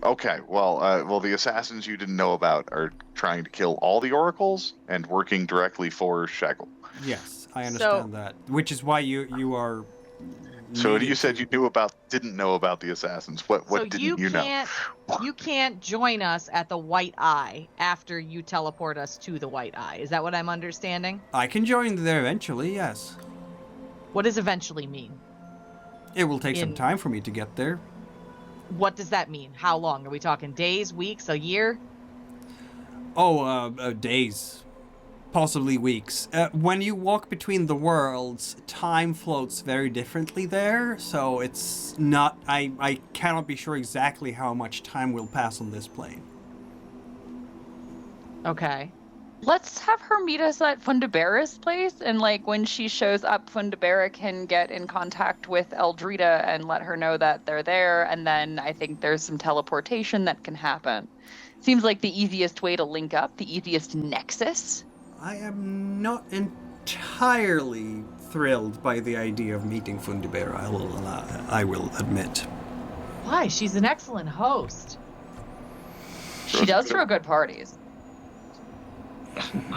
Okay, well, the assassins you didn't know about are trying to kill all the oracles and working directly for Shaggle. Yes, I understand that. Which is why you are... So needed you said to- you didn't know about the assassins. What So didn't you know? You can't join us at the White Eye after you teleport us to the White Eye. Is that what I'm understanding? I can join there eventually, yes. What does eventually mean? It will take some time for me to get there. What does that mean? How long? Are we talking days, weeks, a year? Oh, days. Possibly weeks. When you walk between the worlds, time floats very differently there, so it's not... I cannot be sure exactly how much time will pass on this plane. Okay. Let's have her meet us at Fundibera's place, and like when she shows up, Fundibera can get in contact with Eldrita and let her know that they're there, and then I think there's some teleportation that can happen. Seems like the easiest way to link up, the easiest nexus. I am not entirely thrilled by the idea of meeting Fundibera, I will admit. Why? She's an excellent host. She does throw good parties.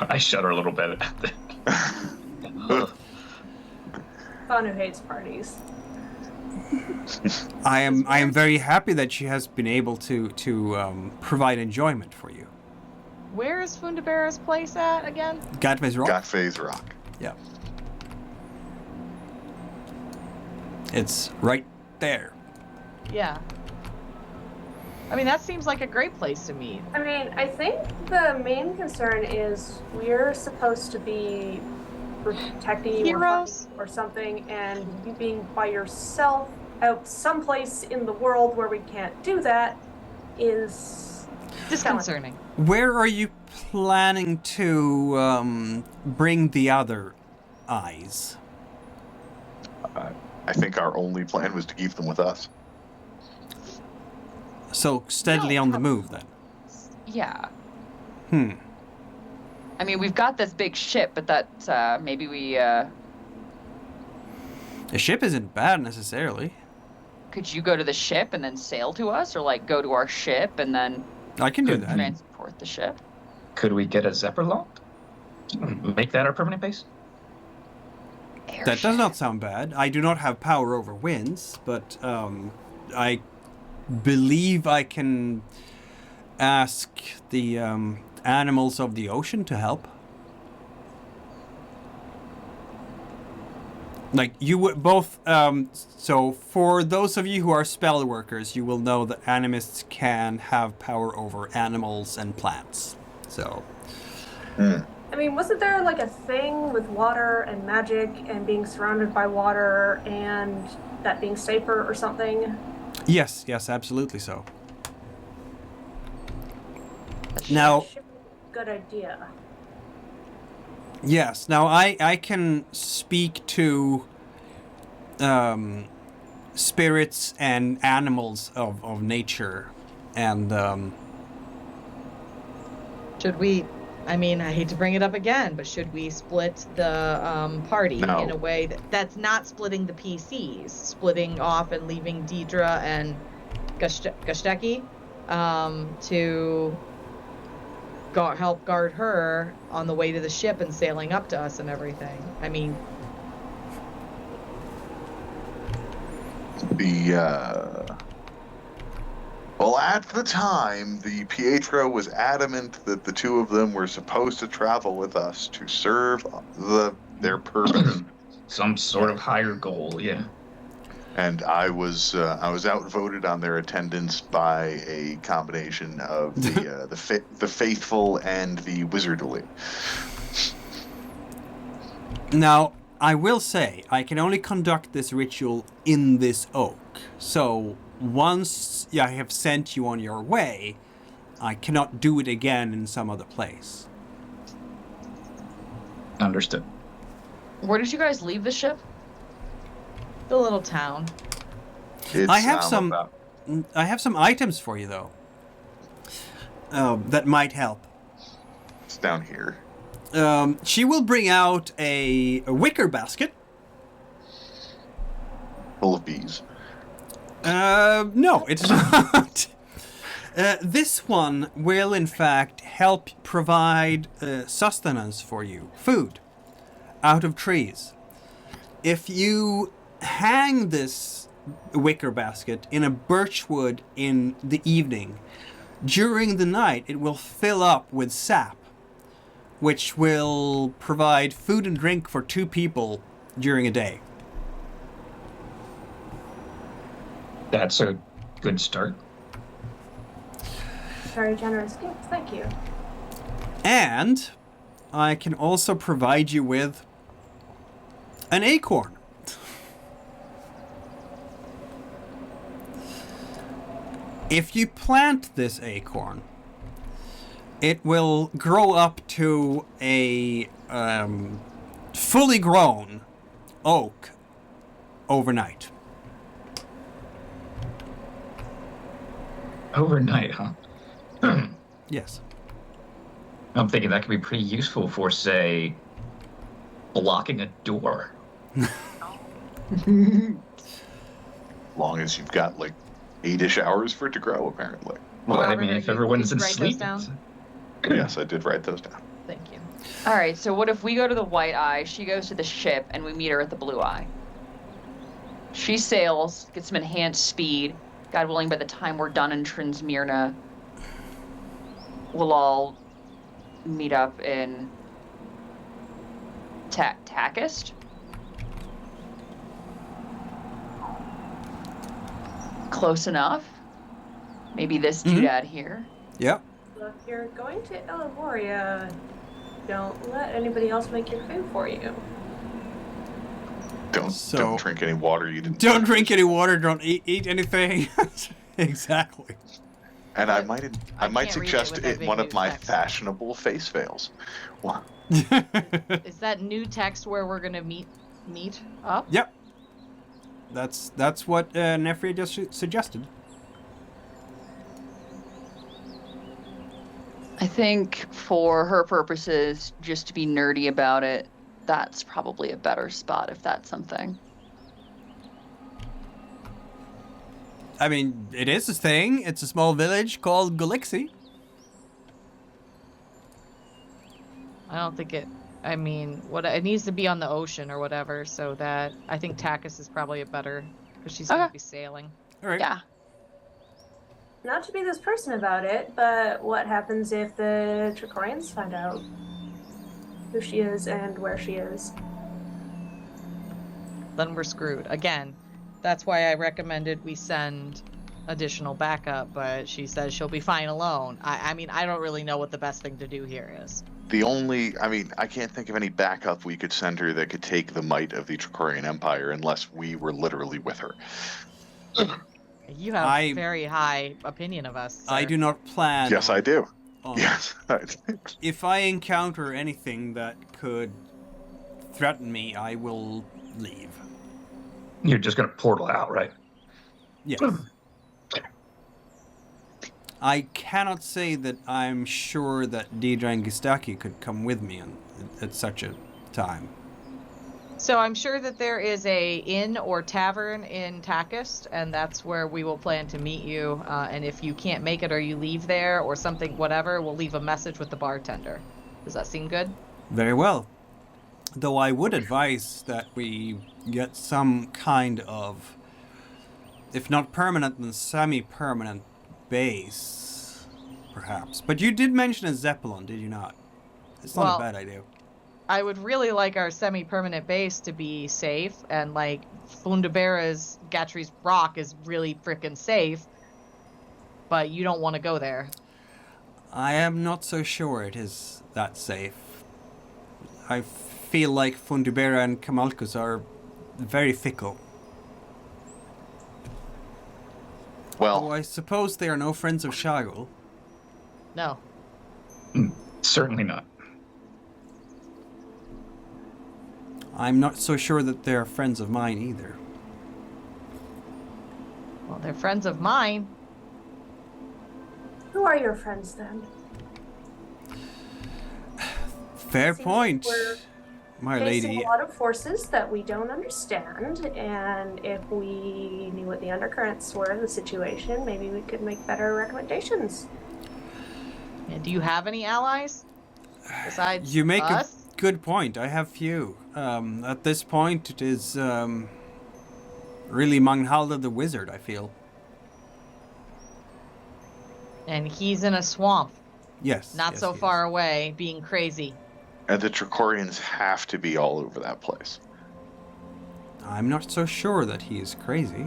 I shudder a little bit. Fun who hates parties. I am very happy that she has been able to provide enjoyment for you. Where is Fundabera's place at again? Gatfay's Rock? Gatfay's Rock. Yeah. It's right there. Yeah. I mean, that seems like a great place to meet. I mean, I think the main concern is we're supposed to be protecting you Heroes? or something, and you being by yourself out someplace in the world where we can't do that is Disconcerting. Where are you planning to bring the other eyes? I think our only plan was to keep them with us. So steadily on the move, then. Yeah. Hmm. I mean, we've got this big ship, but that maybe we. The ship isn't bad necessarily. Could you go to the ship and then sail to us, or like go to our ship and then I can do that. transport the ship? Could we get a Zeppelin? Make that our permanent base? That does not sound bad. I do not have power over winds, but I believe I can ask the animals of the ocean to help. Like, you would both, so for those of you who are spell workers, you will know that animists can have power over animals and plants. So. I mean, wasn't there like a thing with water and magic and being surrounded by water and that being safer or something? Yes, absolutely so. Now, Good idea. yes, now I can speak to spirits and animals of nature, and Should we, I mean, I hate to bring it up again, but should we split the party No. in a way that's not splitting the PCs, splitting off and leaving Deidre and Gashteki to help guard her on the way to the ship and sailing up to us and everything? I mean, Well, at the time, the Pietro was adamant that the two of them were supposed to travel with us to serve their purpose. Some sort of higher goal, yeah. And I was outvoted on their attendance by a combination of the faithful and the wizardly. now I will say I can only conduct this ritual in this oak. So once I have sent you on your way, I cannot do it again in some other place. Understood. Where did you guys leave the ship? the little town. It's, I have some items for you though. That might help. It's down here. She will bring out a wicker basket. Full of bees. No, it's not. This one will, in fact, help provide sustenance for you, food, out of trees. If you hang this wicker basket in a birch wood in the evening, during the night it will fill up with sap, which will provide food and drink for 2 people during a day. That's a good start. Very generous gift, thank you. And I can also provide you with an acorn. If you plant this acorn, it will grow up to a fully grown oak overnight. Overnight, huh? Yes. I'm thinking that could be pretty useful for, say, blocking a door. Long as you've got like 8-ish hours for it to grow, apparently. Well, I Robert, mean, if you everyone's in write those sleep. down? Yes, I did write those down. Thank you. All right, so what if we go to the White Eye, she goes to the ship, and we meet her at the Blue Eye? She sails, gets some enhanced speed. God willing, by the time we're done in Trinsmyrna, we'll all meet up in Takist? Close enough. Maybe this doodad here. Yep. So if you're going to Elaboria, don't let anybody else make your food for you. Don't drink any water. Don't drink any water. Don't eat anything. Exactly. And I might suggest one of my fashionable face veils. Wow. Is that new text where we're gonna meet up? Yep. That's what Nefria just suggested. I think for her purposes, just to be nerdy about it, that's probably a better spot if that's something. I mean, it is a thing. It's a small village called Golixi. I don't think it. I mean, it needs to be on the ocean or whatever, so that I think Takis is probably a better because she's gonna be sailing. All right. Yeah. Not to be this person about it, but what happens if the Trachorians find out who she is and where she is? Then we're screwed. Again, that's why I recommended we send additional backup, but she says she'll be fine alone. I mean, I don't really know what the best thing to do here is. I can't think of any backup we could send her that could take the might of the Trachorian Empire unless we were literally with her. You have a very high opinion of us, sir. I do not plan. Yes, I do. Yes. If I encounter anything that could threaten me, I will leave. You're just gonna portal out, right? Yes. I cannot say that I'm sure that Deidre and Gistaki could come with me at such a time. So I'm sure that there is a inn or tavern in Takist, and that's where we will plan to meet you. And if you can't make it or you leave there or something, whatever, we'll leave a message with the bartender. Does that seem good? Very well. Though I would advise that we get some kind of, if not permanent, then semi-permanent base, perhaps. But you did mention a Zeppelin, did you not? It's not a bad idea. I would really like our semi-permanent base to be safe, and like Fundabera's Gatry's Rock is really freaking safe, but you don't want to go there. I am not so sure it is that safe. I feel like Fundubera and Kamalkus are very fickle. Well, oh, I suppose they are no friends of Shagul. No. Certainly not. I'm not so sure that they're friends of mine either. Well, they're friends of mine. Who are your friends then? Fair point, my lady. Facing a lot of forces that we don't understand, and if we knew what the undercurrents were of the situation, maybe we could make better recommendations. And do you have any allies besides You make us? a good point. I have few. At this point, it is really Magnhalda the Wizard, I feel. And he's in a swamp. Yes. Not so far away, being crazy. And the Trachorians have to be all over that place. I'm not so sure that he is crazy.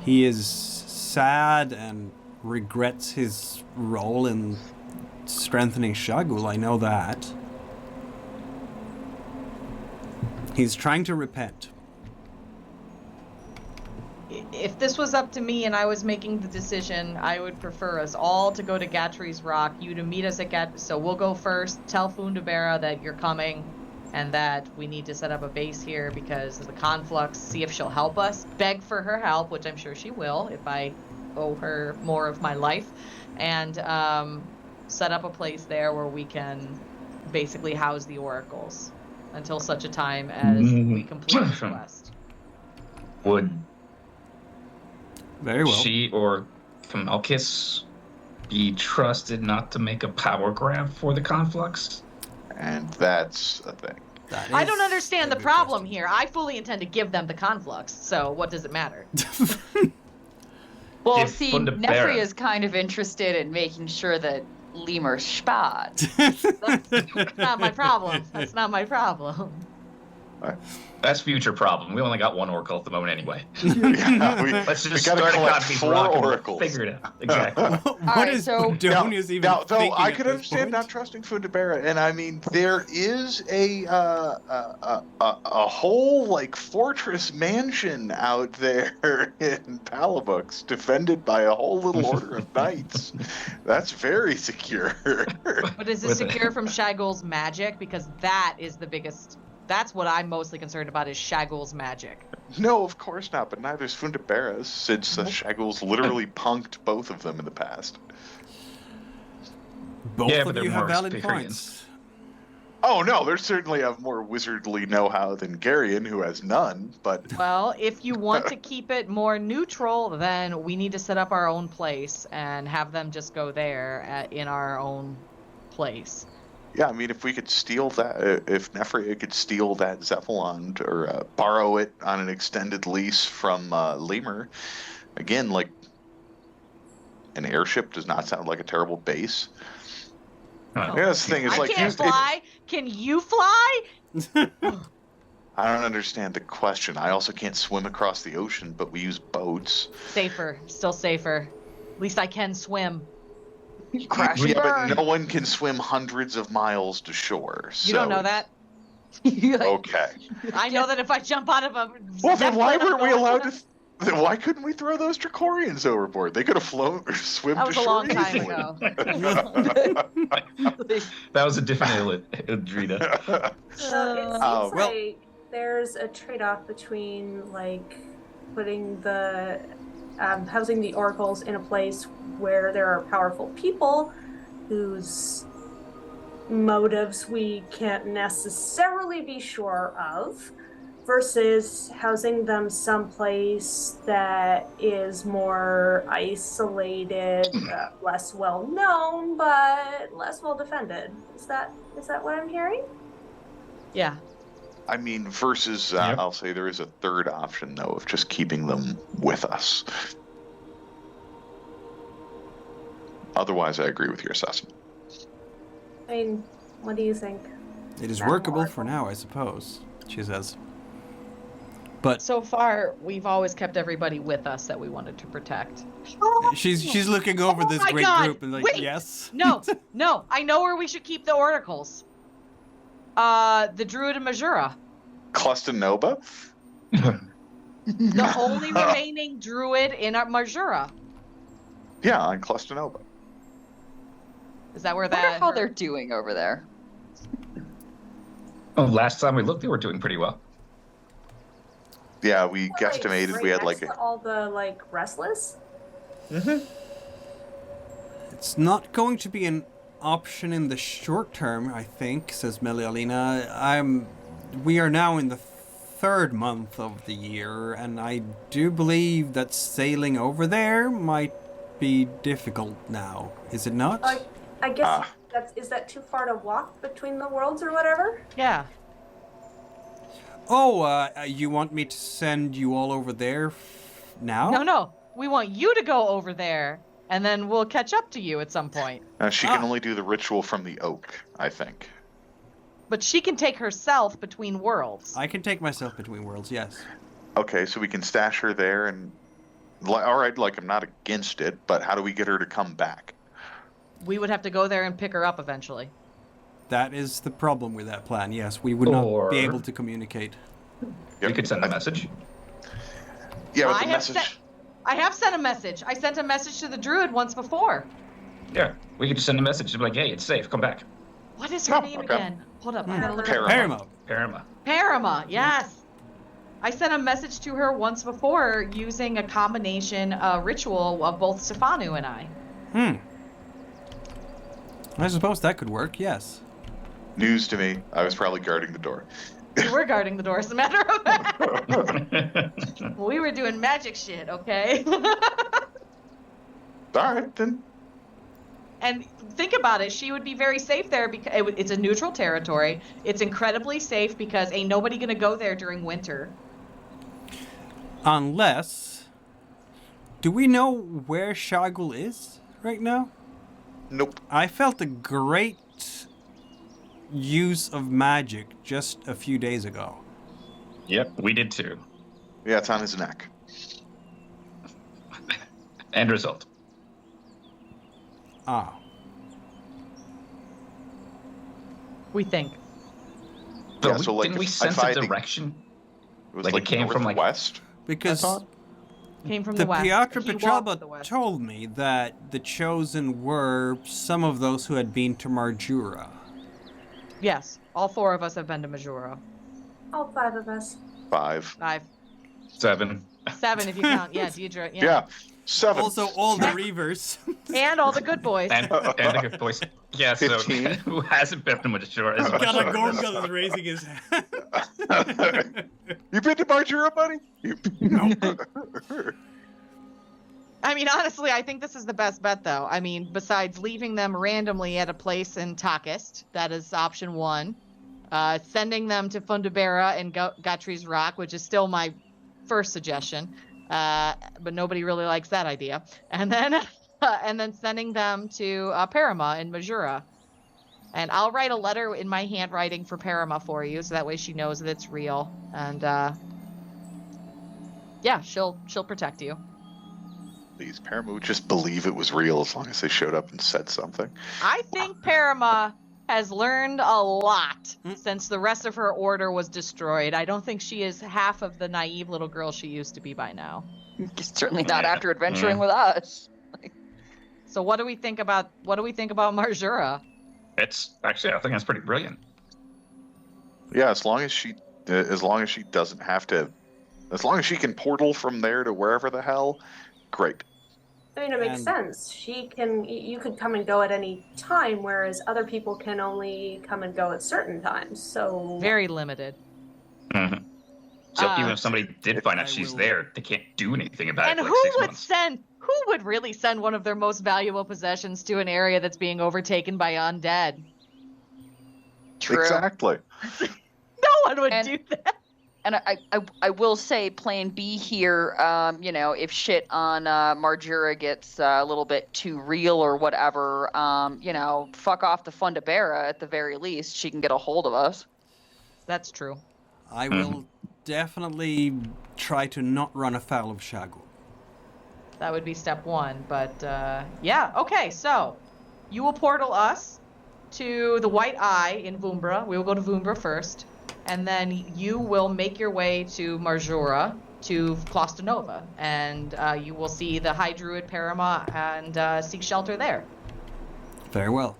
He is sad and regrets his role in strengthening Shagul, I know that. He's trying to repent. If this was up to me and I was making the decision, I would prefer us all to go to Gatry's Rock, you to meet us at so we'll go first, tell Fundabera that you're coming, and that we need to set up a base here because of the conflux, see if she'll help us, beg for her help, which I'm sure she will if I owe her more of my life, and set up a place there where we can basically house the oracles until such a time as we complete the quest. Would Very well. she or Kamalkis be trusted not to make a power grab for the conflux? And that's a thing. That I is don't understand a the good problem question. here. I fully intend to give them the conflux, so what does it matter? Well, Give see, Fundabera. Nefri is kind of interested in making sure that Lemur spad. That's not my problem. That's not my problem. That's future problem. We only got one oracle at the moment anyway. Yeah, Let's we just gotta start a collect copy 4 rock and we'll oracles. figure it out. Exactly. What right, is so- Bedonius even Now, though, thinking I at could this understand point? not trusting Fundabera, and I mean, there is a whole like fortress mansion out there in Palabux, defended by a whole little order of knights. That's very secure. But is it With it. secure from Shagul's magic? Because that is the biggest... That's what I'm mostly concerned about, is Shagul's magic. No, of course not, but neither is Fundabera's, since Shaggles literally punked both of them in the past. Both Yeah, of but they're you have more valid Epicureans. points. Oh no, they certainly have more wizardly know-how than Garion, who has none, but Well, if you want to keep it more neutral, then we need to set up our own place and have them just go there in our own place. yeah, I mean, if we could steal that, if Nefria could steal that Zephalon or borrow it on an extended lease from Lemur, again, like, an airship does not sound like a terrible base. Huh. Yeah, this thing is I like, can't fly. Can you fly? I don't understand the question. I also can't swim across the ocean, but we use boats. Safer. Still safer. At least I can swim. Crash and Yeah, burn. but no one can swim hundreds of miles to shore. You don't know that? Okay. I know that if I jump out of a... Well, then why Zeppelin, I'm weren't we going allowed to? Then why couldn't we throw those Trachorians overboard? They could have flown or swim That to was a shore long time easily. ago. That was a different Eldrina. So it seems Oh, well- like there's a trade-off between like putting the housing the oracles in a place where there are powerful people whose motives we can't necessarily be sure of, versus housing them someplace that is more isolated, less well known, but less well defended. Is that what I'm hearing? Yeah. I mean, versus Yep. I'll say there is a third option though of just keeping them with us. Otherwise, I agree with your assessment. I mean, what do you think? It is That workable Oracle. for now, I suppose, she says. But So far, we've always kept everybody with us that we wanted to protect. she's looking over this my great God, group and like, wait. yes. No, no, I know where we should keep the oracles. The Druid of Majura. Clustanova? The only remaining Druid in our Majura. Yeah, on Clustanova. Is that where I wonder that... how they're doing over there. Oh, last time we looked, they were doing pretty well. Yeah, we Like, guesstimated right we had next like to all the like restless. It's not going to be an option in the short term, I think, says Melialina. We are now in the third month of the year, and I do believe that sailing over there might be difficult now. Is it not? I guess Ah. is that too far to walk between the worlds or whatever? Yeah. Oh, you want me to send you all over there now? No. We want you to go over there, and then we'll catch up to you at some point. she can only do the ritual from the oak, I think. But she can take herself between worlds. I can take myself between worlds, yes. Okay, so we can stash her there and all right, like I'm not against it, but how do we get her to come back? We would have to go there and pick her up eventually. That is the problem with that plan, yes. We would not Or- be able to communicate. You could send a message. Yeah, with I the have message. I have sent a message. I sent a message to the Druid once before. Yeah, we could just send a message to be like, hey, it's safe, come back. What is her Oh, name okay. again? Hold up, I gotta look Paramo. at it. Paramo. Parama. Parama, yes. I sent a message to her once before using a combination ritual of both Stefanu and I. I suppose that could work, yes. News to me. I was probably guarding the door. We were guarding the door, as a matter of fact. We were doing magic shit, okay? All right, then. And think about it, she would be very safe there because it's a neutral territory. It's incredibly safe because ain't nobody gonna go there during winter. Unless... Do we know where Shagul is right now? Nope. I felt a great use of magic just a few days ago. Yep, we did too. Yeah, it's on his neck. End result. Ah. We think. But Yeah, so, like, didn't we if sense I a think- direction? It was Like, it came from, like- northwest. Because Came from the the west. Piatra He walked Petralba the west. told me that the Chosen were some of those who had been to Marjura. Yes, all 4 of us have been to Majura. All 5 of us. 5. 5. 7. 7 if you count. Yeah, Deidre. Yeah. Yeah. 7. Also, all the Reavers. And all the good boys. And the good voice. Yeah, so 15. who hasn't been to Majora is Galagonga is raising his hand. You been to Marjura, buddy? No. I mean, honestly, I think this is the best bet, though. I mean, besides leaving them randomly at a place in Takist, that is option 1. Sending them to Fundabera and Guthrie's Rock, which is still my first suggestion, but nobody really likes that idea. And then sending them to Parama in Majura. And I'll write a letter in my handwriting for Parama for you, so that way she knows that it's real. And yeah, she'll protect you. Please, Parama would just believe it was real as long as they showed up and said something. I think Parama has learned a lot since the rest of her order was destroyed. I don't think she is half of the naive little girl she used to be by now. Certainly not after adventuring with us. So what do we think about Marjura? It's actually, I think that's pretty brilliant. Yeah, as long as she doesn't have to, as long as she can portal from there to wherever the hell, great. I mean, it makes sense. You could come and go at any time, whereas other people can only come and go at certain times. So Very limited. Mm-hmm. So even if somebody did find out she's there, they can't do anything about And it for who like 6 months. who would really send one of their most valuable possessions to an area that's being overtaken by undead? True. Exactly. No one would do that. And I will say, Plan B here. If shit on Marjura gets a little bit too real or whatever, fuck off the Fundabera at the very least. She can get a hold of us. That's true. I will definitely try to not run afoul of Shagul. That would be step 1. But yeah, okay. So you will portal us to the White Eye in Vumbra. We will go to Vumbra first. And then you will make your way to Marjura, to Klostanova, and you will see the High Druid Parama and seek shelter there. Very well.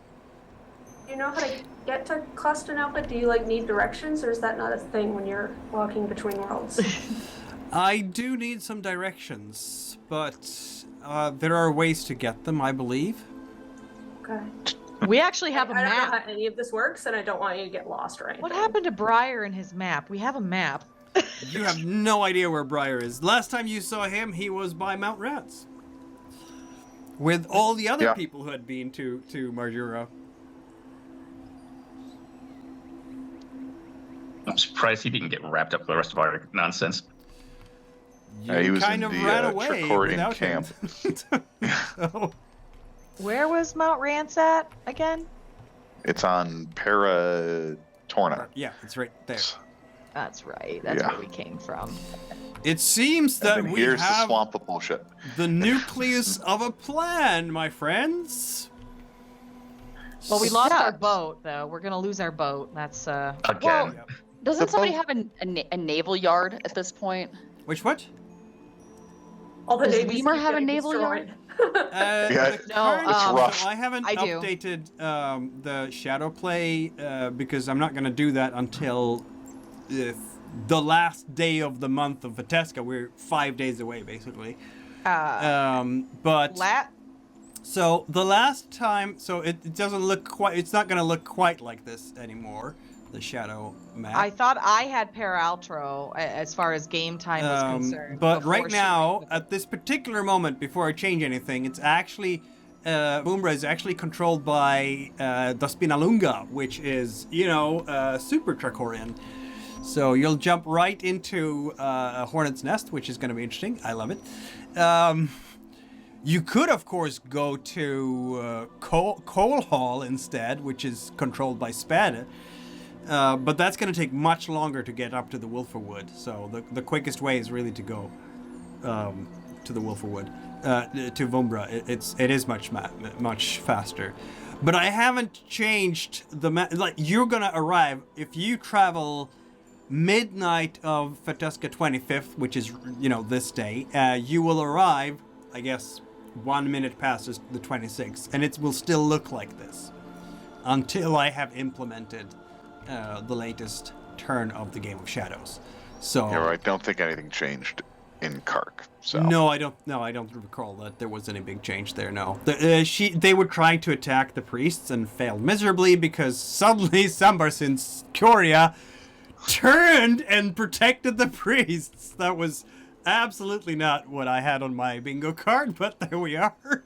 do you know how to get to Klostanova? Do you need directions, or is that not a thing when you're walking between worlds? I do need some directions, but there are ways to get them, I believe. Okay. We actually have a I don't map. know how any of this works, and I don't want you to get lost or anything. What happened to Briar and his map? We have a map. You have no idea where Briar is. Last time you saw him, he was by Mount Rats. With all the other people who had been to Marjura. I'm surprised he didn't get wrapped up with the rest of our nonsense. You he was kind in of the ran away Trachorian without camp. him. So, Where was Mount Rance at again? It's on Paratorna. yeah, it's right there. That's right. That's Yeah. where we came from. It seems that And we here's the have swamp of bullshit. the nucleus of a plan, my friends. Well, we lost Yeah. our boat, though. We're gonna lose our boat. That's Again. The Doesn't somebody boat- have a naval yard at this point? Which what? All the Does navies Lemur keep have a getting naval destroyed. Yeah, The it's current- rough. so I haven't I do. updated the shadow play because I'm not going to do that until the last day of the month of Vateska. We're 5 days away, basically. But so the last time, so it doesn't look quite. It's not going to look quite like this anymore. The shadow map. I thought I had Peraltro as far as game time was concerned. But before right she now, made at this particular moment, before I change anything, it's actually Umbra is actually controlled by Daspinalunga, which is, super Trachorian. So you'll jump right into a Hornet's Nest, which is going to be interesting. I love it. You could, of course, go to Coal Hall instead, which is controlled by Spade. But that's going to take much longer to get up to the Wolferwood. So the quickest way is really to go to the Wolferwood, to Vumbra. It is much faster. But I haven't changed the map. Like, you're going to arrive, if you travel midnight of Fetuska 25th, which is, this day, you will arrive, I guess, 1 minute past the 26th, and it will still look like this until I have implemented the latest turn of the Game of Shadows. So I don't think anything changed in Kark. So I don't recall that there was any big change there. No, they were trying to attack the priests and failed miserably because suddenly Sambarsin's Korea turned and protected the priests. That was absolutely not what I had on my bingo card, but there we are.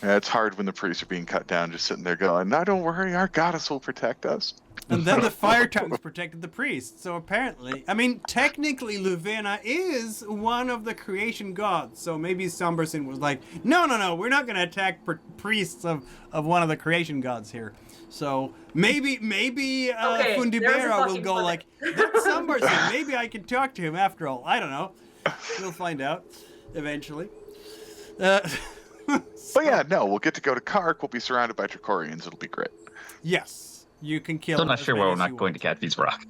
Yeah, it's hard when the priests are being cut down, just sitting there going, "No, don't worry, our goddess will protect us." And then the fire tongues protected the priests. So apparently, technically Luvena is one of the creation gods. So maybe Sambarsin was like, no, we're not going to attack priests of one of the creation gods here. So maybe Okay, Fundibera will go like, that's Sambarsin. Maybe I can talk to him after all. I don't know. We'll find out eventually. But we'll get to go to Kark. We'll be surrounded by Trachorians. It'll be great. Yes. You can kill. I'm not sure why we're not going to Catfee's Rock.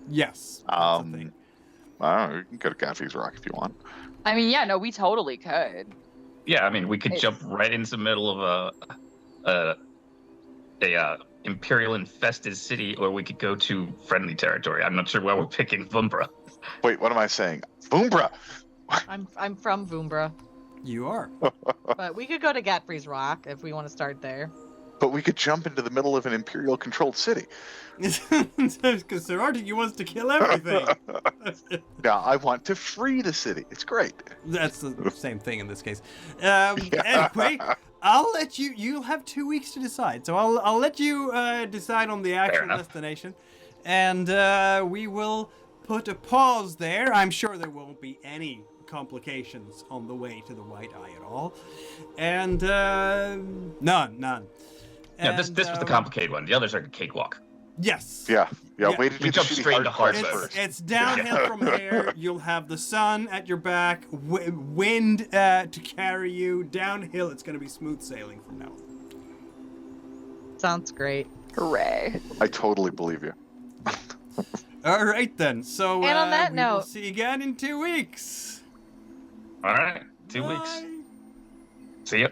Yes. I don't know. You can go to Catfee's Rock if you want. We totally could. Yeah, we could jump right into the middle of a imperial infested city, or we could go to friendly territory. I'm not sure why we're picking Vumbra. Wait, what am I saying? Vumbra! I'm from Vumbra, You are. but we could go to Gatfrey's Rock if we want to start there. But we could jump into the middle of an imperial-controlled city. Because Serartiki wants to kill everything. Now, I want to free the city. It's great. That's the same thing in this case. Anyway, I'll let you. You'll have 2 weeks to decide. So I'll let you decide on the actual destination, and we will put a pause there. I'm sure there won't be any complications on the way to the White Eye at all, and none. Yeah, this was the complicated one. The others are a cakewalk. Yes. Yeah. Way to do We jump the shitty straight into hard hard parts mode. first. It's downhill from there. You'll have the sun at your back, wind to carry you. Downhill, it's going to be smooth sailing from now on. Sounds great. Hooray. I totally believe you. All right, then. So, And on that we will note- see you again in 2 weeks. All right, 2 weeks. Bye. See ya.